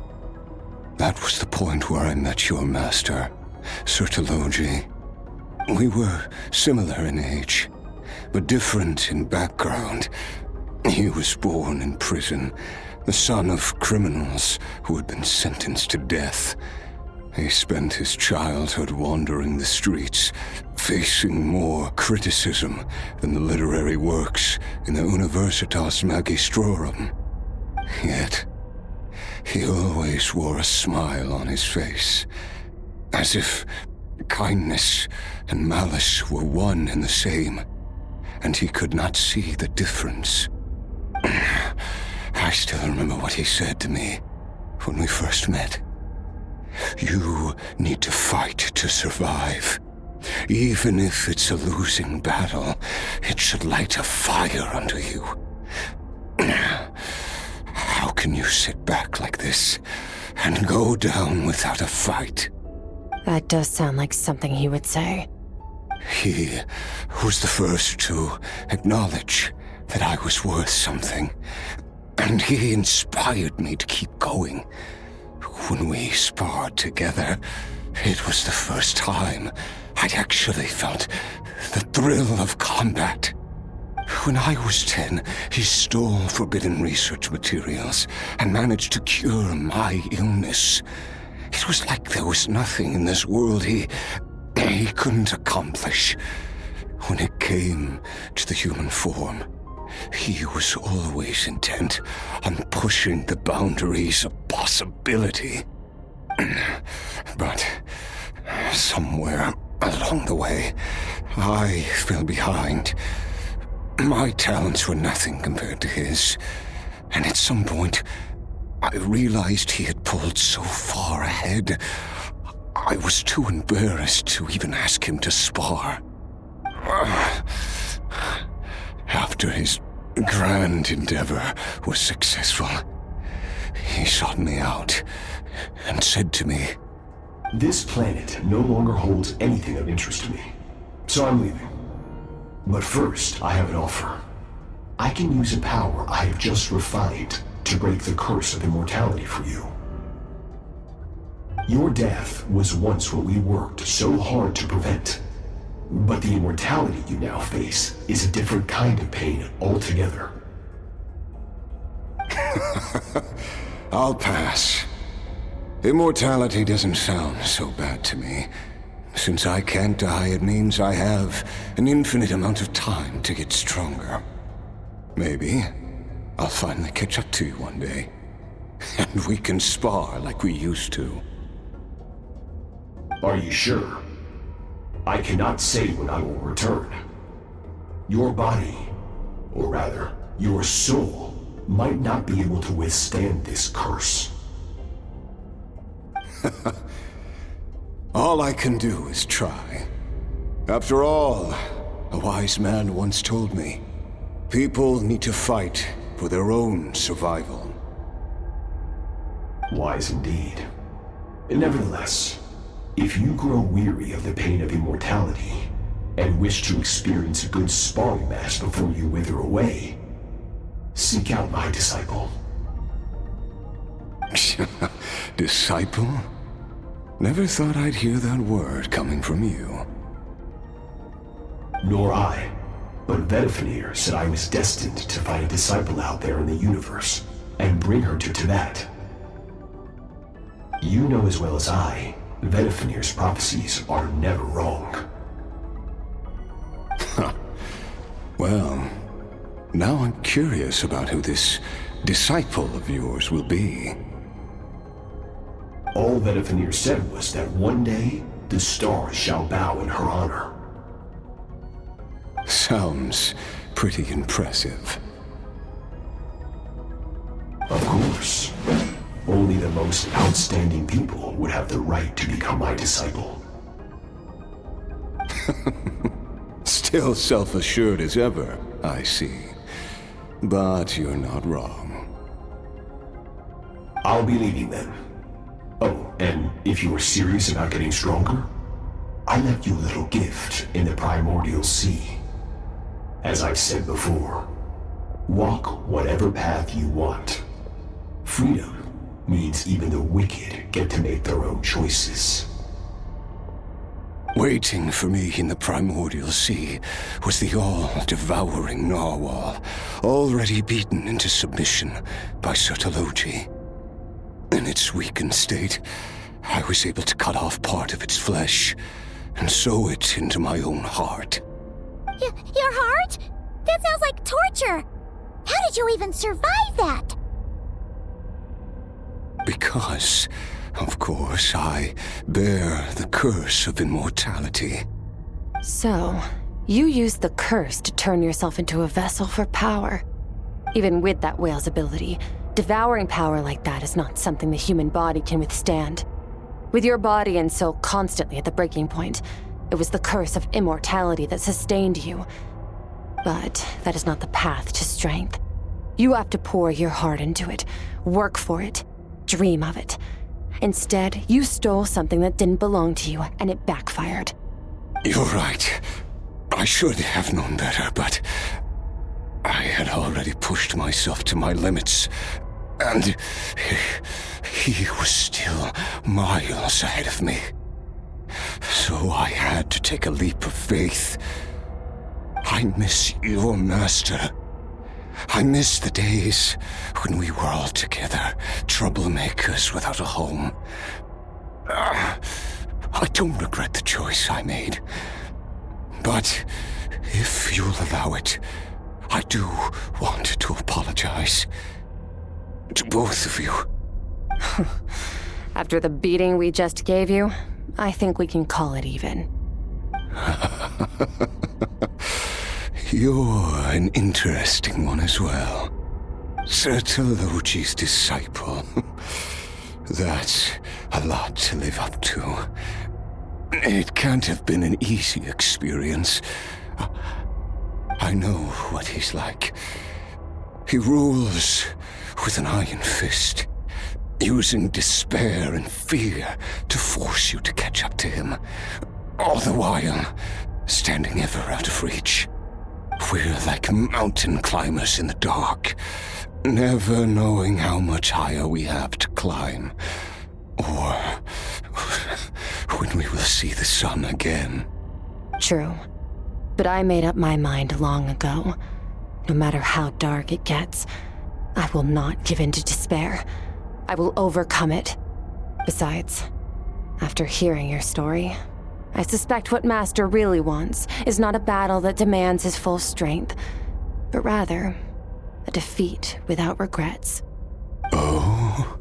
That was the point where I met your master, Sertologi. We were similar in age, but different in background. He was born in prison, the son of criminals who had been sentenced to death. He spent his childhood wandering the streets, facing more criticism than the literary works in the Universitas Magistrorum. Yet, he always wore a smile on his face, as if kindness and malice were one and the same, and he could not see the difference. I still remember what he said to me when we first met. You need to fight to survive. Even if it's a losing battle, it should light a fire under you. How can you sit back like this and go down without a fight? That does sound like something he would say. He was the first to acknowledge that I was worth something, and he inspired me to keep going. When we sparred together, it was the first time I'd actually felt the thrill of combat. When I was 10, he stole forbidden research materials and managed to cure my illness. It was like there was nothing in this world he couldn't accomplish. When it came to the human form, he was always intent on pushing the boundaries of possibility. But somewhere along the way, I fell behind. My talents were nothing compared to his, and at some point, I realized he had pulled so far ahead, I was too embarrassed to even ask him to spar. After his grand endeavor was successful, he sought me out and said to me, "This planet no longer holds anything of interest to me, so I'm leaving. But first, I have an offer. I can use a power I have just refined to break the curse of immortality for you. Your death was once what we worked so hard to prevent. But the immortality you now face is a different kind of pain altogether." I'll pass. Immortality doesn't sound so bad to me. Since I can't die, it means I have an infinite amount of time to get stronger. Maybe I'll finally catch up to you one day, and we can spar like we used to. Are you sure? I cannot say when I will return. Your body, or rather, your soul, might not be able to withstand this curse. All I can do is try. After all, a wise man once told me, people need to fight for their own survival. Wise indeed. Nevertheless, if you grow weary of the pain of immortality and wish to experience a good sparring match before you wither away, seek out my disciple. Disciple? Never thought I'd hear that word coming from you. Nor I, but Vedifenir said I was destined to find a disciple out there in the universe and bring her to Tibet. You know as well as I, Vedifenir's prophecies are never wrong. Well, now I'm curious about who this disciple of yours will be. All Vedifenir said was that one day, the stars shall bow in her honor. Sounds pretty impressive. Of course. Only the most outstanding people would have the right to become my disciple. Still self-assured as ever, I see. But you're not wrong. I'll be leaving then. Oh, and if you are serious about getting stronger, I left you a little gift in the primordial sea. As I've said before, walk whatever path you want. Freedom means even the wicked get to make their own choices. Waiting for me in the primordial sea was the all-devouring narwhal, already beaten into submission by Sertologi. In its weakened state, I was able to cut off part of its flesh and sew it into my own heart. Your heart? That sounds like torture! How did you even survive that? Because, of course, I bear the curse of immortality. So, you used the curse to turn yourself into a vessel for power. Even with that whale's ability, devouring power like that is not something the human body can withstand. With your body and soul constantly at the breaking point, it was the curse of immortality that sustained you. But that is not the path to strength. You have to pour your heart into it, work for it, dream of it. Instead, you stole something that didn't belong to you, and it backfired. You're right. I should have known better, but I had already pushed myself to my limits, and he was still miles ahead of me. So I had to take a leap of faith. I miss your master. I miss the days when we were all together, troublemakers without a home. I don't regret the choice I made. But if you'll allow it, I do want to apologize. To both of you. After the beating we just gave you, I think we can call it even. You're an interesting one as well. Sertologi's disciple. That's a lot to live up to. It can't have been an easy experience. I know what he's like. He rules with an iron fist, using despair and fear to force you to catch up to him, all the while standing ever out of reach. We're like mountain climbers in the dark, never knowing how much higher we have to climb, or when we will see the sun again. True. But I made up my mind long ago. No matter how dark it gets, I will not give in to despair. I will overcome it. Besides, after hearing your story, I suspect what Master really wants is not a battle that demands his full strength, but rather a defeat without regrets. Oh?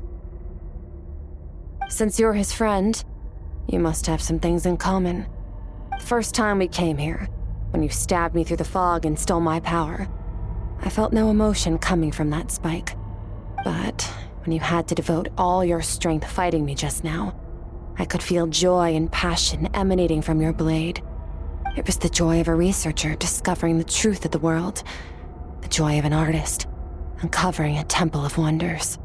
Since you're his friend, you must have some things in common. The first time we came here, when you stabbed me through the fog and stole my power, I felt no emotion coming from that spike. But when you had to devote all your strength fighting me just now, I could feel joy and passion emanating from your blade. It was the joy of a researcher discovering the truth of the world, the joy of an artist uncovering a temple of wonders.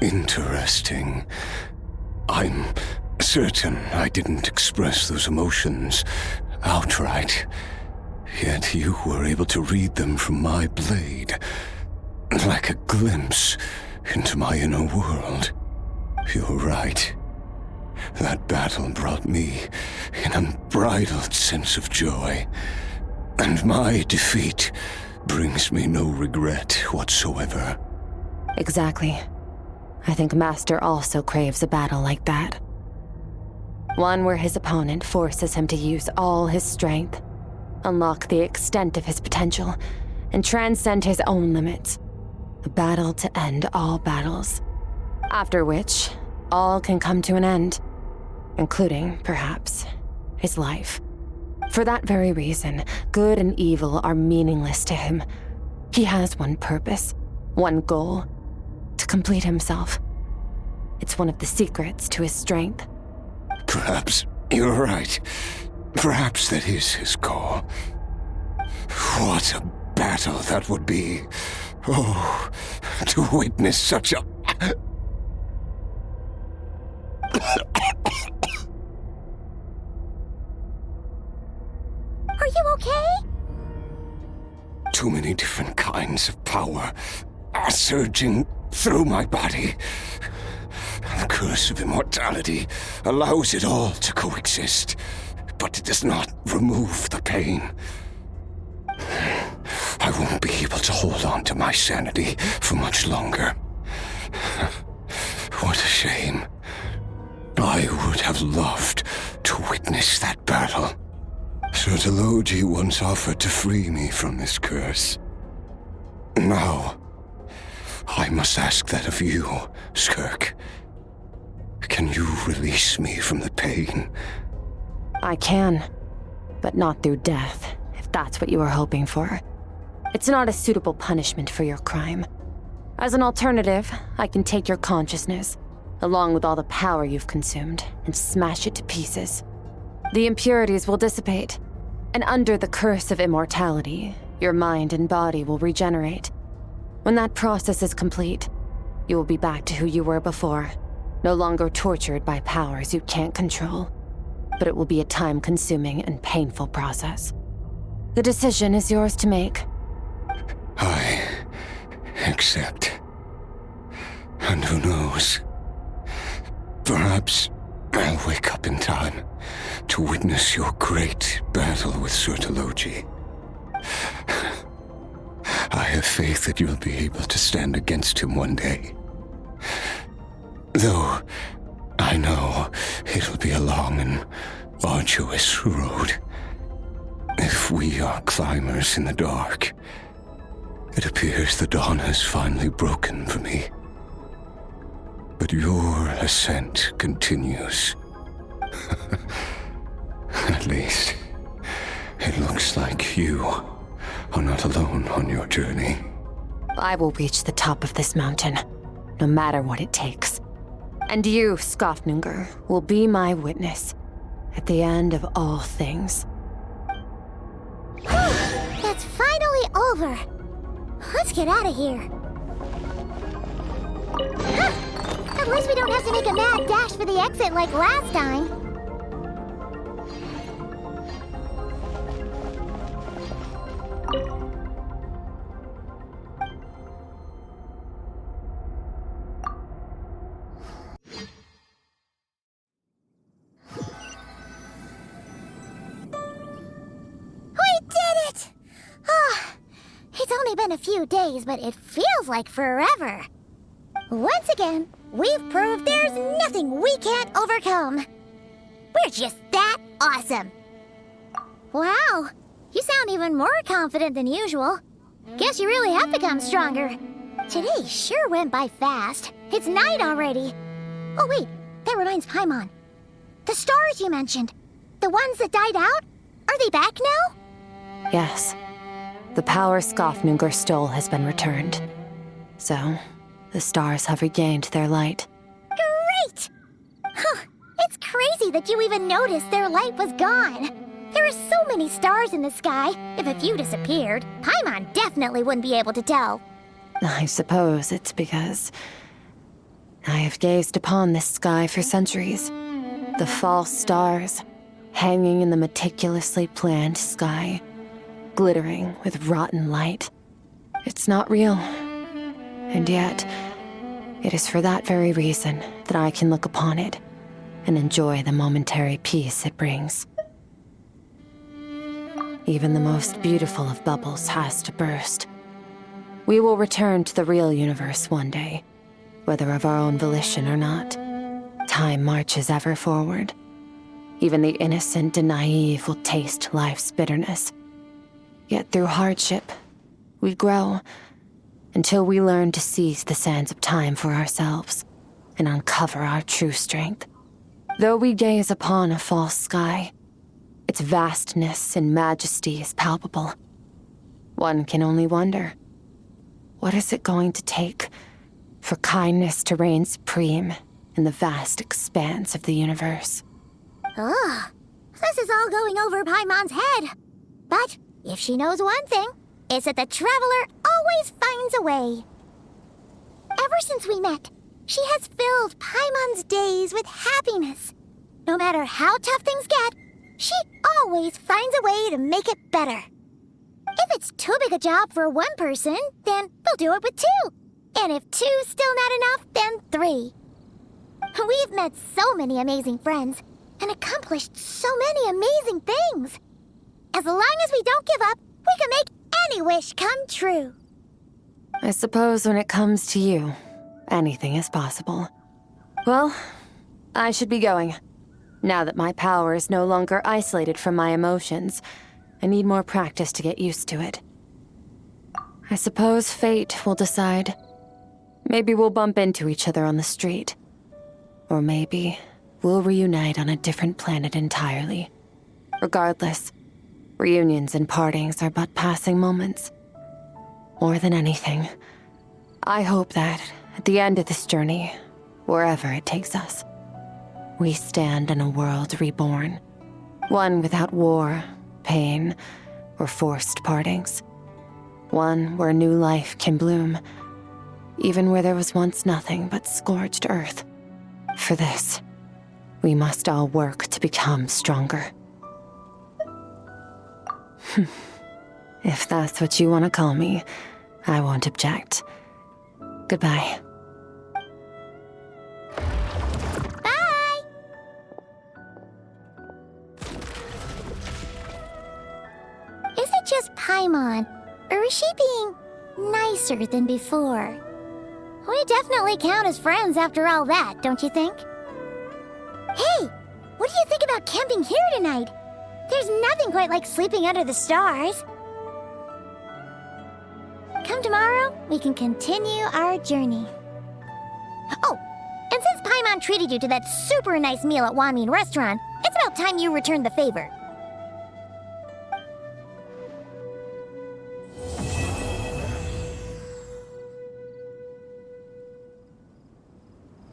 Interesting. I'm certain I didn't express those emotions outright, yet you were able to read them from my blade, like a glimpse into my inner world. You're right. That battle brought me an unbridled sense of joy, and my defeat brings me no regret whatsoever. Exactly. I think Master also craves a battle like that. One where his opponent forces him to use all his strength, unlock the extent of his potential, and transcend his own limits. A battle to end all battles. After which, all can come to an end, including, perhaps, his life. For that very reason, good and evil are meaningless to him. He has one purpose, one goal: to complete himself. It's one of the secrets to his strength. Perhaps you're right. Perhaps that is his goal. What a battle that would be. Oh, to witness such a... Are you okay? Too many different kinds of power are surging through my body. The curse of immortality allows it all to coexist. but it does not remove the pain. I won't be able to hold on to my sanity for much longer. What a shame. I would have loved to witness that battle. Sotologi once offered to free me from this curse. Now, I must ask that of you, Skirk. Can you release me from the pain? I can, but not through death, if that's what you were hoping for. It's not a suitable punishment for your crime. As an alternative, I can take your consciousness, along with all the power you've consumed, and smash it to pieces. The impurities will dissipate, and under the curse of immortality, your mind and body will regenerate. When that process is complete, you will be back to who you were before, no longer tortured by powers you can't control. But it will be a time-consuming and painful process. The decision is yours to make. I accept. And who knows? Perhaps I'll wake up in time to witness your great battle with Sotologi. I have faith that you'll be able to stand against him one day. Though I know it'll be a long and arduous road. If we are climbers in the dark, it appears the dawn has finally broken for me. But your ascent continues. At least, it looks like you are not alone on your journey. I will reach the top of this mountain, no matter what it takes. And you, Skofnungr, will be my witness at the end of all things. It's finally over. Let's get out of here. Huh. At least we don't have to make a mad dash for the exit like last time. Been a few days, but it feels like forever. Once again, we've proved there's nothing we can't overcome. We're just that awesome. Wow, you sound even more confident than usual. Guess you really have become stronger. Today sure went by fast. It's night already. Oh wait, that reminds Paimon. The stars you mentioned, the ones that died out, are they back now? Yes. The power Skofnungr stole has been returned. So, the stars have regained their light. Great! Huh, it's crazy that you even noticed their light was gone. There are so many stars in the sky. If a few disappeared, Paimon definitely wouldn't be able to tell. I suppose it's because I have gazed upon this sky for centuries. The false stars, hanging in the meticulously planned sky, glittering with rotten light. It's not real. And yet, it is for that very reason that I can look upon it and enjoy the momentary peace it brings. Even the most beautiful of bubbles has to burst. We will return to the real universe one day, whether of our own volition or not. Time marches ever forward. Even the innocent and naive will taste life's bitterness. Yet through hardship, we grow until we learn to seize the sands of time for ourselves and uncover our true strength. Though we gaze upon a false sky, its vastness and majesty is palpable. One can only wonder, what is it going to take for kindness to reign supreme in the vast expanse of the universe? Ugh, this is all going over Paimon's head. But if she knows one thing, it's that the Traveler always finds a way. Ever since we met, she has filled Paimon's days with happiness. No matter how tough things get, she always finds a way to make it better. If it's too big a job for one person, then we'll do it with two. And if two's still not enough, then three. We've met so many amazing friends, and accomplished so many amazing things. As long as we don't give up, we can make any wish come true. I suppose when it comes to you, anything is possible. Well, I should be going. Now that my power is no longer isolated from my emotions, I need more practice to get used to it. I suppose fate will decide. Maybe we'll bump into each other on the street. Or maybe we'll reunite on a different planet entirely. Regardless, reunions and partings are but passing moments. More than anything, I hope that at the end of this journey, wherever it takes us, we stand in a world reborn. One without war, pain, or forced partings. One where new life can bloom, even where there was once nothing but scorched earth. For this, we must all work to become stronger. If that's what you want to call me, I won't object. Goodbye. Bye! Is it just Paimon, or is she being nicer than before? We definitely count as friends after all that, don't you think? Hey, what do you think about camping here tonight? There's nothing quite like sleeping under the stars. Come tomorrow, we can continue our journey. Oh, and since Paimon treated you to that super nice meal at Wanmin Restaurant, it's about time you returned the favor.